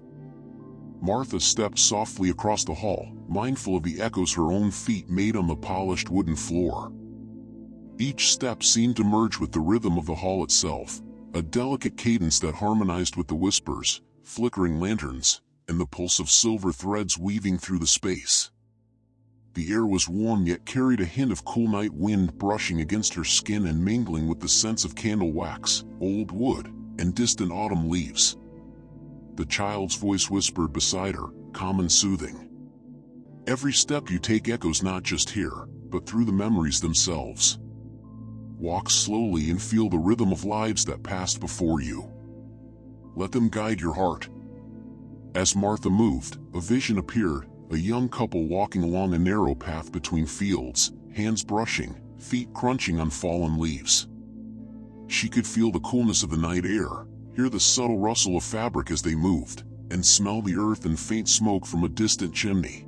Martha stepped softly across the hall, mindful of the echoes her own feet made on the polished wooden floor. Each step seemed to merge with the rhythm of the hall itself, a delicate cadence that harmonized with the whispers, flickering lanterns, and the pulse of silver threads weaving through the space. The air was warm yet carried a hint of cool night wind brushing against her skin and mingling with the scents of candle wax, old wood, and distant autumn leaves. The child's voice whispered beside her, calm and soothing. Every step you take echoes not just here, but through the memories themselves. Walk slowly and feel the rhythm of lives that passed before you. Let them guide your heart. As Martha moved, a vision appeared, a young couple walking along a narrow path between fields, hands brushing, feet crunching on fallen leaves. She could feel the coolness of the night air, hear the subtle rustle of fabric as they moved, and smell the earth and faint smoke from a distant chimney.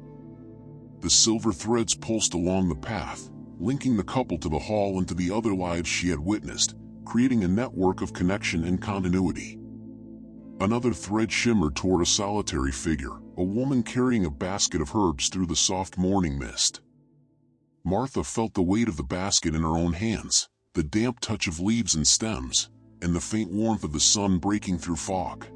The silver threads pulsed along the path, linking the couple to the hall and to the other lives she had witnessed, creating a network of connection and continuity. Another thread shimmered toward a solitary figure, a woman carrying a basket of herbs through the soft morning mist. Martha felt the weight of the basket in her own hands, the damp touch of leaves and stems, and the faint warmth of the sun breaking through fog.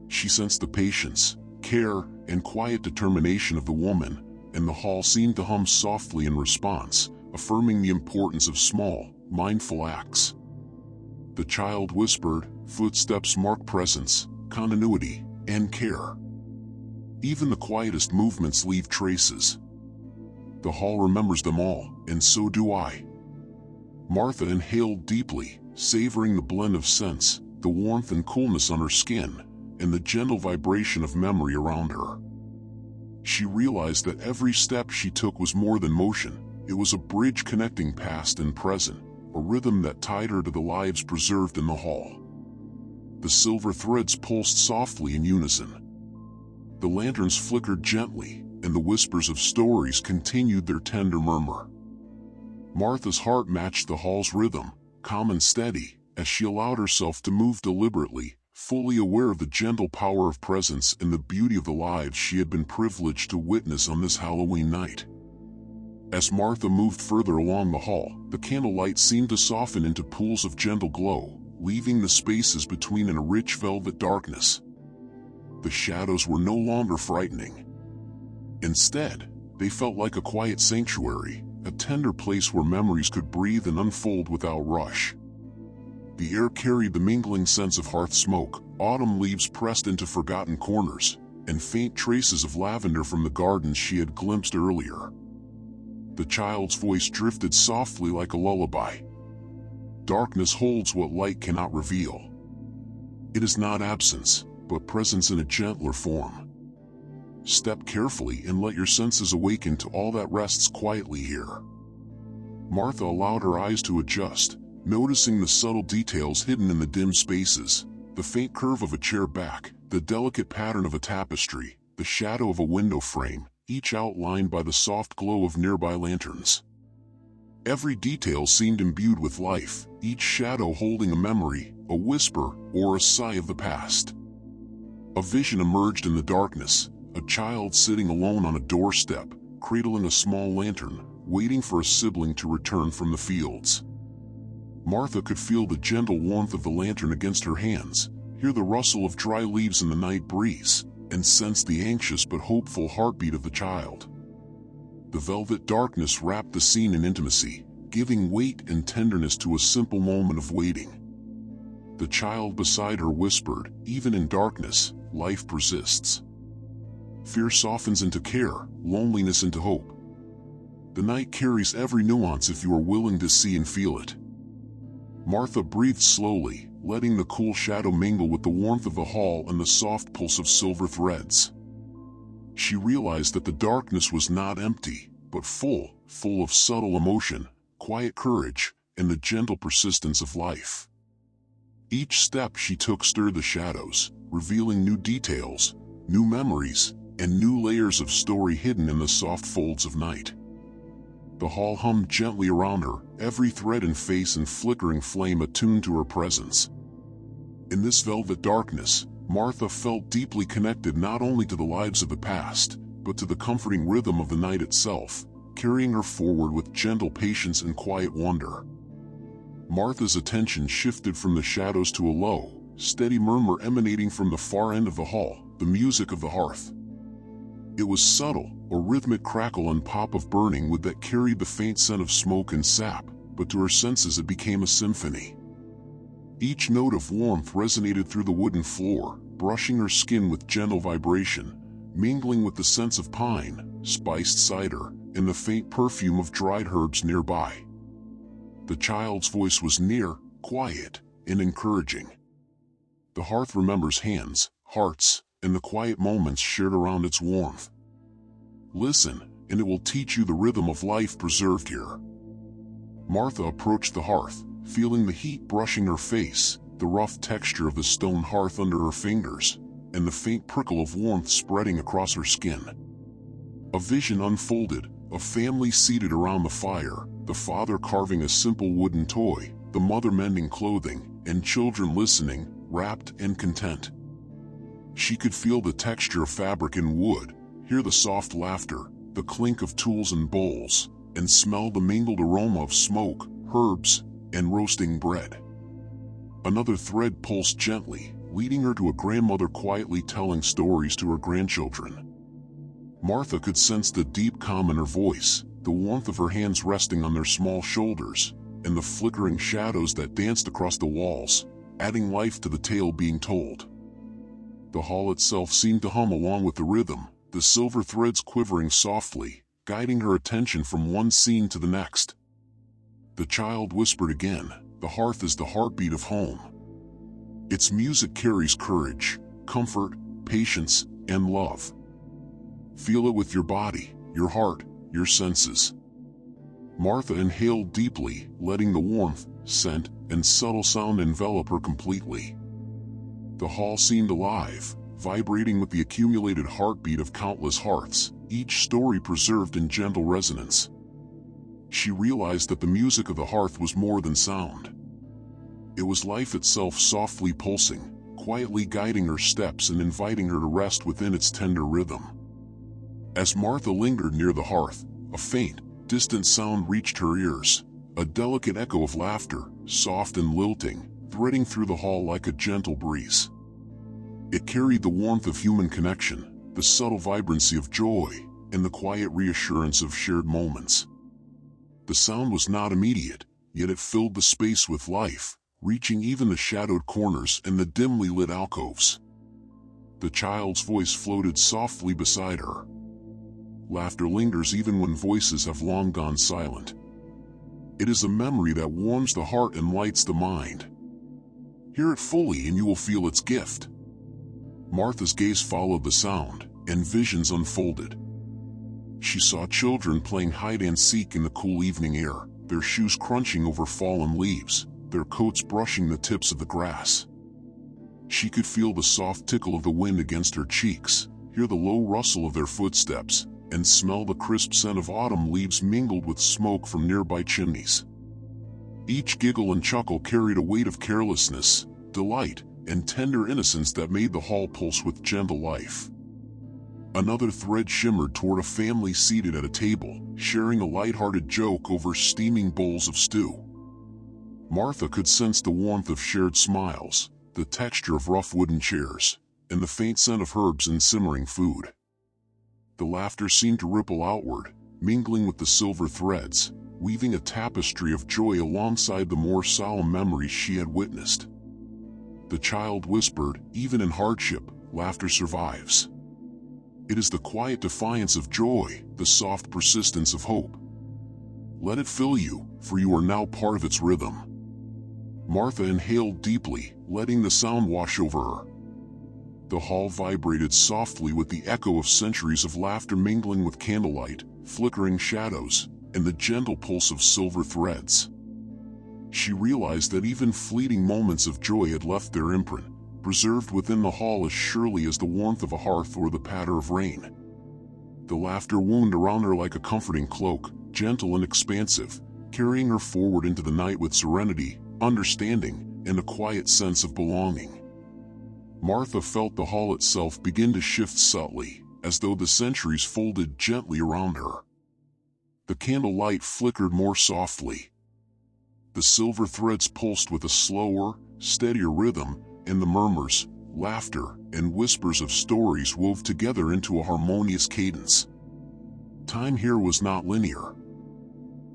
She sensed the patience, care, and quiet determination of the woman, and the hall seemed to hum softly in response, affirming the importance of small, mindful acts. The child whispered, "Footsteps mark presence, continuity, and care. Even the quietest movements leave traces. The hall remembers them all, and so do I." Martha inhaled deeply, savoring the blend of scents, the warmth and coolness on her skin, and the gentle vibration of memory around her. She realized that every step she took was more than motion, it was a bridge connecting past and present, a rhythm that tied her to the lives preserved in the hall. The silver threads pulsed softly in unison. The lanterns flickered gently, and the whispers of stories continued their tender murmur. Martha's heart matched the hall's rhythm, calm and steady, as she allowed herself to move deliberately, fully aware of the gentle power of presence and the beauty of the lives she had been privileged to witness on this Halloween night. As Martha moved further along the hall, the candlelight seemed to soften into pools of gentle glow, leaving the spaces between in a rich velvet darkness. The shadows were no longer frightening. Instead, they felt like a quiet sanctuary, a tender place where memories could breathe and unfold without rush. The air carried the mingling scents of hearth smoke, autumn leaves pressed into forgotten corners, and faint traces of lavender from the gardens she had glimpsed earlier. The child's voice drifted softly like a lullaby. Darkness holds what light cannot reveal. It is not absence, but presence in a gentler form. Step carefully and let your senses awaken to all that rests quietly here. Martha allowed her eyes to adjust, noticing the subtle details hidden in the dim spaces, the faint curve of a chair back, the delicate pattern of a tapestry, the shadow of a window frame, each outlined by the soft glow of nearby lanterns. Every detail seemed imbued with life, each shadow holding a memory, a whisper, or a sigh of the past. A vision emerged in the darkness, a child sitting alone on a doorstep, cradling a small lantern, waiting for a sibling to return from the fields. Martha could feel the gentle warmth of the lantern against her hands, hear the rustle of dry leaves in the night breeze, and sense the anxious but hopeful heartbeat of the child. The velvet darkness wrapped the scene in intimacy, giving weight and tenderness to a simple moment of waiting. The child beside her whispered, "Even in darkness, life persists. Fear softens into care, loneliness into hope. The night carries every nuance if you are willing to see and feel it." Martha breathed slowly, letting the cool shadow mingle with the warmth of the hall and the soft pulse of silver threads. She realized that the darkness was not empty, but full of subtle emotion, quiet courage, and the gentle persistence of life. Each step she took stirred the shadows, revealing new details, new memories, and new layers of story hidden in the soft folds of night. The hall hummed gently around her, every thread and face and flickering flame attuned to her presence. In this velvet darkness, Martha felt deeply connected not only to the lives of the past, but to the comforting rhythm of the night itself, carrying her forward with gentle patience and quiet wonder. Martha's attention shifted from the shadows to a low, steady murmur emanating from the far end of the hall, the music of the hearth. It was subtle, a rhythmic crackle and pop of burning wood that carried the faint scent of smoke and sap, but to her senses it became a symphony. Each note of warmth resonated through the wooden floor, brushing her skin with gentle vibration, mingling with the scents of pine, spiced cider, and the faint perfume of dried herbs nearby. The child's voice was near, quiet, and encouraging. The hearth remembers hands, hearts, and the quiet moments shared around its warmth. Listen, and it will teach you the rhythm of life preserved here. Martha approached the hearth, feeling the heat brushing her face, the rough texture of the stone hearth under her fingers, and the faint prickle of warmth spreading across her skin. A vision unfolded, a family seated around the fire, the father carving a simple wooden toy, the mother mending clothing, and children listening, rapt and content. She could feel the texture of fabric and wood, hear the soft laughter, the clink of tools and bowls, and smell the mingled aroma of smoke, herbs, and roasting bread. Another thread pulsed gently, leading her to a grandmother quietly telling stories to her grandchildren. Martha could sense the deep calm in her voice, the warmth of her hands resting on their small shoulders, and the flickering shadows that danced across the walls, adding life to the tale being told. The hall itself seemed to hum along with the rhythm, the silver threads quivering softly, guiding her attention from one scene to the next. The child whispered again, "The hearth is the heartbeat of home. Its music carries courage, comfort, patience, and love. Feel it with your body, your heart, your senses." Martha inhaled deeply, letting the warmth, scent, and subtle sound envelop her completely. The hall seemed alive, vibrating with the accumulated heartbeat of countless hearths, each story preserved in gentle resonance. She realized that the music of the hearth was more than sound. It was life itself softly pulsing, quietly guiding her steps and inviting her to rest within its tender rhythm. As Martha lingered near the hearth, a faint, distant sound reached her ears, a delicate echo of laughter, soft and lilting, threading through the hall like a gentle breeze. It carried the warmth of human connection, the subtle vibrancy of joy, and the quiet reassurance of shared moments. The sound was not immediate, yet it filled the space with life, reaching even the shadowed corners and the dimly lit alcoves. The child's voice floated softly beside her. Laughter lingers even when voices have long gone silent. It is a memory that warms the heart and lights the mind. Hear it fully and you will feel its gift. Martha's gaze followed the sound, and visions unfolded. She saw children playing hide-and-seek in the cool evening air, their shoes crunching over fallen leaves, their coats brushing the tips of the grass. She could feel the soft tickle of the wind against her cheeks, hear the low rustle of their footsteps, and smell the crisp scent of autumn leaves mingled with smoke from nearby chimneys. Each giggle and chuckle carried a weight of carelessness, delight, and tender innocence that made the hall pulse with gentle life. Another thread shimmered toward a family seated at a table, sharing a light-hearted joke over steaming bowls of stew. Martha could sense the warmth of shared smiles, the texture of rough wooden chairs, and the faint scent of herbs in simmering food. The laughter seemed to ripple outward, mingling with the silver threads, weaving a tapestry of joy alongside the more solemn memories she had witnessed. The child whispered, "Even in hardship, laughter survives. It is the quiet defiance of joy, the soft persistence of hope. Let it fill you, for you are now part of its rhythm." Martha inhaled deeply, letting the sound wash over her. The hall vibrated softly with the echo of centuries of laughter mingling with candlelight, flickering shadows, and the gentle pulse of silver threads. She realized that even fleeting moments of joy had left their imprint, preserved within the hall as surely as the warmth of a hearth or the patter of rain. The laughter wound around her like a comforting cloak, gentle and expansive, carrying her forward into the night with serenity, understanding, and a quiet sense of belonging. Martha felt the hall itself begin to shift subtly, as though the centuries folded gently around her. The candlelight flickered more softly. The silver threads pulsed with a slower, steadier rhythm, and the murmurs, laughter, and whispers of stories wove together into a harmonious cadence. Time here was not linear.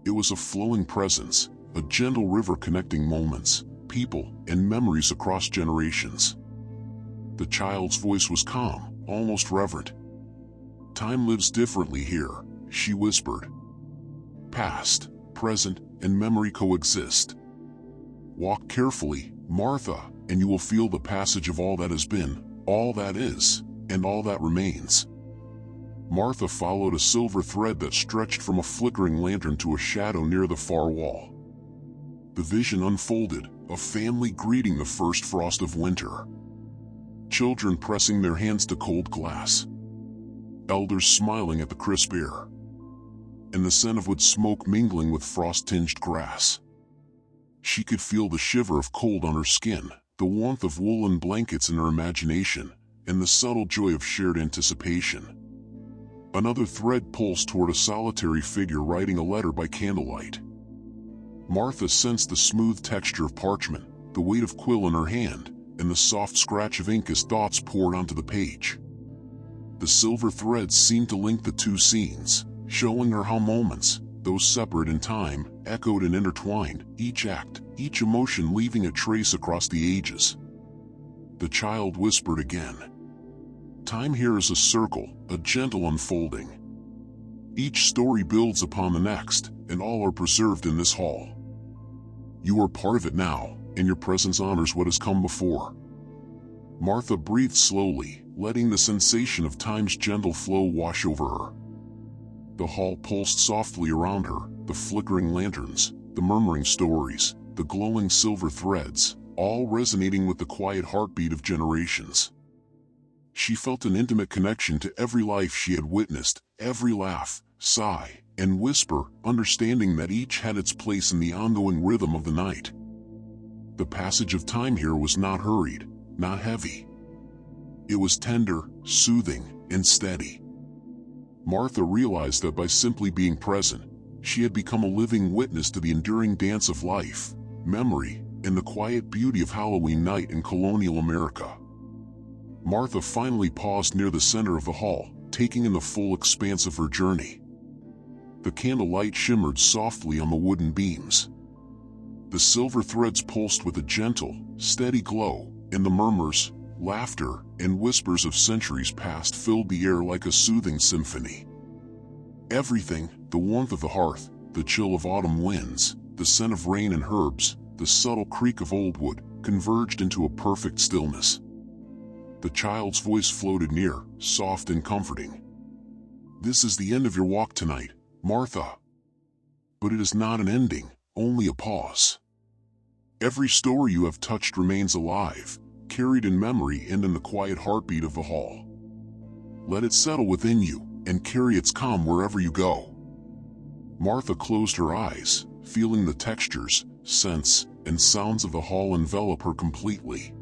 It was a flowing presence, a gentle river connecting moments, people, and memories across generations. The child's voice was calm, almost reverent. "Time lives differently here," she whispered. "Past, present, and memory coexist. Walk carefully, Martha, and you will feel the passage of all that has been, all that is, and all that remains." Martha followed a silver thread that stretched from a flickering lantern to a shadow near the far wall. The vision unfolded, a family greeting the first frost of winter. Children pressing their hands to cold glass. Elders smiling at the crisp air. And the scent of wood smoke mingling with frost-tinged grass. She could feel the shiver of cold on her skin, the warmth of woolen blankets in her imagination, and the subtle joy of shared anticipation. Another thread pulsed toward a solitary figure writing a letter by candlelight. Martha sensed the smooth texture of parchment, the weight of quill in her hand, and the soft scratch of ink as thoughts poured onto the page. The silver threads seemed to link the two scenes, showing her how moments, though separate in time, echoed and intertwined, each act, each emotion leaving a trace across the ages. The child whispered again. "Time here is a circle, a gentle unfolding. Each story builds upon the next, and all are preserved in this hall. You are part of it now, and your presence honors what has come before." Martha breathed slowly, letting the sensation of time's gentle flow wash over her. The hall pulsed softly around her, the flickering lanterns, the murmuring stories, the glowing silver threads, all resonating with the quiet heartbeat of generations. She felt an intimate connection to every life she had witnessed, every laugh, sigh, and whisper, understanding that each had its place in the ongoing rhythm of the night. The passage of time here was not hurried, not heavy. It was tender, soothing, and steady. Martha realized that by simply being present, she had become a living witness to the enduring dance of life, memory, and the quiet beauty of Halloween night in colonial America. Martha finally paused near the center of the hall, taking in the full expanse of her journey. The candlelight shimmered softly on the wooden beams. The silver threads pulsed with a gentle, steady glow, and the murmurs, laughter, and whispers of centuries past filled the air like a soothing symphony. Everything, the warmth of the hearth, the chill of autumn winds, the scent of rain and herbs, the subtle creak of old wood, converged into a perfect stillness. The child's voice floated near, soft and comforting. "This is the end of your walk tonight, Martha. But it is not an ending, only a pause. Every story you have touched remains alive, carried in memory and in the quiet heartbeat of the hall. Let it settle within you, and carry its calm wherever you go." Martha closed her eyes, feeling the textures, scents, and sounds of the hall envelop her completely.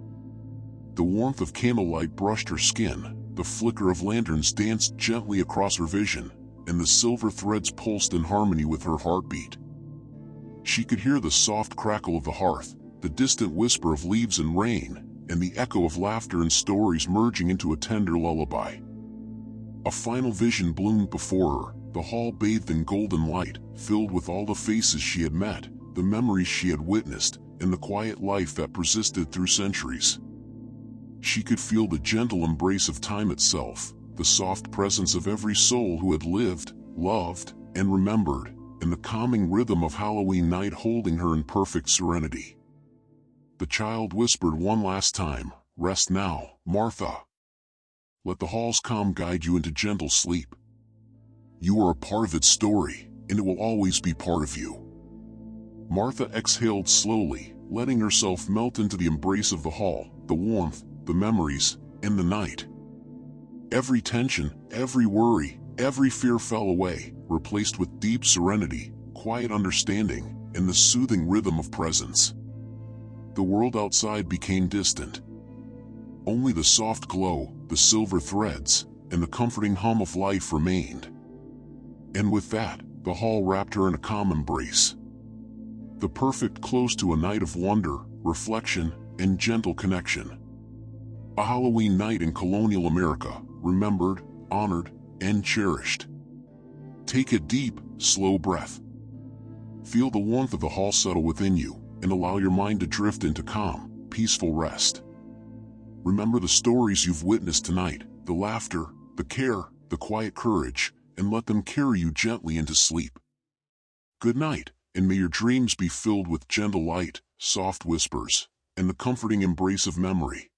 The warmth of candlelight brushed her skin, the flicker of lanterns danced gently across her vision, and the silver threads pulsed in harmony with her heartbeat. She could hear the soft crackle of the hearth, the distant whisper of leaves and rain, and the echo of laughter and stories merging into a tender lullaby. A final vision bloomed before her, the hall bathed in golden light, filled with all the faces she had met, the memories she had witnessed, and the quiet life that persisted through centuries. She could feel the gentle embrace of time itself, the soft presence of every soul who had lived, loved, and remembered, and the calming rhythm of Halloween night holding her in perfect serenity. The child whispered one last time, "Rest now, Martha. Let the hall's calm guide you into gentle sleep. You are a part of its story, and it will always be part of you." Martha exhaled slowly, letting herself melt into the embrace of the hall, the warmth, the memories, and the night. Every tension, every worry, every fear fell away, replaced with deep serenity, quiet understanding, and the soothing rhythm of presence. The world outside became distant. Only the soft glow, the silver threads, and the comforting hum of life remained. And with that, the hall wrapped her in a calm embrace. The perfect close to a night of wonder, reflection, and gentle connection. A Halloween night in colonial America, remembered, honored, and cherished. Take a deep, slow breath. Feel the warmth of the hall settle within you, and allow your mind to drift into calm, peaceful rest. Remember the stories you've witnessed tonight, the laughter, the care, the quiet courage, and let them carry you gently into sleep. Good night, and may your dreams be filled with gentle light, soft whispers, and the comforting embrace of memory.